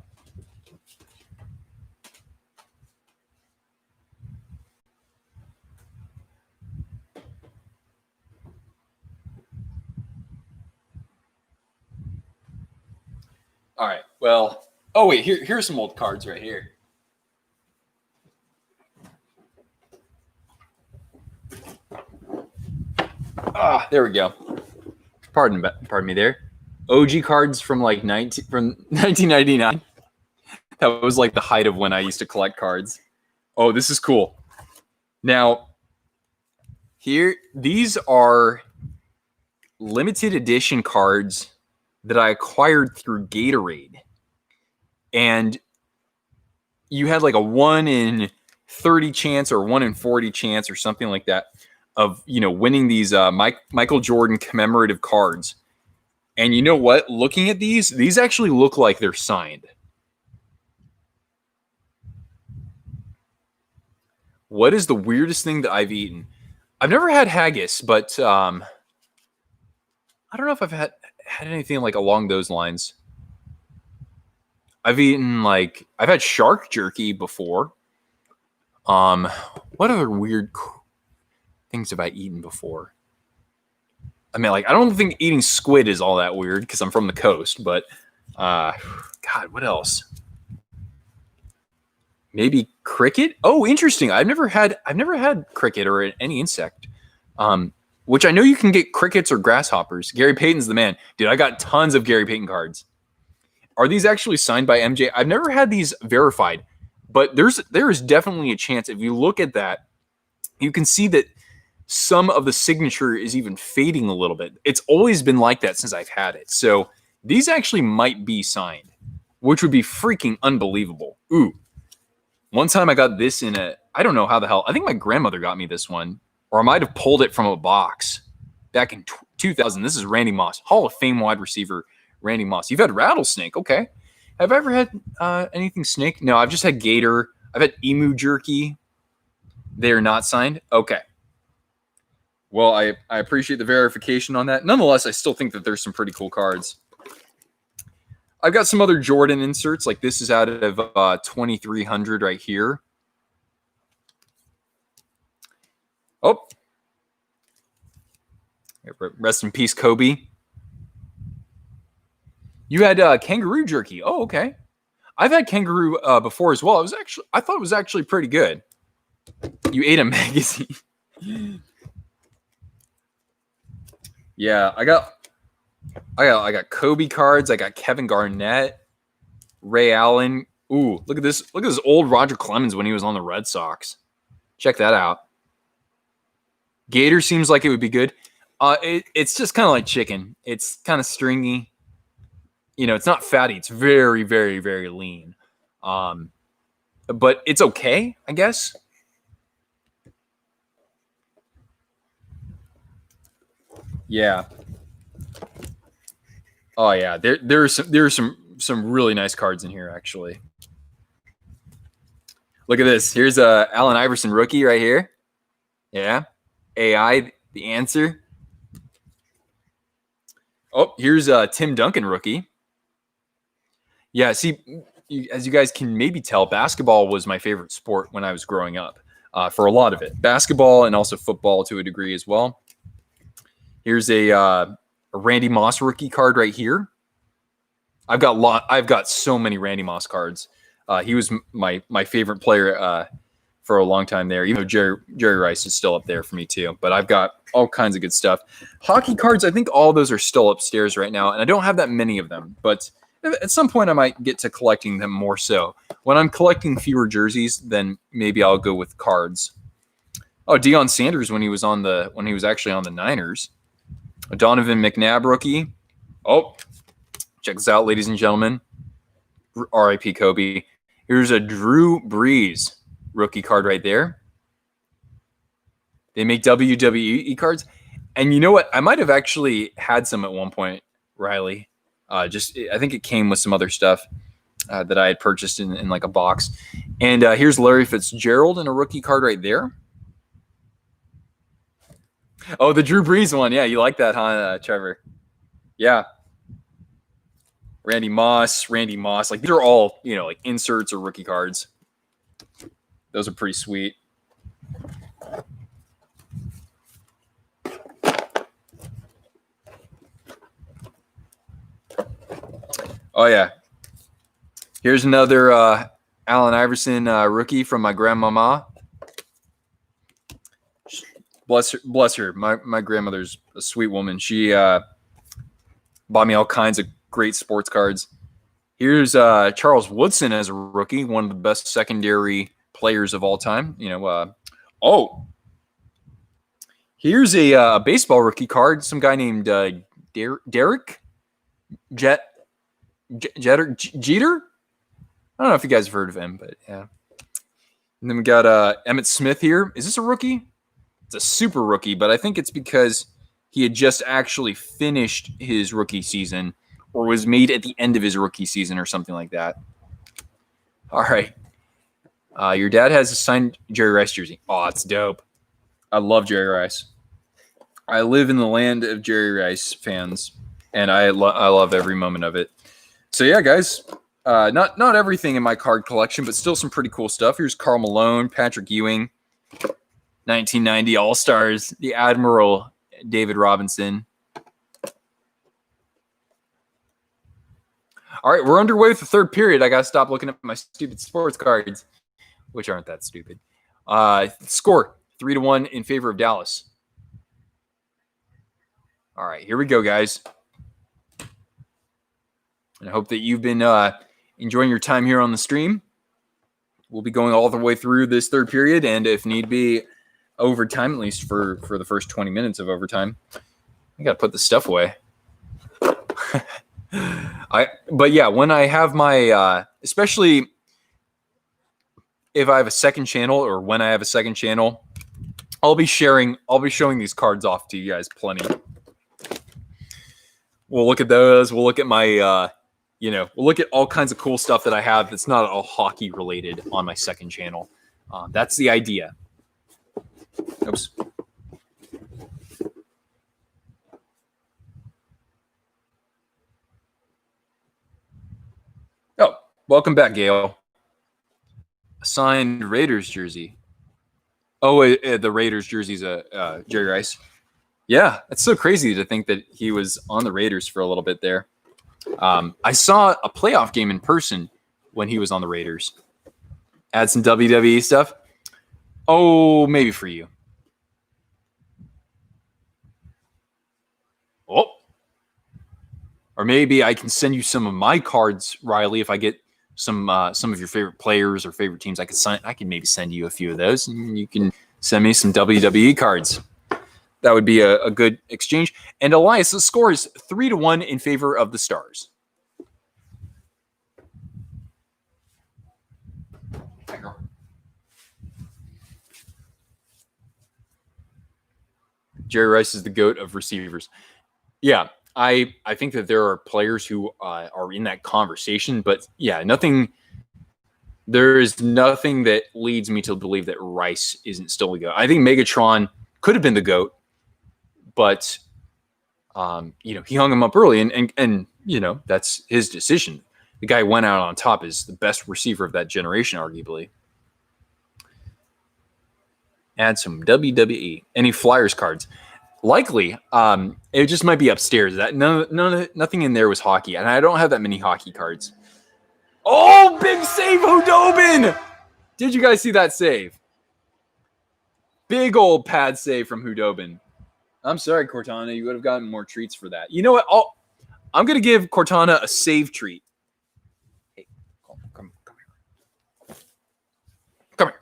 All right. Well, oh wait, here's some old cards right here. There we go. Pardon me there. OG cards from like 1999. That was like the height of when I used to collect cards. Oh, this is cool. Now, these are limited edition cards that I acquired through Gatorade. And you had like a 1 in 30 chance or 1 in 40 chance or something like that of, winning these Michael Jordan commemorative cards. And you know what? Looking at these actually look like they're signed. What is the weirdest thing that I've eaten? I've never had haggis, but I don't know if I've had anything like along those lines. I've had shark jerky before. What other weird things have I eaten before? I mean, I don't think eating squid is all that weird because I'm from the coast, but God, what else? Maybe cricket? Oh, interesting. I've never had cricket or any insect. Which I know you can get crickets or grasshoppers. Gary Payton's the man. Dude, I got tons of Gary Payton cards. Are these actually signed by MJ? I've never had these verified, but there is definitely a chance. If you look at that, you can see that some of the signature is even fading a little bit. It's always been like that since I've had it. So these actually might be signed, which would be freaking unbelievable. Ooh. One time I got this I don't know how the hell. I think my grandmother got me this one, or I might have pulled it from a box back in 2000. This is Randy Moss, Hall of Fame wide receiver Randy Moss. You've had rattlesnake. Okay. Have I ever had anything snake? No, I've just had gator. I've had emu jerky. They're not signed. Okay. Well, I appreciate the verification on that. Nonetheless, I still think that there's some pretty cool cards. I've got some other Jordan inserts. Like this is out of 2300 right here. Oh. Rest in peace, Kobe. You had kangaroo jerky. Oh, okay. I've had kangaroo before as well. I thought it was actually pretty good. You ate a magazine. Yeah, I got Kobe cards. I got Kevin Garnett, Ray Allen. Ooh, look at this. Look at this old Roger Clemens when he was on the Red Sox. Check that out. Gator seems like it would be good. It's just kind of like chicken. It's kind of stringy. It's not fatty. It's very, very, very lean. But it's okay, I guess. Yeah. Oh yeah. There are some really nice cards in here actually. Look at this. Here's a Allen Iverson rookie right here. Yeah. AI, the answer. Oh, here's a Tim Duncan rookie. Yeah, see, as you guys can maybe tell, basketball was my favorite sport when I was growing up. For a lot of it, basketball and also football to a degree as well. Here's a Randy Moss rookie card right here. I've got so many Randy Moss cards. He was my favorite player for a long time there. Even though Jerry Rice is still up there for me too. But I've got all kinds of good stuff. Hockey cards, I think all those are still upstairs right now, and I don't have that many of them. But at some point, I might get to collecting them more so. When I'm collecting fewer jerseys, then maybe I'll go with cards. Oh, Deion Sanders when he was actually on the Niners. A Donovan McNabb rookie. Oh, check this out, ladies and gentlemen. R.I.P. Kobe. Here's a Drew Brees rookie card right there. They make WWE cards. And you know what? I might have actually had some at one point, Riley. I think it came with some other stuff that I had purchased in like a box. And here's Larry Fitzgerald in a rookie card right there. Oh, the Drew Brees one. Yeah, you like that, huh, Trevor? Yeah. Randy Moss. Like these are all, like inserts or rookie cards. Those are pretty sweet. Oh, yeah. Here's another Allen Iverson rookie from my grandmama. Bless her. My grandmother's a sweet woman. She bought me all kinds of great sports cards. Here's Charles Woodson as a rookie, one of the best secondary players of all time. Here's a baseball rookie card. Some guy named Derek Jeter. I don't know if you guys have heard of him, but yeah. And then we got Emmett Smith here. Is this a rookie? It's a super rookie, but I think it's because he had just actually finished his rookie season or was made at the end of his rookie season or something like that. All right. Your dad has a signed Jerry Rice jersey. Oh, it's dope. I love Jerry Rice. I live in the land of Jerry Rice fans, and I love every moment of it. So yeah, guys, not everything in my card collection, but still some pretty cool stuff. Here's Karl Malone, Patrick Ewing, 1990 All-Stars, the Admiral David Robinson. All right, we're underway with the third period. I got to stop looking at my stupid sports cards, which aren't that stupid. Score 3-1 in favor of Dallas. All right, here we go, guys. And I hope that you've been enjoying your time here on the stream. We'll be going all the way through this third period, and if need be, overtime, at least for the first 20 minutes of overtime. I got to put this stuff away. But yeah, when I have my, especially if I have a second channel or when I have a second channel, I'll be showing these cards off to you guys plenty. We'll look at those. We'll look at my, we'll look at all kinds of cool stuff that I have that's not all hockey related on my second channel. That's the idea. Oops. Oh, welcome back, Gail. A signed Raiders jersey. Oh, the Raiders jersey's a Jerry Rice. Yeah, it's so crazy to think that he was on the Raiders for a little bit there. I saw a playoff game in person when he was on the Raiders. Add some WWE stuff. Oh, maybe for you. Oh. Or maybe I can send you some of my cards, Riley, if I get some of your favorite players or favorite teams. I can maybe send you a few of those, and you can send me some WWE cards. That would be a good exchange. And Elias, the score is 3-1 in favor of the Stars. Jerry Rice is the GOAT of receivers. Yeah, I think that there are players who are in that conversation, but yeah, there is nothing that leads me to believe that Rice isn't still the GOAT. I think Megatron could have been the GOAT, but he hung him up early, and that's his decision. The guy went out on top is the best receiver of that generation, arguably. Add some WWE. Any Flyers cards? Likely. It just might be upstairs. That nothing in there was hockey, and I don't have that many hockey cards. Oh, big save, Hudobin! Did you guys see that save? Big old pad save from Hudobin. I'm sorry, Cortana. You would have gotten more treats for that. You know what? I'm going to give Cortana a save treat. Hey, come here. Come here.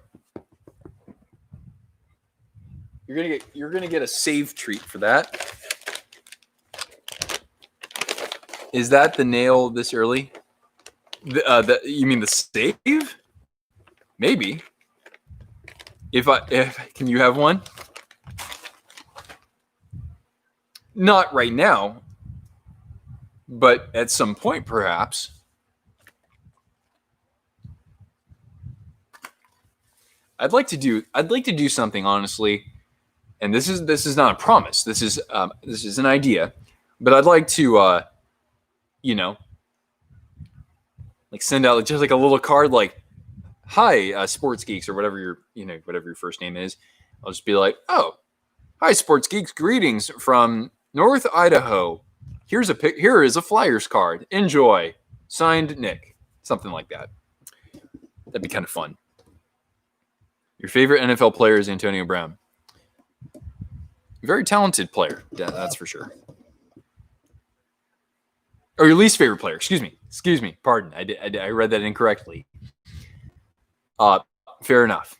You're gonna get a save treat for that. Is that the nail this early? You mean the save? Maybe. Can you have one? Not right now, but at some point, perhaps. I'd like to do something, honestly, and this is not a promise. This is an idea, but I'd like to, like send out just like a little card, like, "Hi, Sports Geeks," or whatever your first name is. I'll just be like, "Oh, hi, Sports Geeks, greetings from North Idaho. Here is a Flyers card. Enjoy. Signed, Nick." Something like that. That'd be kind of fun. Your favorite NFL player is Antonio Brown. Very talented player. Yeah, that's for sure. Or your least favorite player. Excuse me. Pardon. I read that incorrectly. Fair enough.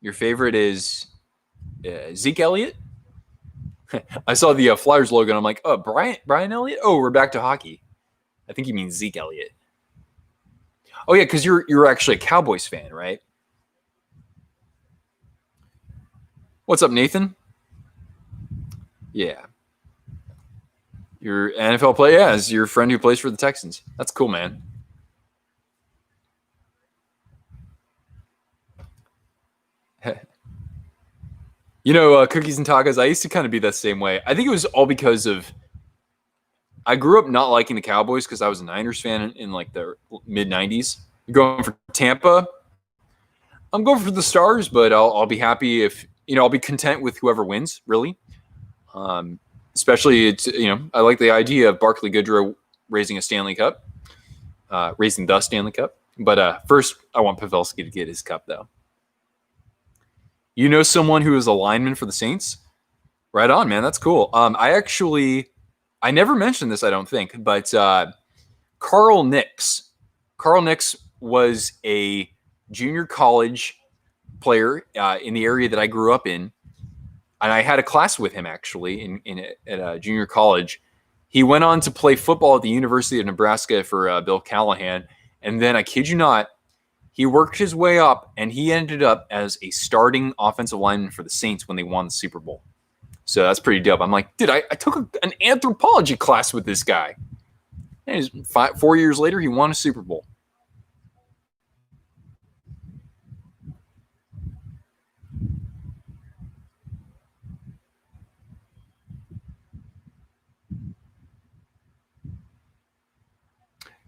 Your favorite is Zeke Elliott? I saw the Flyers logo and I'm like, oh, Brian Elliott? Oh, we're back to hockey. I think he means Zeke Elliott. Oh, yeah, because you're actually a Cowboys fan, right? What's up, Nathan? Yeah. Your NFL player? Yeah, is your friend who plays for the Texans. That's cool, man. Cookies and tacos, I used to kind of be the same way. I think it was all because of I grew up not liking the Cowboys because I was a Niners fan in like the mid-'90s. Going for Tampa, I'm going for the Stars, but I'll be happy if I'll be content with whoever wins. Really, especially I like the idea of Barkley Goodrow raising a Stanley Cup, raising the Stanley Cup. But first, I want Pavelski to get his cup, though. You know someone who is a lineman for the Saints? Right on, man. That's cool. I never mentioned this, I don't think, but Carl Nix. Carl Nix was a junior college player in the area that I grew up in, and I had a class with him actually at junior college. He went on to play football at the University of Nebraska for Bill Callahan, and then I kid you not, he worked his way up, and he ended up as a starting offensive lineman for the Saints when they won the Super Bowl. So that's pretty dope. I'm like, dude, I took an anthropology class with this guy. And 4 years later, he won a Super Bowl.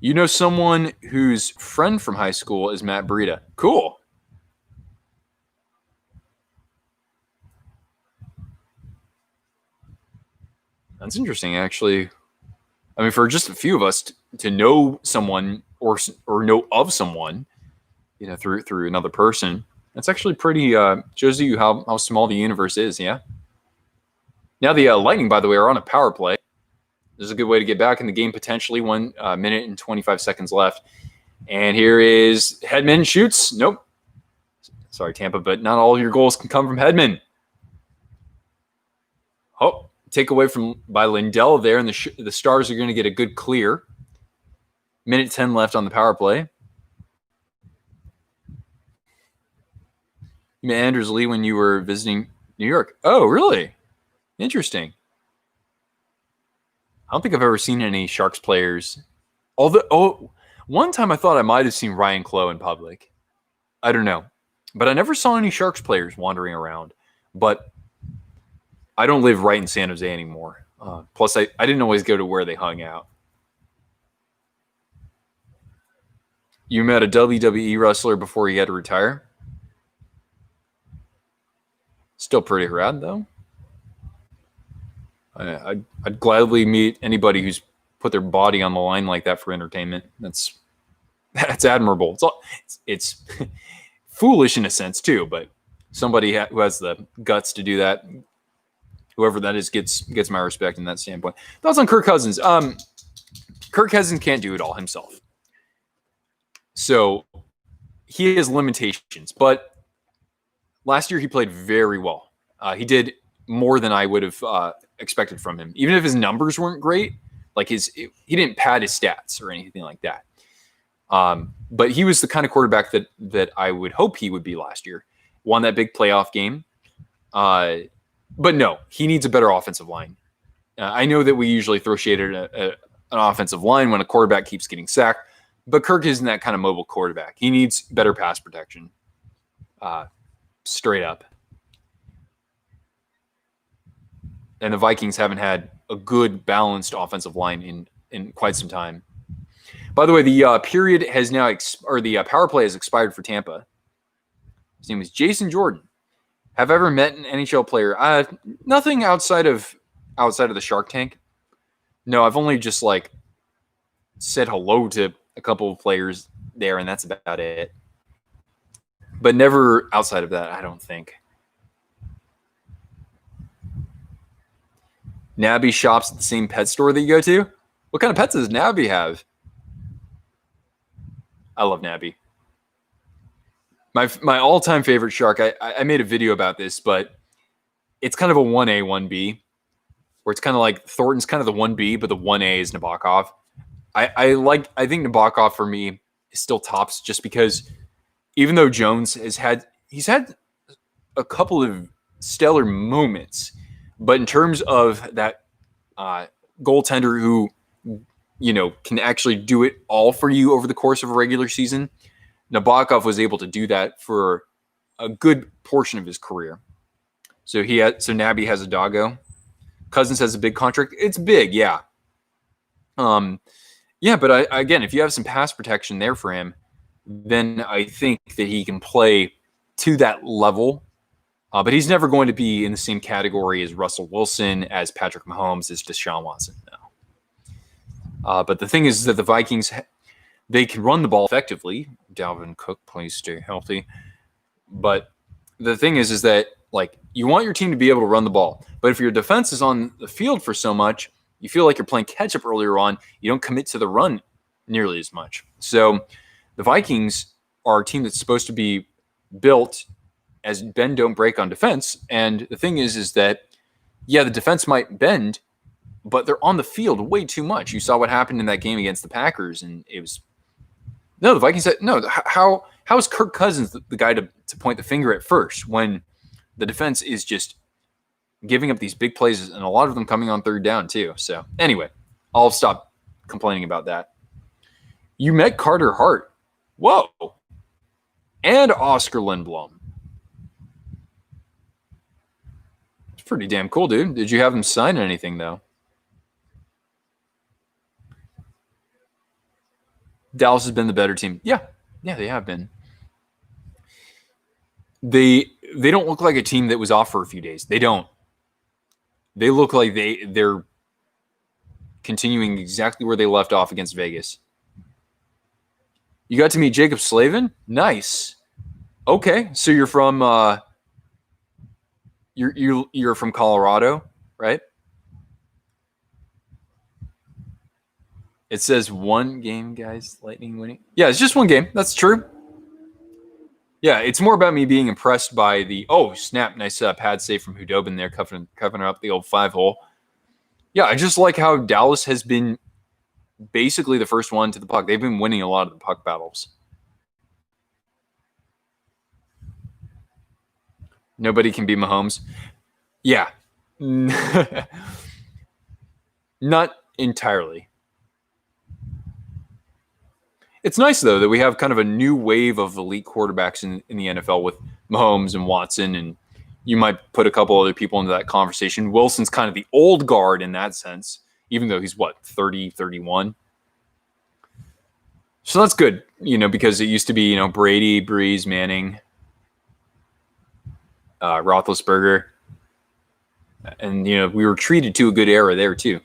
You know someone whose friend from high school is Matt Breida. Cool. That's interesting, actually. I mean, for just a few of us to know someone or know of someone, through another person, that's actually pretty. Shows you how small the universe is. Yeah. Now the Lightning, by the way, are on a power play. This is a good way to get back in the game potentially. 1 minute and 25 seconds left. And here is Hedman shoots. Nope. Sorry, Tampa, but not all your goals can come from Hedman. Oh, takeaway by Lindell there, and the Stars are going to get a good clear. Minute 10 left on the power play. You met Anders Lee when you were visiting New York. Oh, really? Interesting. I don't think I've ever seen any Sharks players. One time I thought I might have seen Ryan Clough in public. I don't know. But I never saw any Sharks players wandering around. But I don't live right in San Jose anymore. Plus, I didn't always go to where they hung out. You met a WWE wrestler before he had to retire? Still pretty rad, though. I'd gladly meet anybody who's put their body on the line like that for entertainment. That's admirable. It's foolish in a sense too, but somebody who has the guts to do that, whoever that is, gets my respect in that standpoint. Thoughts on Kirk Cousins? Kirk Cousins can't do it all himself, so he has limitations. But last year he played very well. He did more than I would have expected from him, even if his numbers weren't great. Like he didn't pad his stats or anything like that. But he was the kind of quarterback that I would hope he would be last year. Won that big playoff game. But no, he needs a better offensive line. I know that we usually throw shade at an offensive line when a quarterback keeps getting sacked, but Kirk isn't that kind of mobile quarterback. He needs better pass protection. Straight up. And the Vikings haven't had a good, balanced offensive line in quite some time. By the way, the period has now the power play has expired for Tampa. His name is Jason Jordan. Have I ever met an NHL player? Nothing outside of the Shark Tank. No, I've only just like said hello to a couple of players there, and that's about it. But never outside of that, I don't think. Nabby shops at the same pet store that you go to? What kind of pets does Nabby have? I love Nabby. My all-time favorite shark, I made a video about this, but it's kind of a 1A, 1B, where it's kind of like Thornton's kind of the 1B, but the 1A is Nabokov. I think Nabokov for me is still tops just because even though Jones he's had a couple of stellar moments, but in terms of that goaltender who, you know, can actually do it all for you over the course of a regular season, Nabokov was able to do that for a good portion of his career. So Nabby has a doggo. Cousins has a big contract. It's big, yeah. Yeah, but again, if you have some pass protection there for him, then I think that he can play to that level. But he's never going to be in the same category as Russell Wilson, as Patrick Mahomes, as Deshaun Watson. No. But the thing is that the Vikings, they can run the ball effectively. Dalvin Cook, please stay healthy. But the thing is that like you want your team to be able to run the ball. But if your defense is on the field for so much, you feel like you're playing catch up earlier on. You don't commit to the run nearly as much. So the Vikings are a team that's supposed to be built as bend don't break on defense. And the thing is that, yeah, the defense might bend, but they're on the field way too much. You saw what happened in that game against the Packers, and it was the Vikings said, no, how is Kirk Cousins the guy to point the finger at first when the defense is just giving up these big plays and a lot of them coming on third down too. So anyway, I'll stop complaining about that. You met Carter Hart. Whoa. And Oscar Lindblom. It's pretty damn cool, dude. Did you have him sign anything though? Dallas has been the better team. Yeah, they have been. They don't look like a team that was off for a few days. They don't. They look like they're continuing exactly where they left off against Vegas. You got to meet Jacob Slavin? Nice. Okay, so you're from you're from Colorado, right? It says one game, guys. Lightning winning. Yeah, it's just one game. That's true. Yeah, it's more about me being impressed by the snap, nice pad save from Hudobin there, covering up the old 5-hole. Yeah, I just like how Dallas has been basically the first one to the puck. They've been winning a lot of the puck battles. Nobody can beat Mahomes. Yeah. Not entirely. It's nice, though, that we have kind of a new wave of elite quarterbacks in the NFL with Mahomes and Watson, and you might put a couple other people into that conversation. Wilson's kind of the old guard in that sense, even though he's, 30, 31? So that's good, because it used to be, Brady, Breeze, Manning, Roethlisberger, and, we were treated to a good era there, too.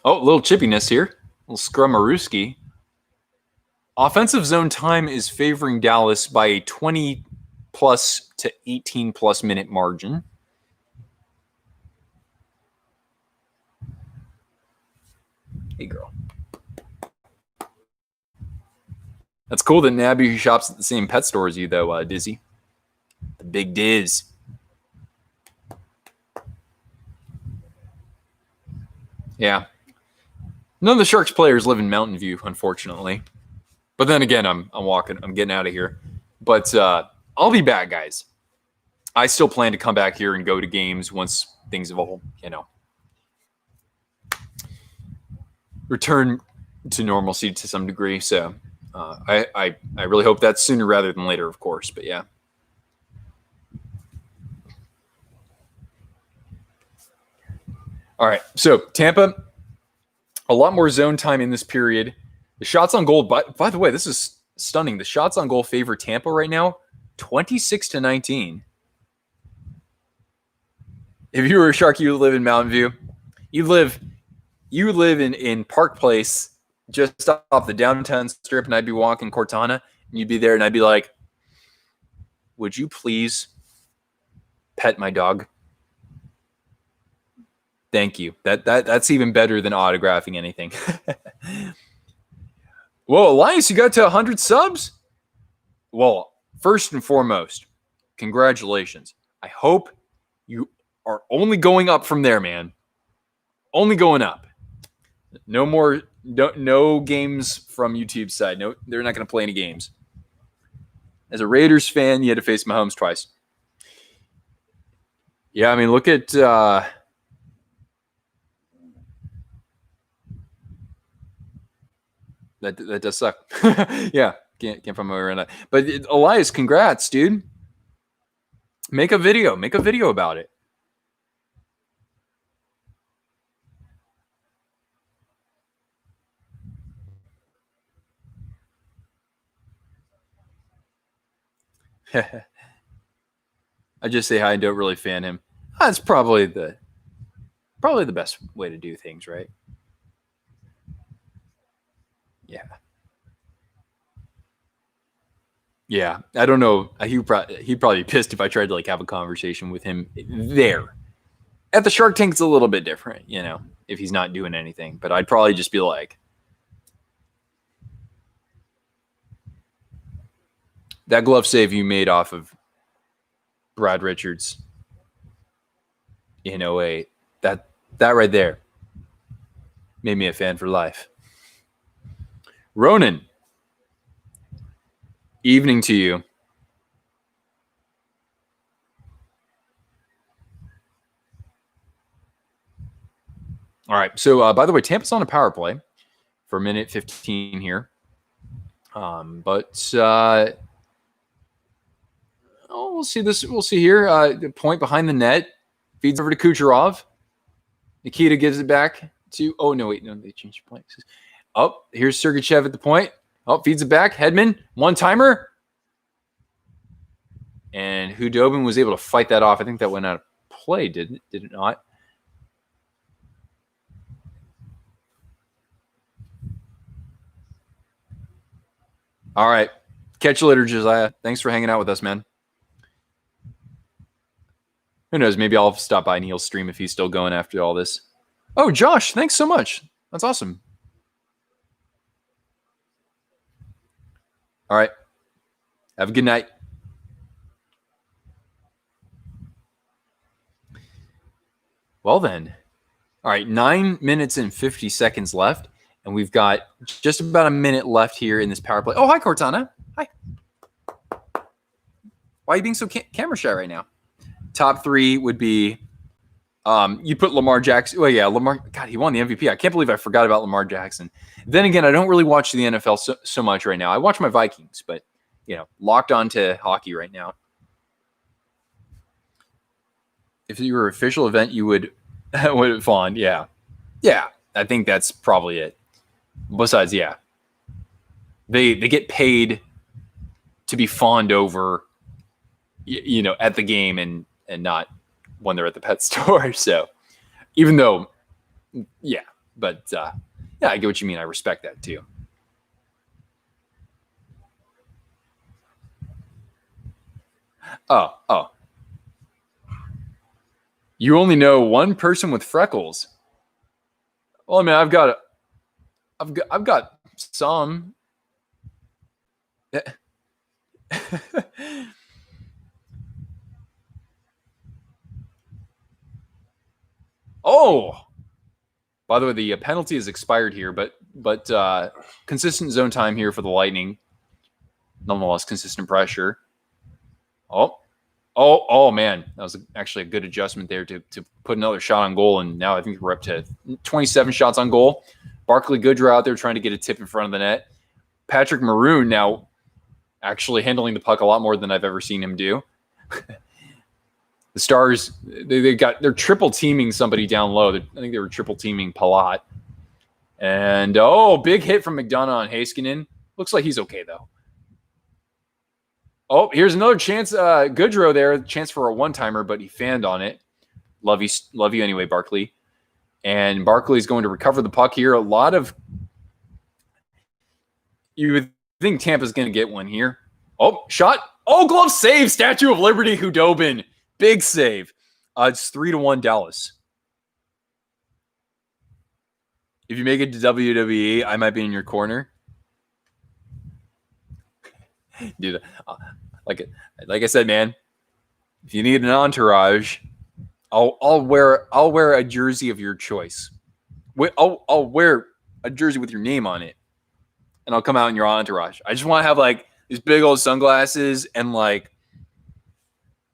Oh, a little chippiness here. A little scrummarooski. Offensive zone time is favoring Dallas by a 20-plus to 18-plus minute margin. Hey, girl. That's cool that Nabby shops at the same pet store as you, though, Dizzy. The big Diz. Yeah. None of the Sharks players live in Mountain View, unfortunately. But then again, I'm getting out of here. But I'll be back, guys. I still plan to come back here and go to games once things have all, return to normalcy to some degree. So I really hope that's sooner rather than later, of course. But yeah. All right. So Tampa, A lot more zone time in this period. The shots on goal, by the way, this is stunning. The shots on goal favor Tampa right now, 26-19. If you were a Shark, you live in Mountain View. You live in Park Place, just off the downtown strip, and I'd be walking Cortana, and you'd be there, and I'd be like, would you please pet my dog? Thank you. That's even better than autographing anything. Whoa, Elias, you got to 100 subs? Well, first and foremost, congratulations. I hope you are only going up from there, man. Only going up. No more, no games from YouTube's side. No, they're not going to play any games. As a Raiders fan, you had to face Mahomes twice. Yeah, I mean, look at that does suck. Yeah, can't find my way around that. But Elias, congrats, dude. Make a video about it. I just say hi and don't really fan him. That's probably the best way to do things, right? Yeah. I don't know. He'd probably be pissed if I tried to like have a conversation with him there. At the Shark Tank, it's a little bit different, you know, if he's not doing anything. But I'd probably just be like, that glove save you made off of Brad Richards in 08, that right there made me a fan for life. Ronan, evening to you. All right. So, by the way, Tampa's on a power play for a minute 15 here. We'll see this. We'll see here. The point behind the net feeds over to Kucherov. Nikita gives it back to. Oh no! Wait, no, they changed the point. Oh, here's Sergachev at the point. Oh, feeds it back. Hedman, one timer, and Hudobin was able to fight that off. I think that went out of play, did it not? All right, catch you later, Josiah. Thanks for hanging out with us, man. Who knows? Maybe I'll stop by and he'll stream if he's still going after all this. Oh, Josh, thanks so much. That's awesome. All right. Have a good night. Well, then. All right. 9 minutes and 50 seconds left. And we've got just about a minute left here in this power play. Oh, hi, Cortana. Hi. Why are you being so camera shy right now? Top three would be you put Lamar Jackson. Well, yeah, Lamar. God, he won the MVP. I can't believe I forgot about Lamar Jackson. Then again, I don't really watch the NFL so much right now. I watch my Vikings, but, you know, locked on to hockey right now. If you were an official event, you would fawn. Yeah. Yeah, I think that's probably it. Besides, yeah. They get paid to be fawned over, you know, at the game and not when they're at the pet store. So even though, yeah, but yeah, I get what you mean. I respect that too. Oh. You only know one person with freckles. Well, I mean, I've got some. Oh, by the way, the penalty is expired here, but consistent zone time here for the Lightning. Nonetheless, consistent pressure. Oh, man. That was actually a good adjustment there to put another shot on goal, and now I think we're up to 27 shots on goal. Barclay Goodrow out there trying to get a tip in front of the net. Patrick Maroon now actually handling the puck a lot more than I've ever seen him do. The Stars, they're triple teaming somebody down low. I think they were triple teaming Palat. And, oh, big hit from McDonough on Heiskanen. Looks like he's okay, though. Oh, here's another chance. Goodrow there. Chance for a one-timer, but he fanned on it. Love you anyway, Barkley. And Barkley's going to recover the puck here. A lot of... You would think Tampa's going to get one here. Oh, shot. Oh, glove save. Statue of Liberty, Hudobin. Big save. It's 3-1 Dallas. If you make it to WWE, I might be in your corner. Dude, like I said, man, if you need an entourage, I'll wear a jersey of your choice. I'll wear a jersey with your name on it, and I'll come out in your entourage. I just want to have like these big old sunglasses and like,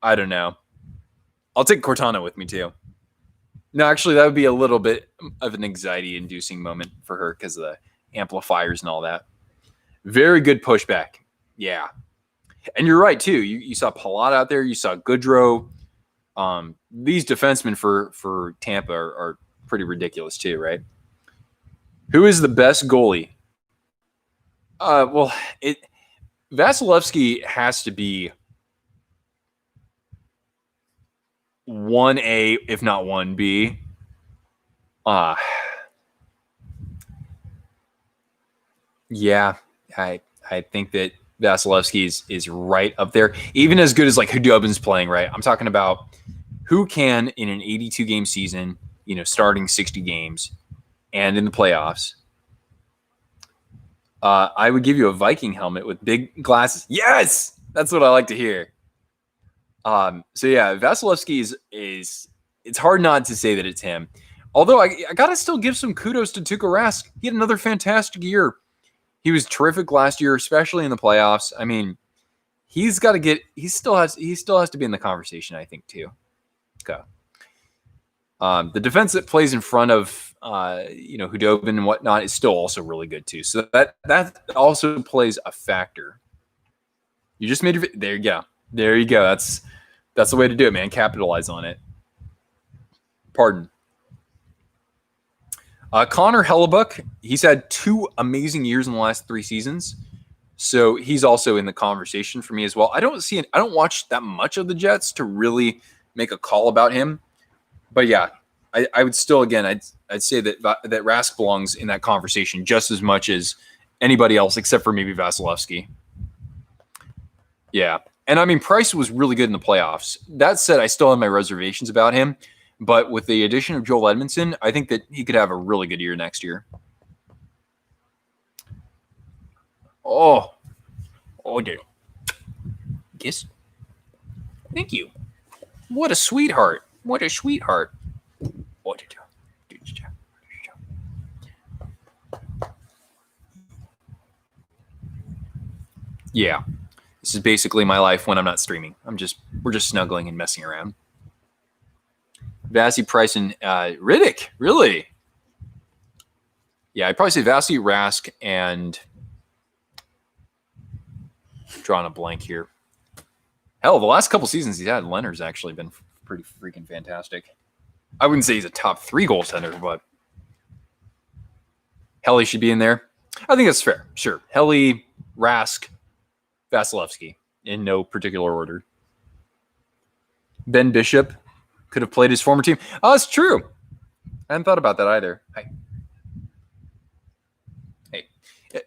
I don't know. I'll take Cortana with me too. No, actually, that would be a little bit of an anxiety-inducing moment for her because of the amplifiers and all that. Very good pushback. Yeah. And you're right, too. You saw Palat out there. You saw Goodrow. These defensemen for Tampa are pretty ridiculous, too, right? Who is the best goalie? Vasilevsky has to be 1A, if not 1B. Yeah, I think that Vasilevsky is right up there. Even as good as like Hudobin's playing, right? I'm talking about who can in an 82 game season, starting 60 games and in the playoffs. I would give you a Viking helmet with big glasses. Yes, that's what I like to hear. So yeah, Vasilevsky is it's hard not to say that it's him. Although I gotta still give some kudos to Tuukka Rask. He had another fantastic year. He was terrific last year, especially in the playoffs. I mean, he still has to be in the conversation, I think, too. Okay. The defense that plays in front of Hudobin and whatnot is still also really good too. So that also plays a factor. You just made there you go. There you go. That's the way to do it, man. Capitalize on it. Pardon. Connor Hellebuck, he's had 2 amazing years in the last 3 seasons. So he's also in the conversation for me as well. I don't watch that much of the Jets to really make a call about him. But yeah, I would still, again, I'd say that Rask belongs in that conversation just as much as anybody else, except for maybe Vasilevsky. Yeah. And I mean, Price was really good in the playoffs. That said, I still have my reservations about him. But with the addition of Joel Edmondson, I think that he could have a really good year next year. Oh, dear. Kiss. Thank you. What a sweetheart. What a sweetheart. Oh, dear. Yeah. This is basically my life when I'm not streaming. We're just snuggling and messing around. Vasi, Price, and Riddick. Really? Yeah, I'd probably say Vasi, Rask, and drawing a blank here. Hell, the last couple seasons he's had, Leonard's actually been pretty freaking fantastic. I wouldn't say he's a top 3 goaltender, but Helly should be in there. I think that's fair. Sure. Helly, Rask, Vasilevsky, in no particular order. Ben Bishop could have played his former team. Oh, it's true. I hadn't thought about that either. Hey,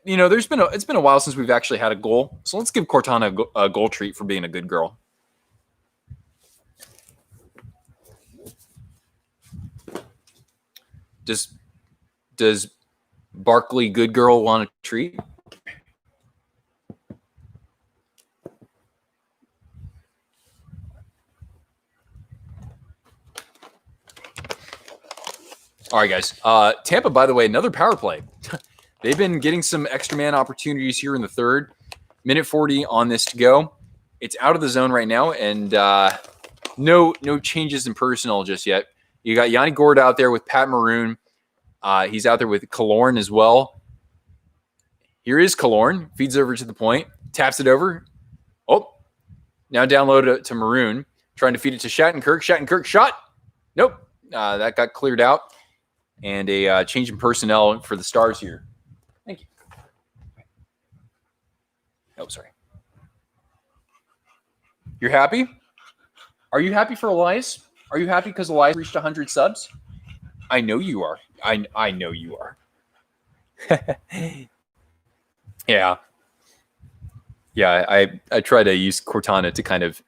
it's been a while since we've actually had a goal, so let's give Cortana a goal treat for being a good girl. Does Barkley good girl want a treat? All right, guys. Tampa, by the way, another power play. They've been getting some extra man opportunities here in the third. Minute 40 on this to go. It's out of the zone right now, and no changes in personnel just yet. You got Yanni Gourde out there with Pat Maroon. He's out there with Killorn as well. Here is Killorn. Feeds over to the point. Taps it over. Oh, now download to Maroon. Trying to feed it to Shattenkirk. Shattenkirk shot. Nope. That got cleared out. and a change in personnel for the Stars here. Thank you. Oh, sorry. You're happy? Are you happy for Elias? Are you happy because Elias reached 100 subs? I know you are. I know you are. Yeah. Yeah, I try to use Cortana to kind of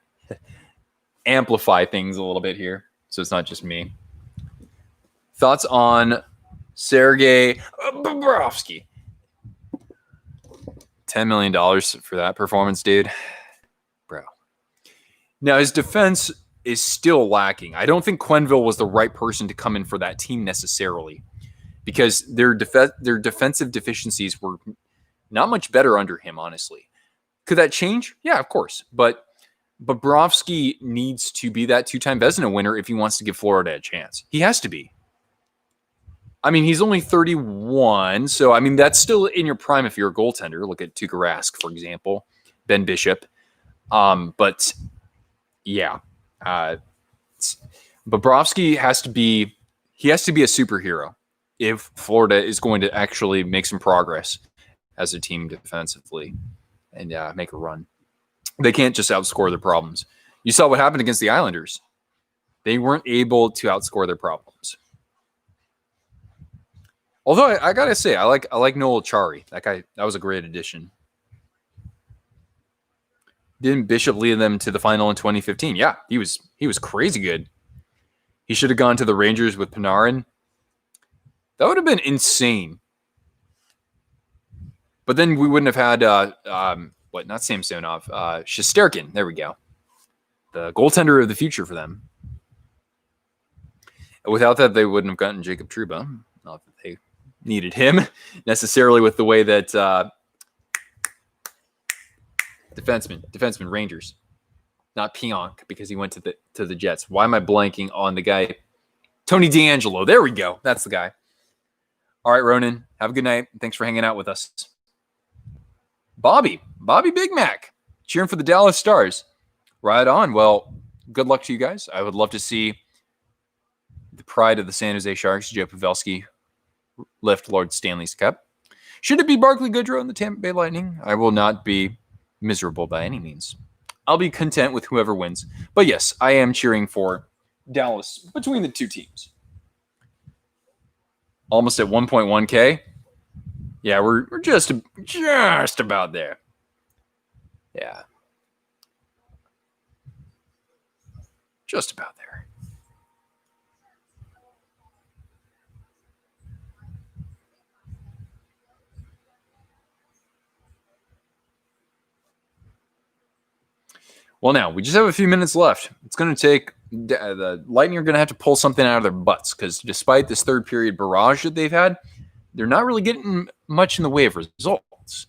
amplify things a little bit here, so it's not just me. Thoughts on Sergei Bobrovsky? $10 million for that performance, dude. Bro. Now, his defense is still lacking. I don't think Quenneville was the right person to come in for that team necessarily, because their defensive deficiencies were not much better under him, honestly. Could that change? Yeah, of course. But Bobrovsky needs to be that two-time Vezina winner if he wants to give Florida a chance. He has to be. I mean, he's only 31, so I mean that's still in your prime if you're a goaltender. Look at Tuukka Rask, for example, Ben Bishop. But yeah, Bobrovsky has to be a superhero if Florida is going to actually make some progress as a team defensively and make a run. They can't just outscore their problems. You saw what happened against the Islanders. They weren't able to outscore their problems. Although I gotta say, I like Noel Chari. That was a great addition. Didn't Bishop lead them to the final in 2015? Yeah, he was crazy good. He should have gone to the Rangers with Panarin. That would have been insane. But then we wouldn't have had not Samsonov, Shesterkin. There we go. The goaltender of the future for them. Without that, they wouldn't have gotten Jacob Trouba. Not that they needed him necessarily with the way that defenseman Rangers, not Pionk because he went to the Jets. Why am I blanking on the guy? Tony DeAngelo. There we go. That's the guy. All right, Ronan. Have a good night. Thanks for hanging out with us. Bobby Big Mac, cheering for the Dallas Stars. Right on. Well, good luck to you guys. I would love to see the pride of the San Jose Sharks, Joe Pavelski, lift Lord Stanley's Cup. Should it be Barclay Goodrow and the Tampa Bay Lightning? I will not be miserable by any means. I'll be content with whoever wins. But yes, I am cheering for Dallas between the two teams. Almost at 1.1K. Yeah, we're just about there. Yeah. Just about there. Well, now, we just have a few minutes left. It's going to take the Lightning are going to have to pull something out of their butts because despite this third period barrage that they've had, they're not really getting much in the way of results.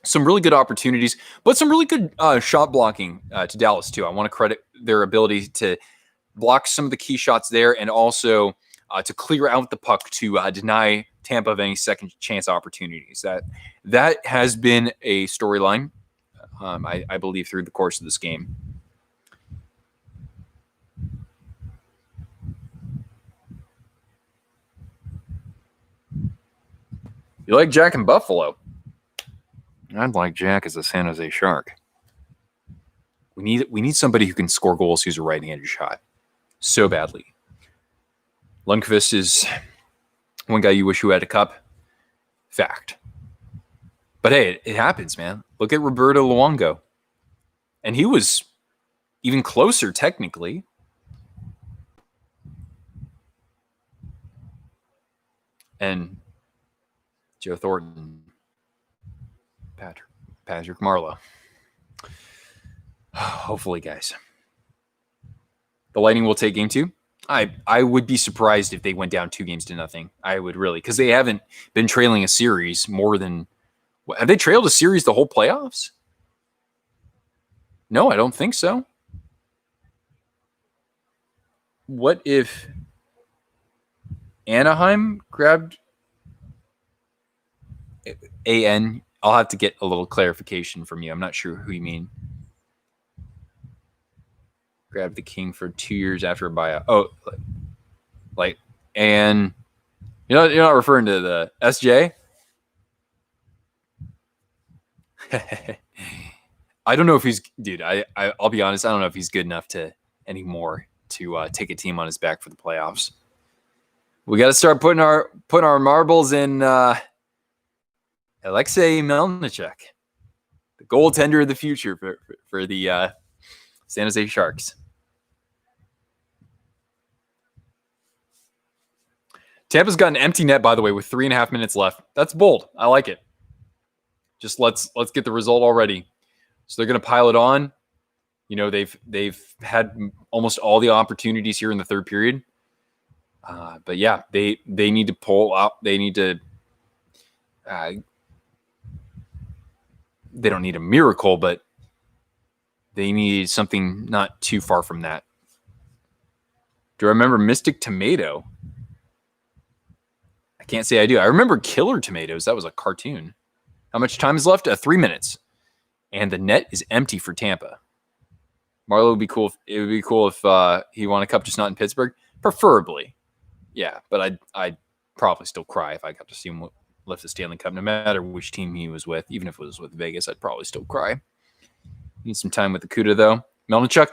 Some really good opportunities, but some really good shot blocking to Dallas, too. I want to credit their ability to block some of the key shots there and also to clear out the puck to deny Tampa of any second chance opportunities. That has been a storyline, I believe, through the course of this game. You like Jack in Buffalo? I'd like Jack as a San Jose Shark. We need somebody who can score goals who's a right-handed shot so badly. Lundqvist is one guy you wish you had a cup. Fact. But hey, it happens, man. Look at Roberto Luongo. And he was even closer technically. And Joe Thornton, Patrick Marleau. Hopefully, guys. The Lightning will take game 2. I would be surprised if they went down 2-0. I would really, because they haven't been trailing a series more than. Have they trailed a series the whole playoffs? No, I don't think so. What if Anaheim grabbed AN? I'll have to get a little clarification from you. I'm not sure who you mean. Grabbed the King for 2 years after a buyout. Oh, like And you're not referring to the SJ? I don't know if he's, dude. I'll be honest. I don't know if he's good enough to anymore to take a team on his back for the playoffs. We got to start putting our marbles in Alexei Melnichuk, the goaltender of the future for the San Jose Sharks. Tampa's got an empty net, by the way, with 3.5 minutes left. That's bold. I like it. Just let's get the result already. So they're going to pile it on. They've had almost all the opportunities here in the third period. But yeah, they need to pull out. They need to. They don't need a miracle, but they need something not too far from that. Do I remember Mystic Tomato? I can't say I do. I remember Killer Tomatoes. That was a cartoon. How much time is left? 3 minutes. And the net is empty for Tampa. Marlowe would be cool. It would be cool if he won a cup, just not in Pittsburgh. Preferably. Yeah, but I'd probably still cry if I got to see him lift the Stanley Cup, no matter which team he was with. Even if it was with Vegas, I'd probably still cry. Need some time with the CUDA, though. Melnichuk,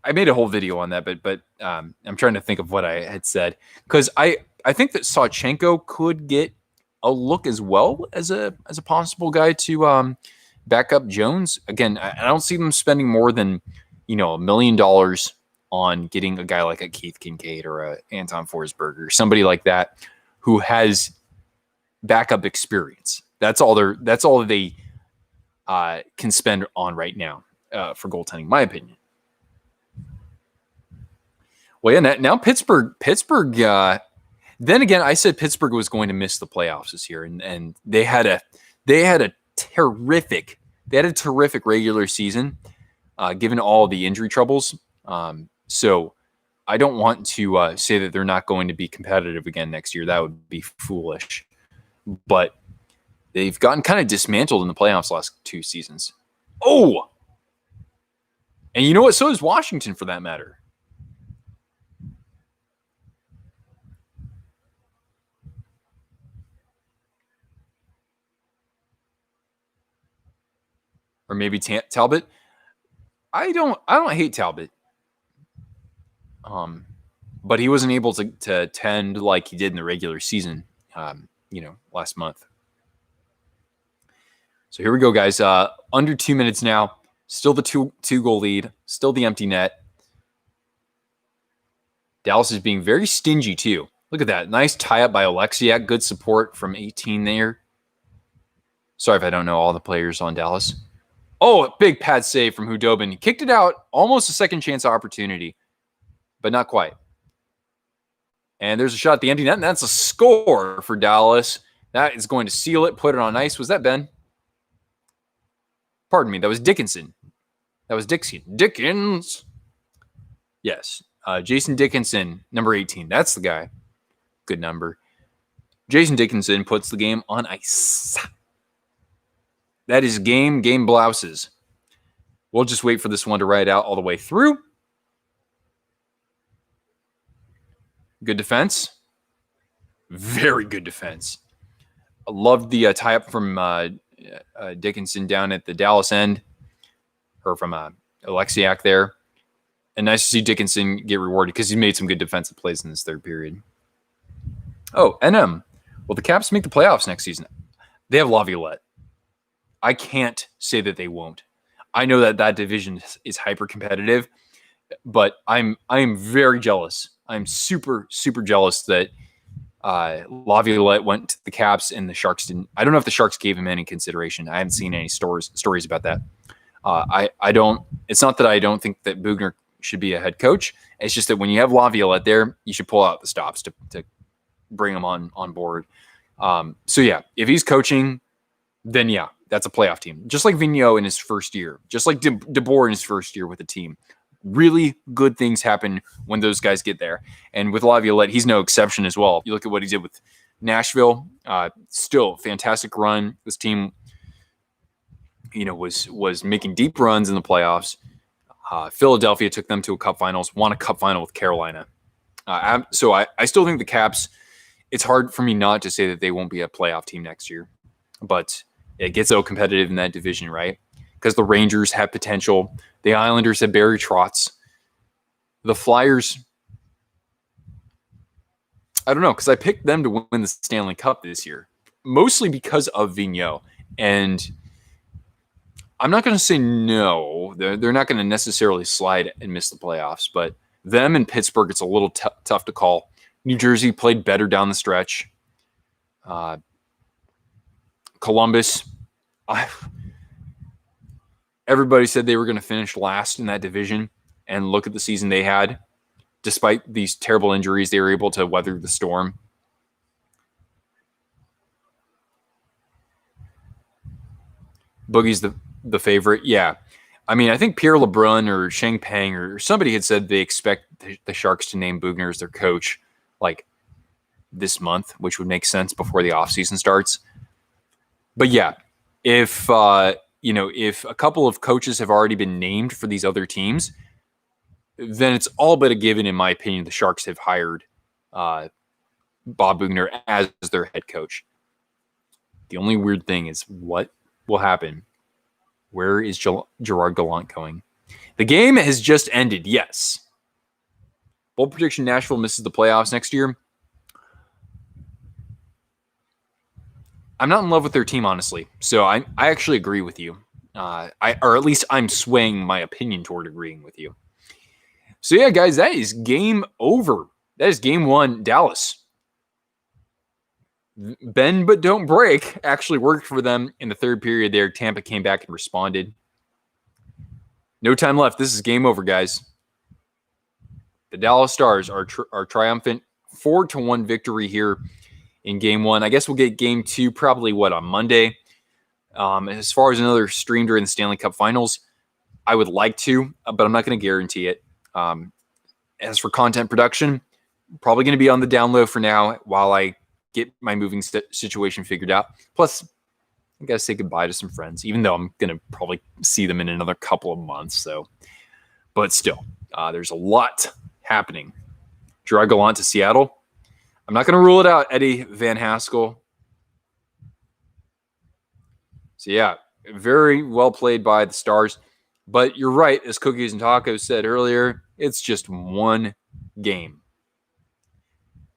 I made a whole video on that, but I'm trying to think of what I had said. Because I think that Sawchenko could get a look as well as a possible guy to back up Jones. Again, I don't see them spending more than $1 million on getting a guy like a Keith Kincaid or a Anton Forsberg or somebody like that who has backup experience. That's all they can spend on right now for goaltending, my opinion. Well, yeah, now Pittsburgh. Then again, I said Pittsburgh was going to miss the playoffs this year, and they had a terrific regular season, given all the injury troubles. So I don't want to say that they're not going to be competitive again next year. That would be foolish. But they've gotten kind of dismantled in the playoffs last 2 seasons. Oh! And you know what? So is Washington, for that matter. Or maybe Talbot. I don't hate Talbot. But he wasn't able to attend like he did in the regular season, last month. So here we go, guys. Under 2 minutes now. Still the two goal lead. Still the empty net. Dallas is being very stingy too. Look at that. Nice tie-up by Oleksiak. Good support from 18 there. Sorry if I don't know all the players on Dallas. Oh, a big pad save from Hudobin. He kicked it out. Almost a second chance opportunity, but not quite. And there's a shot at the empty net, and that's a score for Dallas. That is going to seal it, put it on ice. Was that Ben? Pardon me. That was Dickinson. That was Dickens. Yes. Jason Dickinson, number 18. That's the guy. Good number. Jason Dickinson puts the game on ice. That is game blouses. We'll just wait for this one to ride out all the way through. Good defense. Very good defense. I loved the tie-up from Dickinson down at the Dallas end. Or from Oleksiak there. And nice to see Dickinson get rewarded because he made some good defensive plays in this third period. Oh, NM. Will the Caps make the playoffs next season? They have Laviolette. I can't say that they won't. I know that division is hyper competitive, but I'm very jealous. I'm super, super jealous that Laviolette went to the Caps and the Sharks didn't. I don't know if the Sharks gave him any consideration. I haven't seen any stories about that. I don't. It's not that I don't think that Bugner should be a head coach. It's just that when you have Laviolette there, you should pull out the stops to bring him on board. So yeah, if he's coaching, then yeah, that's a playoff team. Just like Vigneault in his first year, just like DeBoer in his first year with the team. Really good things happen when those guys get there. And with Laviolette, he's no exception as well. You look at what he did with Nashville, still fantastic run. This team, was making deep runs in the playoffs. Philadelphia took them to a cup finals, won a cup final with Carolina. So I still think the Caps, it's hard for me not to say that they won't be a playoff team next year. But it gets so competitive in that division, right? Because the Rangers have potential. The Islanders have Barry Trotz. The Flyers, I don't know, because I picked them to win the Stanley Cup this year, mostly because of Vigneault. And I'm not going to say no. They're not going to necessarily slide and miss the playoffs, but them and Pittsburgh, it's a little tough to call. New Jersey played better down the stretch. Columbus, everybody said they were going to finish last in that division, and look at the season they had. Despite these terrible injuries, they were able to weather the storm. Boogie's the favorite. Yeah. I mean, I think Pierre LeBrun or Sheng Peng or somebody had said they expect the Sharks to name Bugner as their coach like this month, which would make sense before the offseason starts. But yeah, if if a couple of coaches have already been named for these other teams, then it's all but a given, in my opinion, the Sharks have hired Bob Bugner as their head coach. The only weird thing is what will happen. Where is Gerard Gallant going? The game has just ended, yes. Bold prediction, Nashville misses the playoffs next year. I'm not in love with their team, honestly. So I actually agree with you. Or at least I'm swaying my opinion toward agreeing with you. So yeah, guys, that is game over. That is game one, Dallas. Bend but don't break actually worked for them in the third period there. Tampa came back and responded. No time left. This is game over, guys. The Dallas Stars are triumphant 4-1 victory here in game one. I guess we'll get game two probably on Monday. As far as another stream during the Stanley Cup Finals, I would like to, but I'm not going to guarantee it. As for content production, probably going to be on the down low for now while I get my moving situation figured out. Plus, I got to say goodbye to some friends, even though I'm going to probably see them in another couple of months. So, but still, there's a lot happening. Gerard Gallant to Seattle. I'm not going to rule it out, Eddie Van Haskell. So yeah, very well played by the Stars. But you're right, as Cookies and Tacos said earlier, it's just one game.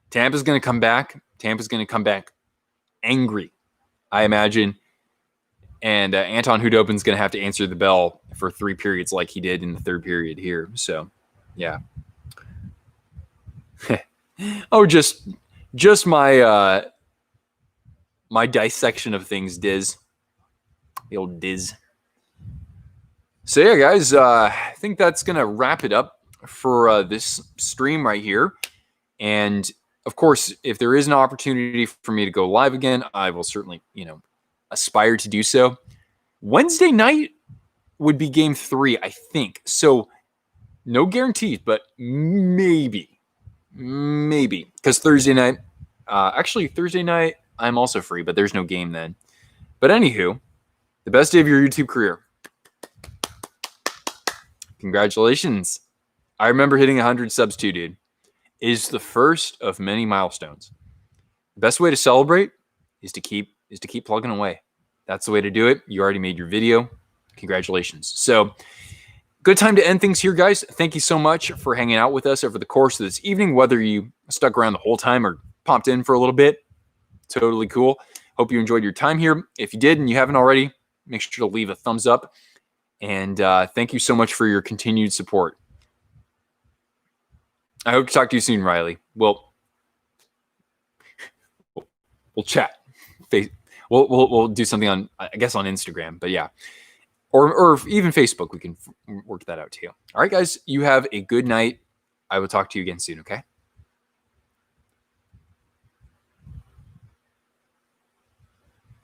Tampa's going to come back. Tampa's going to come back angry, I imagine. And Anton Hudobin's going to have to answer the bell for 3 periods like he did in the third period here. So, yeah. Oh, just my my dissection of things, Diz. The old Diz. So yeah, guys, I think that's going to wrap it up for this stream right here. And of course, if there is an opportunity for me to go live again, I will certainly, aspire to do so. Wednesday night would be game 3, I think. So no guarantees, but maybe. Because Thursday night, Thursday night, I'm also free, but there's no game then. But anywho, the best day of your YouTube career. Congratulations. I remember hitting 100 subs too, dude. It is the first of many milestones. The best way to celebrate is to keep plugging away. That's the way to do it. You already made your video. Congratulations. So, good time to end things here, guys. Thank you so much for hanging out with us over the course of this evening, whether you stuck around the whole time or popped in for a little bit. Totally cool. Hope you enjoyed your time here. If you did and you haven't already, make sure to leave a thumbs up. And thank you so much for your continued support. I hope to talk to you soon, Riley. We'll chat. We'll do something on, I guess, on Instagram. But yeah, or even Facebook. We can work that out too. All right, guys. You have a good night. I will talk to you again soon. Okay.